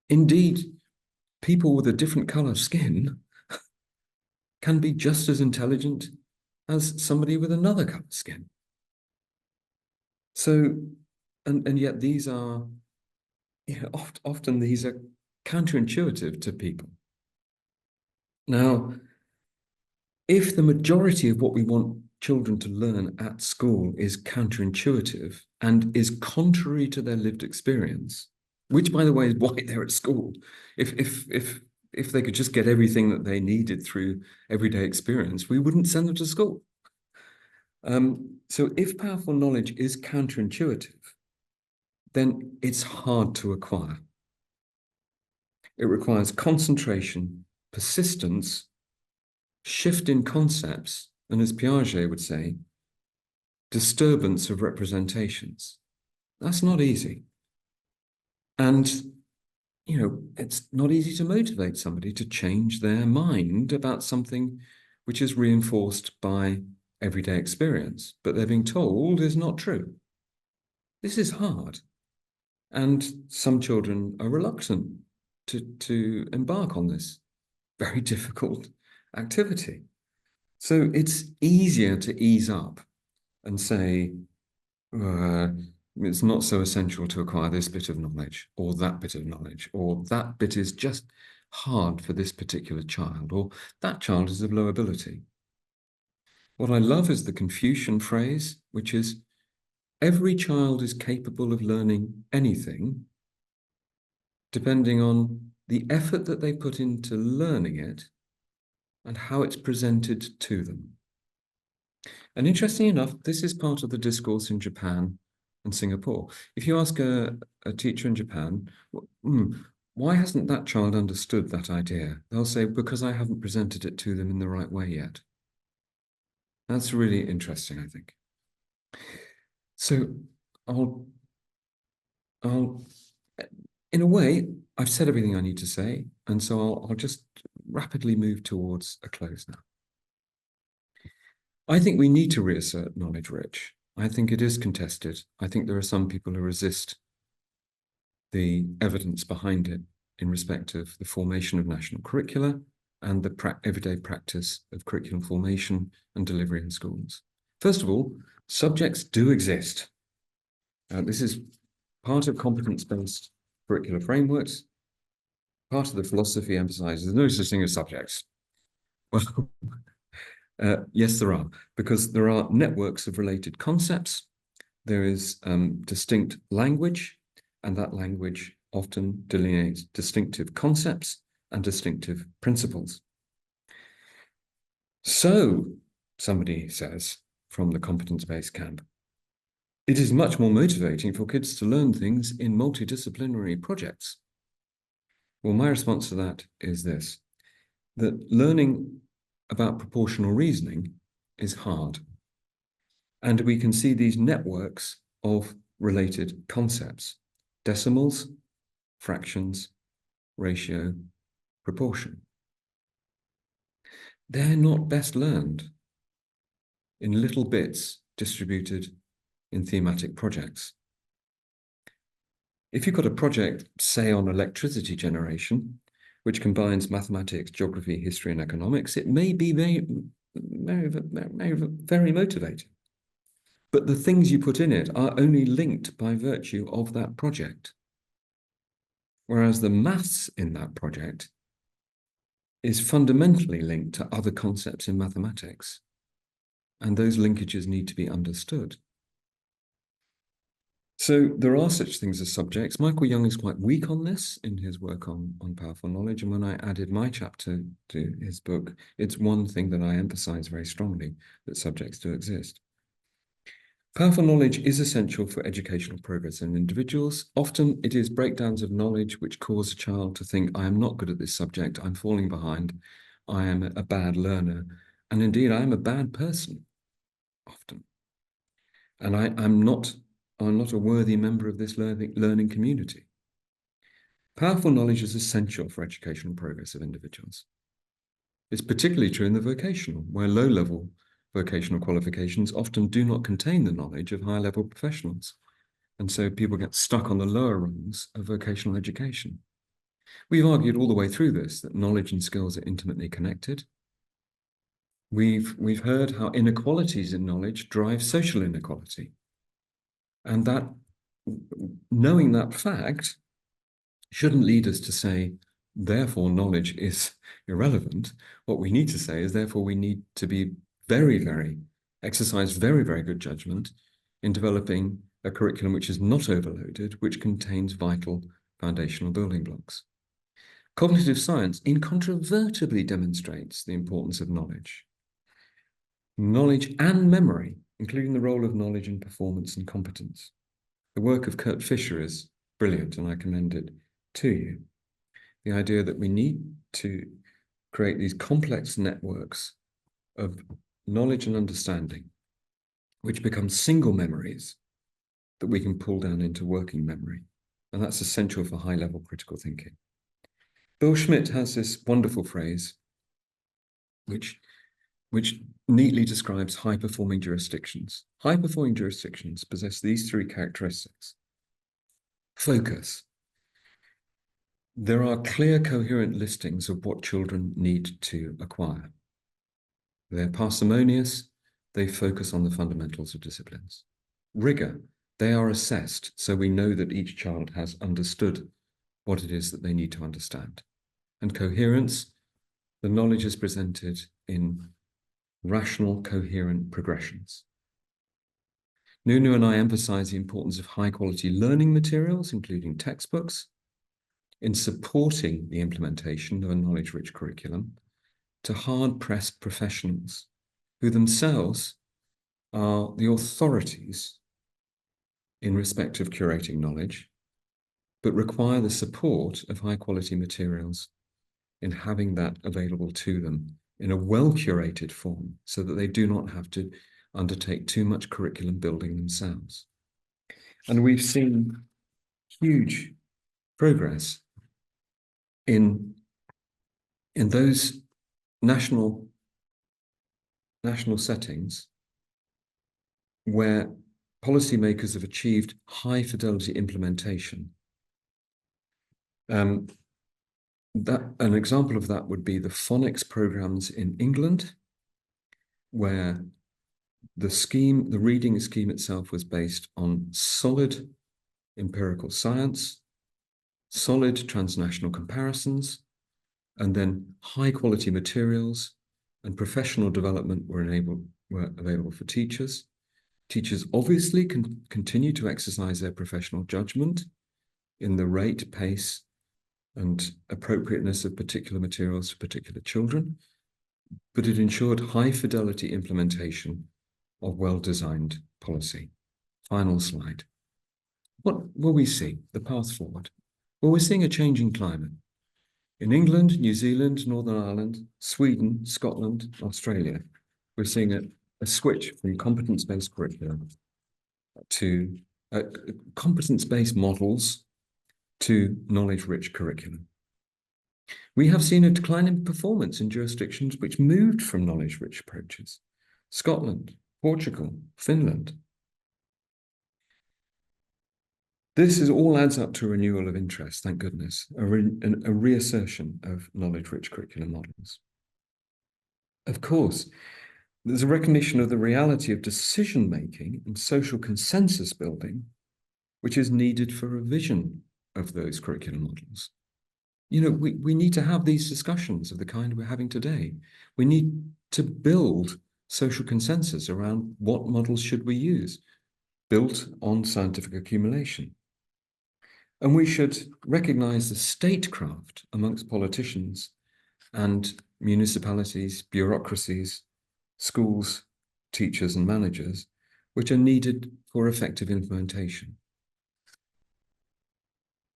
Indeed, people with a different color skin can be just as intelligent as somebody with another color skin. So, and yet these are, often these are counterintuitive to people. Now, if the majority of what we want children to learn at school is counterintuitive and is contrary to their lived experience, which, by the way, is why they're at school. If they could just get everything that they needed through everyday experience, we wouldn't send them to school. So if powerful knowledge is counterintuitive, then it's hard to acquire. It requires concentration, persistence, shift in concepts, and as Piaget would say, disturbance of representations. That's not easy. And, it's not easy to motivate somebody to change their mind about something which is reinforced by everyday experience, but they're being told is not true. This is hard. And some children are reluctant to embark on this very difficult activity. So it's easier to ease up and say, it's not so essential to acquire this bit of knowledge or that bit of knowledge, or that bit is just hard for this particular child, or that child is of low ability. What I love is the Confucian phrase, which is, every child is capable of learning anything depending on the effort that they put into learning it and how it's presented to them. And interestingly enough, this is part of the discourse in Japan and Singapore. If you ask a teacher in Japan, why hasn't that child understood that idea? They'll say, because I haven't presented it to them in the right way yet. That's really interesting, I think. So I'll in a way, I've said everything I need to say, and so I'll just rapidly move towards a close now. I think we need to reassert knowledge rich. I think it is contested. I think there are some people who resist the evidence behind it in respect of the formation of national curricula and the everyday practice of curriculum formation and delivery in schools. First of all, subjects do exist. This is part of competence-based curricular frameworks. Part of the philosophy emphasizes there's no such thing as subjects. Well, yes, there are, because there are networks of related concepts. There is distinct language, and that language often delineates distinctive concepts and distinctive principles. So, somebody says from the competence-based camp, it is much more motivating for kids to learn things in multidisciplinary projects. Well, my response to that is this. that learning about proportional reasoning is hard. And we can see these networks of related concepts: decimals, fractions, ratio, proportion. They're not best learned in little bits distributed in thematic projects. If you've got a project, say, on electricity generation, which combines mathematics, geography, history, and economics, it may be very motivating. But the things you put in it are only linked by virtue of that project. Whereas the maths in that project is fundamentally linked to other concepts in mathematics. And those linkages need to be understood. So there are such things as subjects. Michael Young is quite weak on this in his work on powerful knowledge. And when I added my chapter to his book, it's one thing that I emphasize very strongly, that subjects do exist. Powerful knowledge is essential for educational progress in individuals. Often it is breakdowns of knowledge which cause a child to think, I am not good at this subject, I'm falling behind, I am a bad learner, and indeed I am a bad person, often. And I'm not a worthy member of this learning community. Powerful knowledge is essential for educational progress of individuals. It's particularly true in the vocational, where low-level vocational qualifications often do not contain the knowledge of high-level professionals. And so people get stuck on the lower rungs of vocational education. We've argued all the way through this that knowledge and skills are intimately connected. We've heard how inequalities in knowledge drive social inequality. And that, knowing that fact, shouldn't lead us to say, therefore knowledge is irrelevant. What we need to say is, therefore we need to be exercise very, very good judgment in developing a curriculum which is not overloaded, which contains vital foundational building blocks. Cognitive science incontrovertibly demonstrates the importance of knowledge. Knowledge and memory, including the role of knowledge in performance and competence. The work of Kurt Fischer is brilliant, and I commend it to you. The idea that we need to create these complex networks of knowledge and understanding, which become single memories that we can pull down into working memory. And that's essential for high-level critical thinking. Bill Schmidt has this wonderful phrase, which neatly describes high-performing jurisdictions. High-performing jurisdictions possess these three characteristics. Focus. There are clear, coherent listings of what children need to acquire. They're parsimonious, they focus on the fundamentals of disciplines. Rigor, they are assessed, so we know that each child has understood what it is that they need to understand. And coherence, the knowledge is presented in rational, coherent progressions. Nuno and I emphasize the importance of high-quality learning materials, including textbooks, in supporting the implementation of a knowledge-rich curriculum to hard-pressed professionals who themselves are the authorities in respect of curating knowledge, but require the support of high-quality materials in having that available to them in a well-curated form so that they do not have to undertake too much curriculum building themselves. And we've seen huge progress in those national national where policymakers have achieved high fidelity implementation. An example of that would be the phonics programs in England, where the reading scheme itself was based on solid empirical science, solid transnational comparisons, and then high quality materials and professional development were available for teachers. Teachers obviously can continue to exercise their professional judgment in the rate, pace, and appropriateness of particular materials for particular children, but it ensured high fidelity implementation of well-designed policy. Final slide. What will we see? The path forward. Well, we're seeing a changing climate. In England, New Zealand, Northern Ireland, Sweden, Scotland, Australia, we're seeing a switch from competence-based curriculum to competence-based models to knowledge-rich curriculum. We have seen a decline in performance in jurisdictions which moved from knowledge-rich approaches. Scotland, Portugal, Finland. This all adds up to a renewal of interest, thank goodness, a reassertion of knowledge-rich curriculum models. Of course, there's a recognition of the reality of decision-making and social consensus building, which is needed for revision of those curriculum models. You know, we need to have these discussions of the kind we're having today. We need to build social consensus around what models should we use, built on scientific accumulation. And we should recognize the statecraft amongst politicians and municipalities, bureaucracies, schools, teachers and managers, which are needed for effective implementation.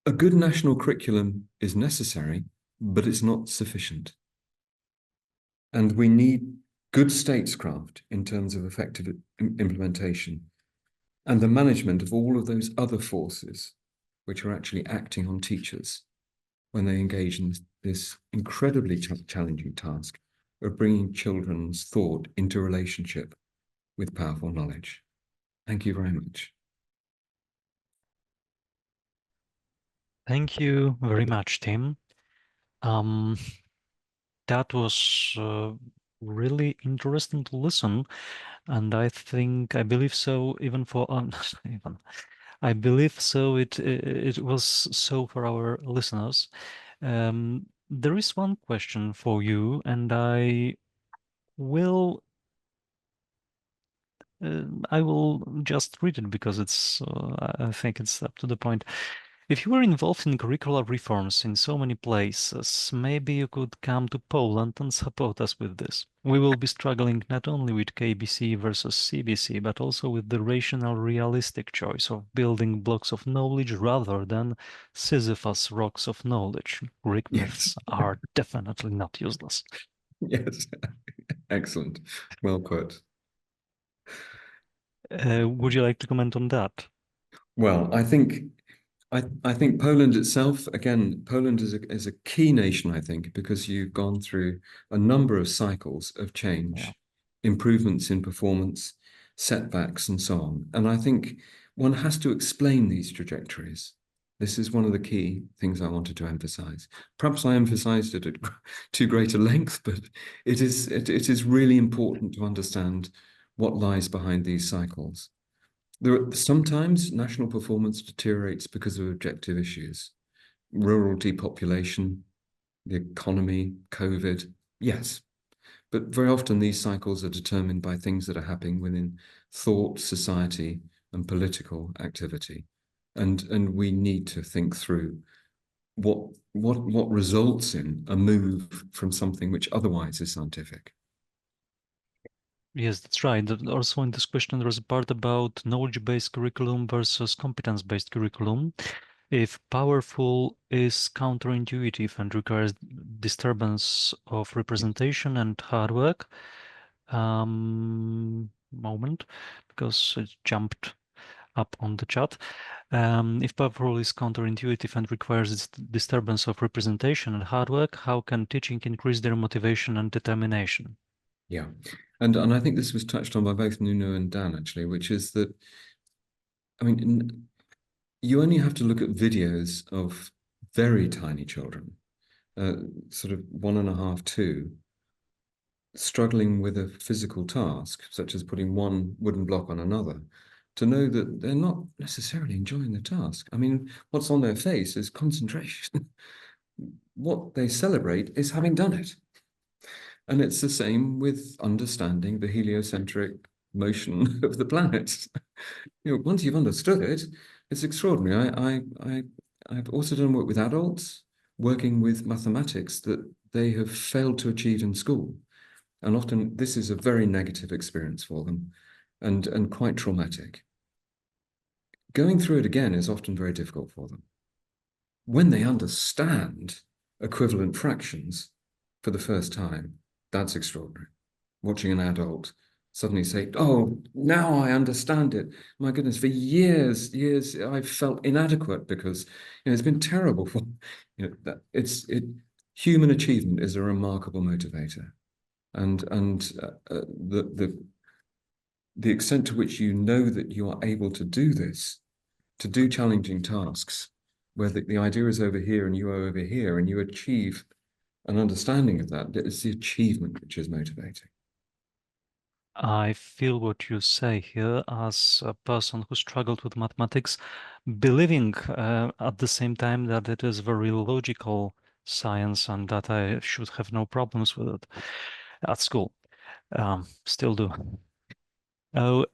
A good national curriculum is necessary, but it's not sufficient. And we need good statescraft in terms of effective implementation and the management of all of those other forces which are actually acting on teachers when they engage in this incredibly challenging task of bringing children's thought into relationship with powerful knowledge. Thank you very much.
Thank you very much, Tim. That was really interesting to listen, and I believe so. Even for even, I believe so. It was so for our listeners. There is one question for you, and I will just read it because I think it's up to the point. If you were involved in curricular reforms in so many places, maybe you could come to Poland and support us with this. We will be struggling not only with KBC versus CBC, but also with the rational, realistic choice of building blocks of knowledge rather than Sisyphus rocks of knowledge. Greek myths are definitely not useless.
Yes, excellent. Well put.
Would you like to comment on that?
Well, I think Poland itself, again, Poland is a key nation, I think, because you've gone through a number of cycles of change, improvements in performance, setbacks, and so on. And I think one has to explain these trajectories. This is one of the key things I wanted to emphasize. Perhaps I emphasized it at too great a length, but it is really important to understand what lies behind these cycles. Sometimes national performance deteriorates because of objective issues. Rural depopulation, the economy, COVID, yes. But very often these cycles are determined by things that are happening within thought, society, and political activity. And we need to think through what results in a move from something which otherwise is scientific.
Yes, that's right. Also in this question, there was a part about knowledge-based curriculum versus competence-based curriculum. If powerful is counterintuitive and requires disturbance of representation and hard work, moment, because it jumped up on the chat. If powerful is counterintuitive and requires its disturbance of representation and hard work, how can teaching increase their motivation and determination?
Yeah, and I think this was touched on by both Nuno and Dan, actually, which is that, I mean, you only have to look at videos of very tiny children, sort of 1.5, 2, struggling with a physical task, such as putting one wooden block on another, to know that they're not necessarily enjoying the task. I mean, what's on their face is concentration. What they celebrate is having done it. And it's the same with understanding the heliocentric motion of the planets. You know, once you've understood it, it's extraordinary. I've also done work with adults, working with mathematics that they have failed to achieve in school. And often this is a very negative experience for them and quite traumatic. Going through it again is often very difficult for them. When they understand equivalent fractions for the first time, that's extraordinary. Watching an adult suddenly say, oh, now I understand it. My goodness, for years, I've felt inadequate because it's been terrible. For, human achievement is a remarkable motivator. And the extent to which you know that you are able to do this, to do challenging tasks, where the idea is over here and you are over here, and you achieve an understanding of that, it's the achievement which is motivating.
I feel what you say here as a person who struggled with mathematics, believing at the same time that it is very logical science and that I should have no problems with it at school. Still do. Oh,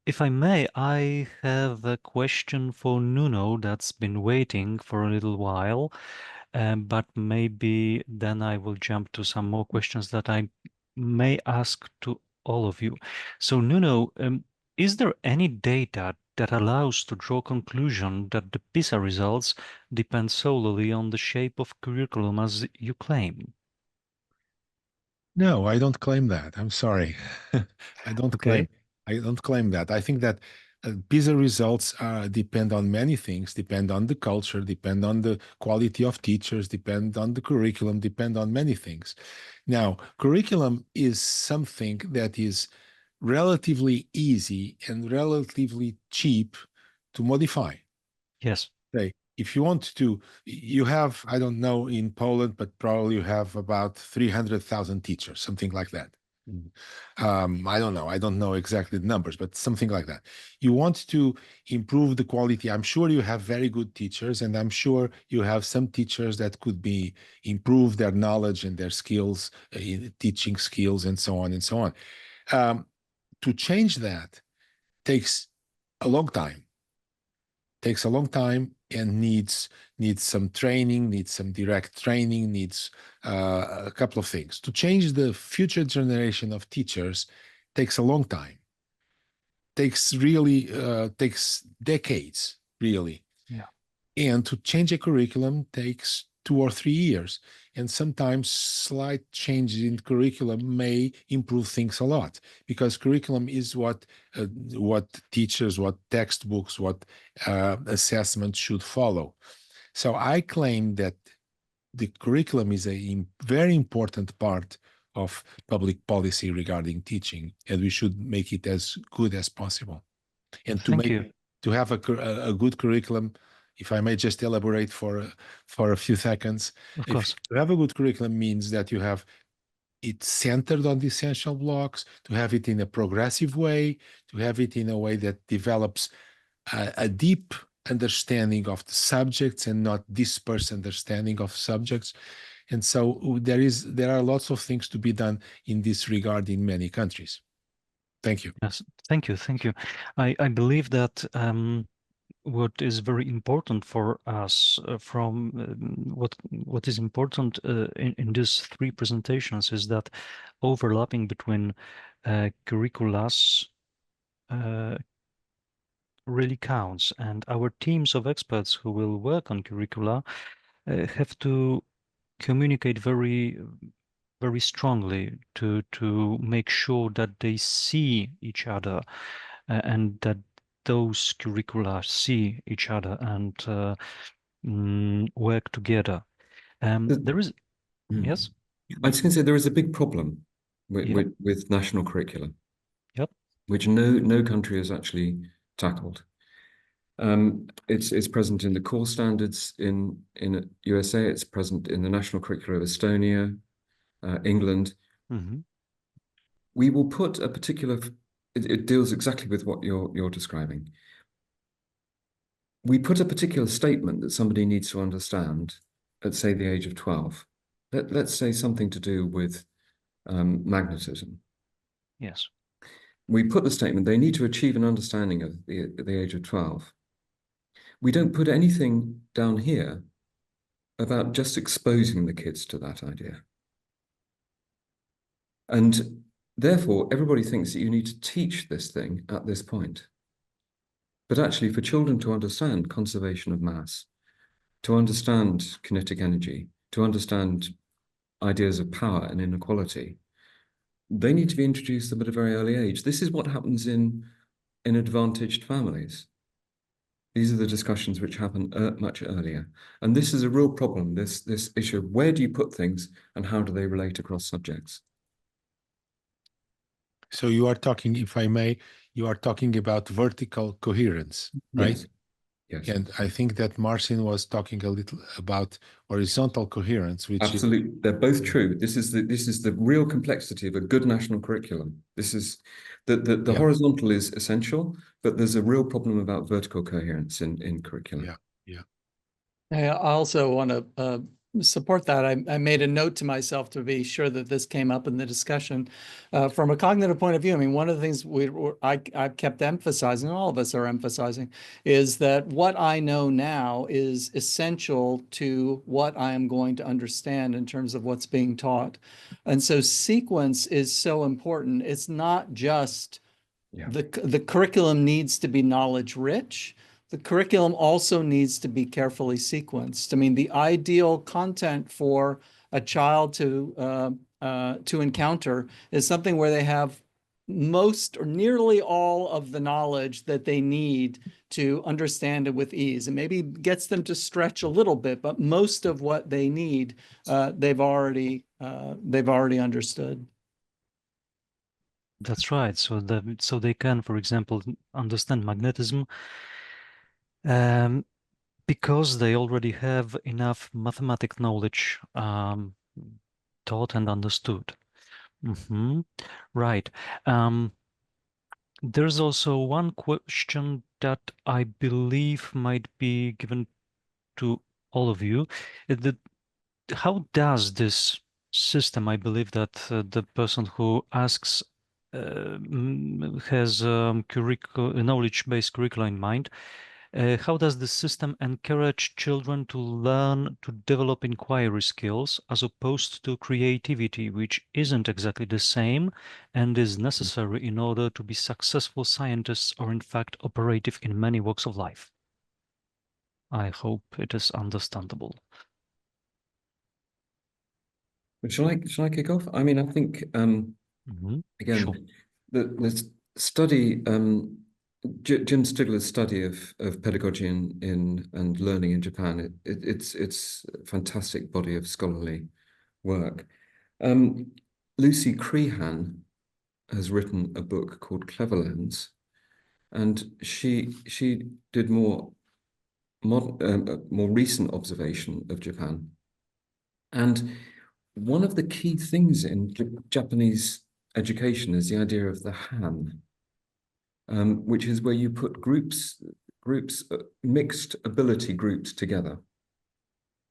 if I may, I have a question for Nuno that's been waiting for a little while, but maybe then I will jump to some more questions that I may ask to all of you. So Nuno, is there any data that allows to draw conclusion that the PISA results depend solely on the shape of curriculum as you claim?
No, I don't claim that. I'm sorry. I don't
Okay.
claim that. I think that PISA results depend on many things, depend on the culture, depend on the quality of teachers, depend on the curriculum, depend on many things. Now, curriculum is something that is relatively easy and relatively cheap to modify.
Yes.
Say, if you want to, you have, I don't know in Poland, but probably you have about 300,000 teachers, something like that. I don't know. I don't know exactly the numbers, but something like that. You want to improve the quality. I'm sure you have very good teachers, and I'm sure you have some teachers that could be improve their knowledge and their skills, teaching skills, and so on and so on. To change that takes a long time. Takes a long time and needs some training, needs some direct training, needs a couple of things. To change the future generation of teachers takes a long time. Takes decades, really.
Yeah.
And to change a curriculum takes 2 or 3 years. And sometimes slight changes in curriculum may improve things a lot, because curriculum is what teachers, what textbooks, what assessments should follow. So I claim that the curriculum is a very important part of public policy regarding teaching, and we should make it as good as possible. And to have a good curriculum, if I may just elaborate for a few seconds,
Of course.
to have a good curriculum means that you have it centered on the essential blocks, to have it in a progressive way, to have it in a way that develops a deep understanding of the subjects and not dispersed understanding of subjects. And so there are lots of things to be done in this regard in many countries. Thank you.
Yes, thank you. I believe that what is very important for us what is important in these three presentations is that overlapping between curriculas really counts, and our teams of experts who will work on curricula have to communicate very strongly to make sure that they see each other and that those curricula see each other and work together. There is, yes?
I was going to say there is a big problem
Yep.
with national curricula,
Yep.
which no country has actually tackled. It's present in the core standards in USA. It's present in the national curricula of Estonia, England.
Mm-hmm.
We will put a particular. It deals exactly with what you're describing. We put a particular statement that somebody needs to understand at, say, the age of 12. Let's say something to do with magnetism.
Yes.
We put the statement they need to achieve an understanding at the age of 12. We don't put anything down here about just exposing the kids to that idea. And therefore, everybody thinks that you need to teach this thing at this point. But actually, for children to understand conservation of mass, to understand kinetic energy, to understand ideas of power and inequality, they need to be introduced to them at a very early age. This is what happens in advantaged families. These are the discussions which happen much earlier. And this is a real problem, this issue of where do you put things and how do they relate across subjects?
So you are talking, if I may, you are talking about vertical coherence, right?
Yes. Yes.
And I think that Marcin was talking a little about horizontal coherence, which
Absolutely, they're both true. This is the real complexity of a good national curriculum. This is the
Yeah.
horizontal is essential, but there's a real problem about vertical coherence in curriculum.
Yeah. Yeah.
I also want to support that. I made a note to myself to be sure that this came up in the discussion. From a cognitive point of view, I mean, one of the things I've kept emphasizing, all of us are emphasizing, is that what I know now is essential to what I am going to understand in terms of what's being taught. And so sequence is so important. It's not just the curriculum needs to be knowledge rich. The curriculum also needs to be carefully sequenced. I mean, the ideal content for a child to encounter is something where they have most or nearly all of the knowledge that they need to understand it with ease, and maybe gets them to stretch a little bit, but most of what they need, they've already understood.
That's right. So they can, for example, understand magnetism because they already have enough mathematic knowledge taught and understood. Right. There's also one question that I believe might be given to all of you. How does this system, I believe that the person who asks has knowledge-based curricula in mind, how does the system encourage children to learn to develop inquiry skills as opposed to creativity, which isn't exactly the same and is necessary in order to be successful scientists or in fact operative in many walks of life? I hope it is understandable.
Shall I kick off? I mean, I think again,
Sure.
the study, Jim Stigler's study of pedagogy and learning in Japan, it's a fantastic body of scholarly work. Lucy Crehan has written a book called Cleverlands, and she did more recent observation of Japan. And one of the key things in Japanese education is the idea of the han, which is where you put groups, mixed ability groups together.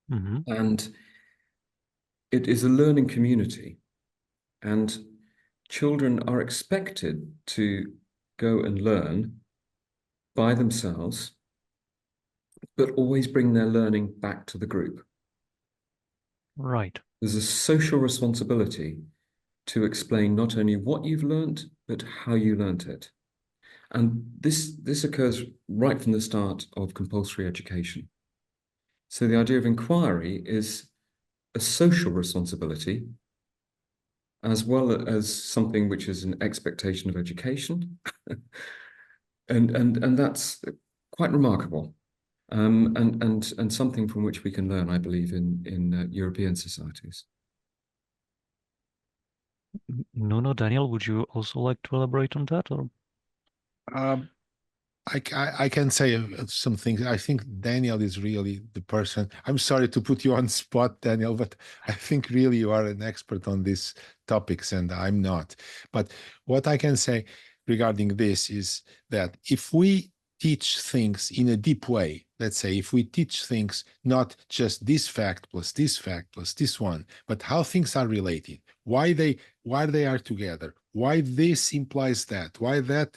And it is a learning community. And children are expected to go and learn by themselves, but always bring their learning back to the group.
Right.
There's a social responsibility to explain not only what you've learned, but how you learned it. And this occurs right from the start of compulsory education. So the idea of inquiry is a social responsibility, as well as something which is an expectation of education. and that's quite remarkable. And something from which we can learn, I believe, in European societies.
Nuno, Daniel, would you also like to elaborate on that? Or
I can say some things. I think Daniel is really the person. I'm sorry to put you on spot, Daniel, but I think really you are an expert on these topics and I'm not. But what I can say regarding this is that if we teach things in a deep way, let's say if we teach things not just this fact plus this fact plus this one, but how things are related, why they are together, why this implies that, why that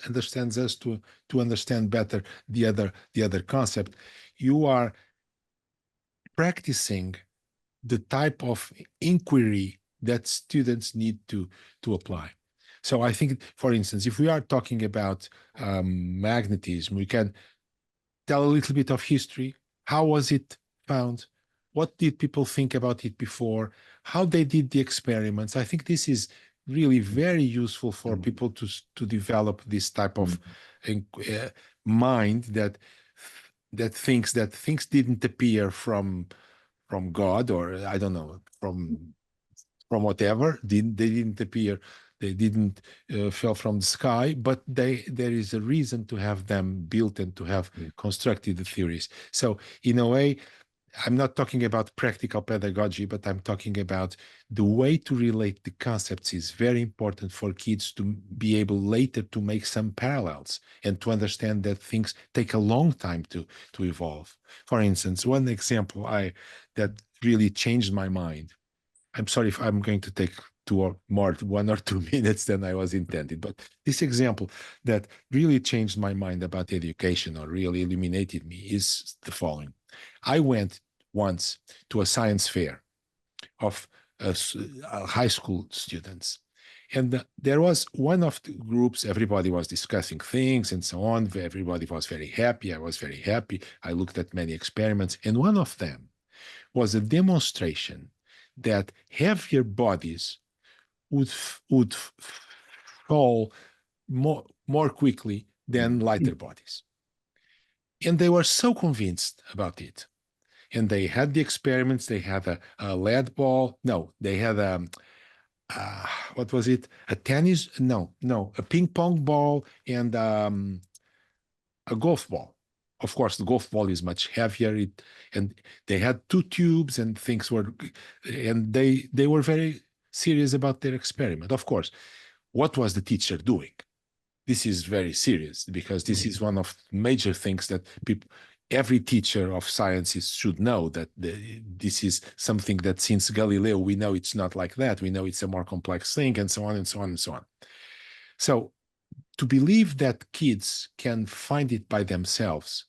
understands us to understand better the other concept, you are practicing the type of inquiry that students need to apply. So I think, for instance, if we are talking about magnetism, we can tell a little bit of history. How was it found? what did people think about it before, how they did the experiments. I think this is really very useful for people to develop this type of mind that thinks that things didn't appear from God, or I don't know, from whatever. They didn't appear. They didn't fell from the sky, but there is a reason to have them built and to have constructed the theories. So in a way, I'm not talking about practical pedagogy, but I'm talking about the way to relate the concepts is very important for kids to be able later to make some parallels and to understand that things take a long time to evolve. For instance, one example that really changed my mind. I'm sorry if I'm going to take 1 or 2 minutes than I was intended, but this example that really changed my mind about education or really illuminated me is the following. I went once to a science fair of high school students, and there was one of the groups, everybody was discussing things and so on. Everybody was very happy. I was very happy. I looked at many experiments, and one of them was a demonstration that heavier bodies would fall more quickly than lighter bodies. And they were so convinced about it. And they had the experiments. They had a lead ball. No, they had what was it? A tennis? No, a ping pong ball and a golf ball. Of course, the golf ball is much heavier. And they had 2 tubes and things were, and they were very serious about their experiment. Of course, what was the teacher doing? This is very serious because this is one of the major things that every teacher of sciences should know, that this is something that since Galileo, we know it's not like that. We know it's a more complex thing, and so on and so on and so on. So to believe that kids can find it by themselves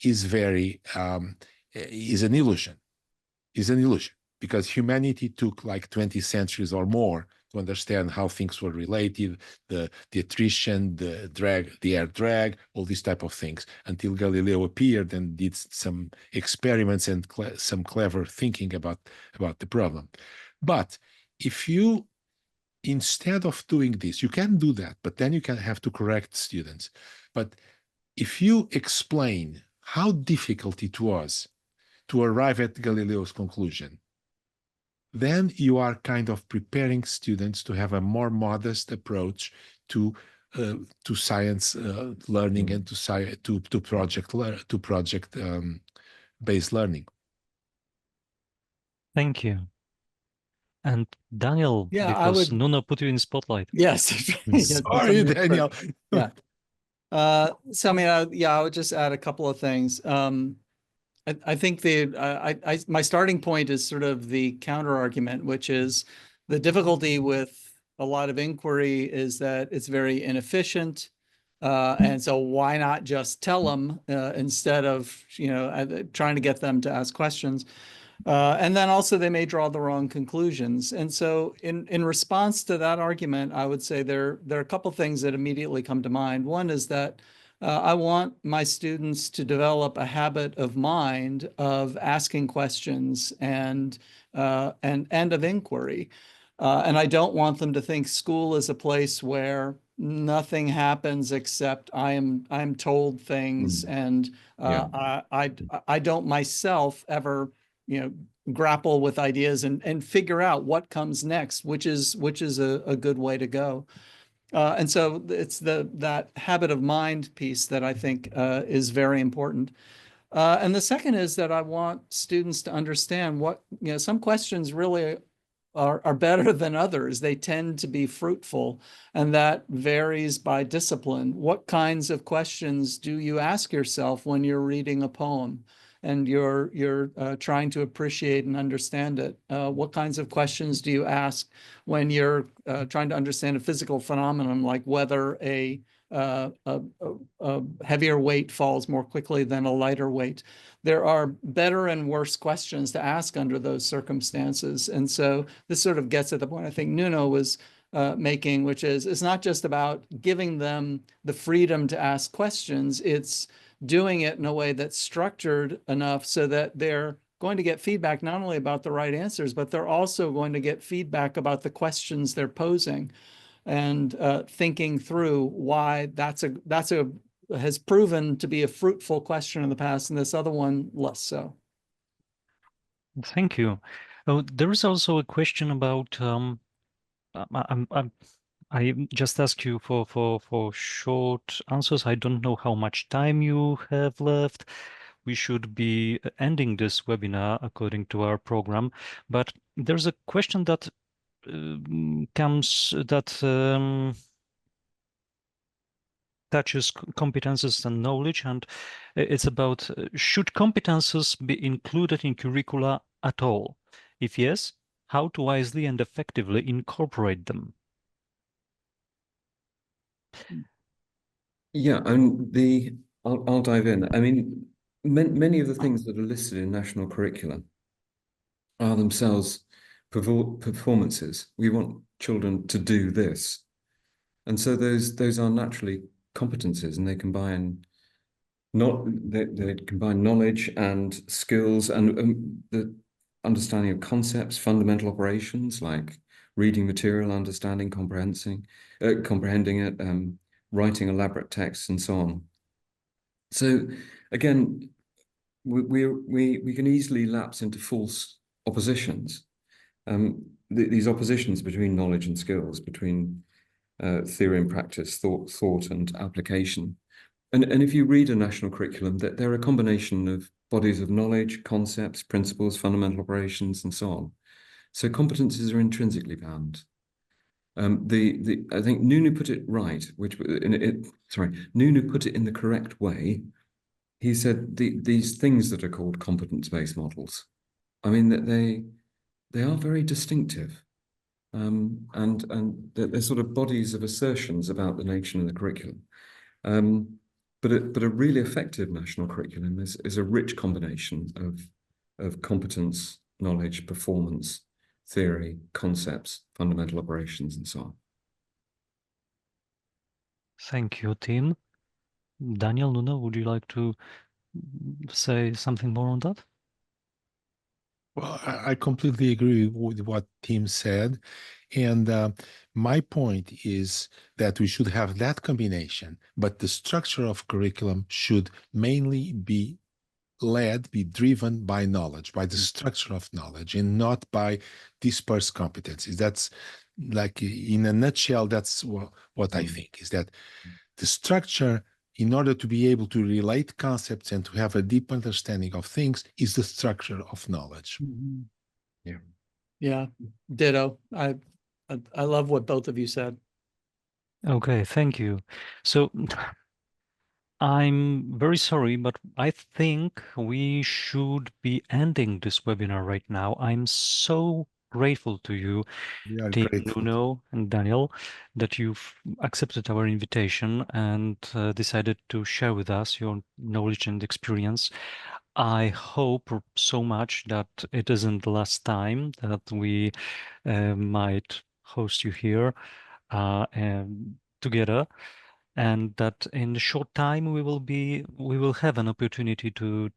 is is an illusion. Because humanity took like 20 centuries or more to understand how things were related, the attrition, the air drag, all these type of things, until Galileo appeared and did some experiments and some clever thinking about the problem. But if you, instead of doing this, you can do that, but then you can have to correct students. But if you explain how difficult it was to arrive at Galileo's conclusion, then you are kind of preparing students to have a more modest approach to science learning and to project based learning.
Thank you. And Daniel,
Yeah,
because Nuno put you in spotlight.
Yes.
Sorry, Daniel.
Yeah. So I mean, I would just add a couple of things. I think my starting point is sort of the counter argument, which is the difficulty with a lot of inquiry is that it's very inefficient. And so why not just tell them instead of, trying to get them to ask questions? And then also they may draw the wrong conclusions. And so in response to that argument, I would say there are a couple of things that immediately come to mind. One is that I want my students to develop a habit of mind of asking questions and of inquiry. And I don't want them to think school is a place where nothing happens except I'm told things, and I don't myself ever grapple with ideas and figure out what comes next, which is a good way to go. And so it's that habit of mind piece that I think is very important. And the second is that I want students to understand what, some questions really are better than others. They tend to be fruitful, and that varies by discipline. What kinds of questions do you ask yourself when you're reading a poem and you're trying to appreciate and understand it? What kinds of questions do you ask when you're trying to understand a physical phenomenon, like whether a heavier weight falls more quickly than a lighter weight? There are better and worse questions to ask under those circumstances. And so this sort of gets at the point I think Nuno was making, which is it's not just about giving them the freedom to ask questions, it's doing it in a way that's structured enough so that they're going to get feedback not only about the right answers, but they're also going to get feedback about the questions they're posing and thinking through why has proven to be a fruitful question in the past, and this other one less so.
Thank you. Oh, there is also a question about I just ask you for short answers. I don't know how much time you have left. We should be ending this webinar according to our program, but there's a question that touches competences and knowledge, and it's about should competences be included in curricula at all? If yes, how to wisely and effectively incorporate them?
Yeah, and I'll dive in. I mean, many of the things that are listed in national curricula are themselves performances. We want children to do this, and so those are naturally competences, and they combine knowledge and skills and the understanding of concepts, fundamental operations like reading material, understanding, comprehending it, writing elaborate texts, and so on. So again, we can easily lapse into false oppositions. These oppositions between knowledge and skills, between theory and practice, thought and application. And if you read a national curriculum, that they're a combination of bodies of knowledge, concepts, principles, fundamental operations, and so on. So competences are intrinsically bound. I think Nuno put it right, Nuno put it in the correct way. He said these things that are called competence-based models, I mean, that they are very distinctive. And they're sort of bodies of assertions about the nature of the curriculum. But a really effective national curriculum is a rich combination of competence, knowledge, performance, theory, concepts, fundamental operations, and so on.
Thank you, Tim. Daniel, Nuno, would you like to say something more on that?
Well, I completely agree with what Tim said. And my point is that we should have that combination, but the structure of curriculum should mainly be driven by knowledge, by the structure of knowledge, and not by dispersed competencies. That's like, in a nutshell, that's what I think, is that the structure, in order to be able to relate concepts and to have a deep understanding of things, is the structure of knowledge.
Mm-hmm.
Yeah.
Yeah, ditto. I love what both of you said.
Okay, thank you. So I'm very sorry, but I think we should be ending this webinar right now. I'm so grateful to you,
We are
Tim,
grateful.
Nuno, and Daniel, that you've accepted our invitation and decided to share with us your knowledge and experience. I hope so much that it isn't the last time that we might host you here together, and that in a short time we will have an opportunity to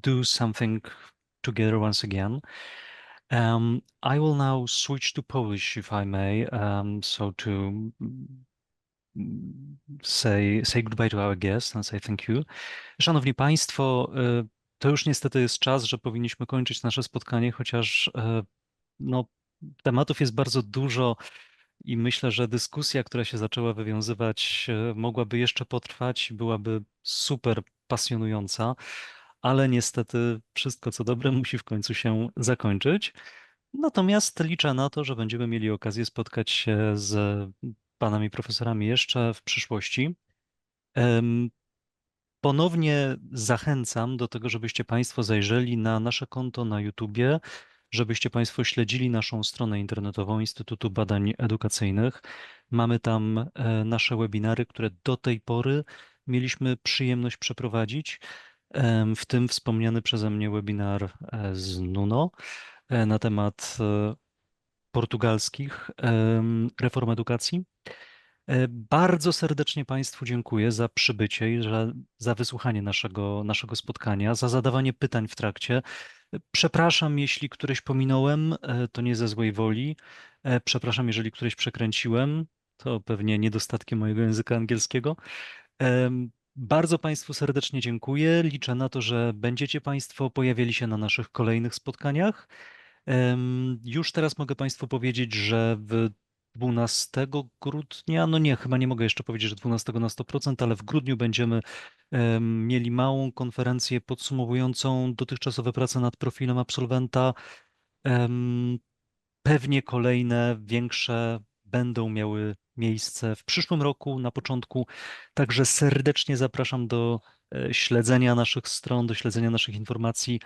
do something together once again. I will now switch to Polish, if I may, so to say goodbye to our guests and say thank you. Szanowni Państwo, to już niestety jest czas, że powinniśmy kończyć nasze spotkanie, chociaż no, tematów jest bardzo dużo i myślę, że dyskusja, która się zaczęła wywiązywać, mogłaby jeszcze potrwać i byłaby super pasjonująca, ale niestety wszystko co dobre musi w końcu się zakończyć. Natomiast liczę na to, że będziemy mieli okazję spotkać się z panami profesorami jeszcze w przyszłości. Ponownie zachęcam do tego, żebyście Państwo zajrzeli na nasze konto na YouTubie, żebyście Państwo śledzili naszą stronę internetową Instytutu Badań Edukacyjnych. Mamy tam nasze webinary, które do tej pory mieliśmy przyjemność przeprowadzić, w tym wspomniany przeze mnie webinar z Nuno na temat portugalskich reform edukacji. Bardzo serdecznie Państwu dziękuję za przybycie i za wysłuchanie naszego spotkania, za zadawanie pytań w trakcie. Przepraszam, jeśli któreś pominąłem, to nie ze złej woli. Przepraszam, jeżeli któreś przekręciłem, to pewnie niedostatkiem mojego języka angielskiego. Bardzo Państwu serdecznie dziękuję. Liczę na to, że będziecie Państwo pojawiali się na naszych kolejnych spotkaniach. Już teraz mogę Państwu powiedzieć, że 12 grudnia, no nie, chyba nie mogę jeszcze powiedzieć, że 12 na 100%, ale w grudniu będziemy mieli małą konferencję podsumowującą dotychczasowe prace nad profilem absolwenta. Pewnie kolejne, większe będą miały miejsce w przyszłym roku, na początku. Także serdecznie zapraszam do śledzenia naszych stron, do śledzenia naszych informacji.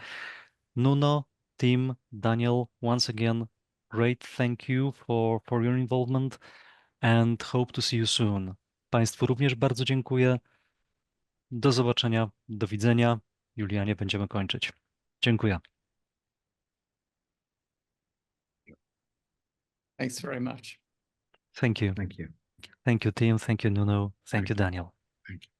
Nuno, Tim, Daniel, once again, great thank you for your involvement and hope to see you soon. Państwu również bardzo dziękuję. Do zobaczenia, do widzenia. Julianie, będziemy kończyć. Dziękuję.
Thanks very much.
Thank you.
Thank you.
Thank you, Tim. Thank you, Nuno. Thank
Thank
you,
you.
Daniel.
Thank you.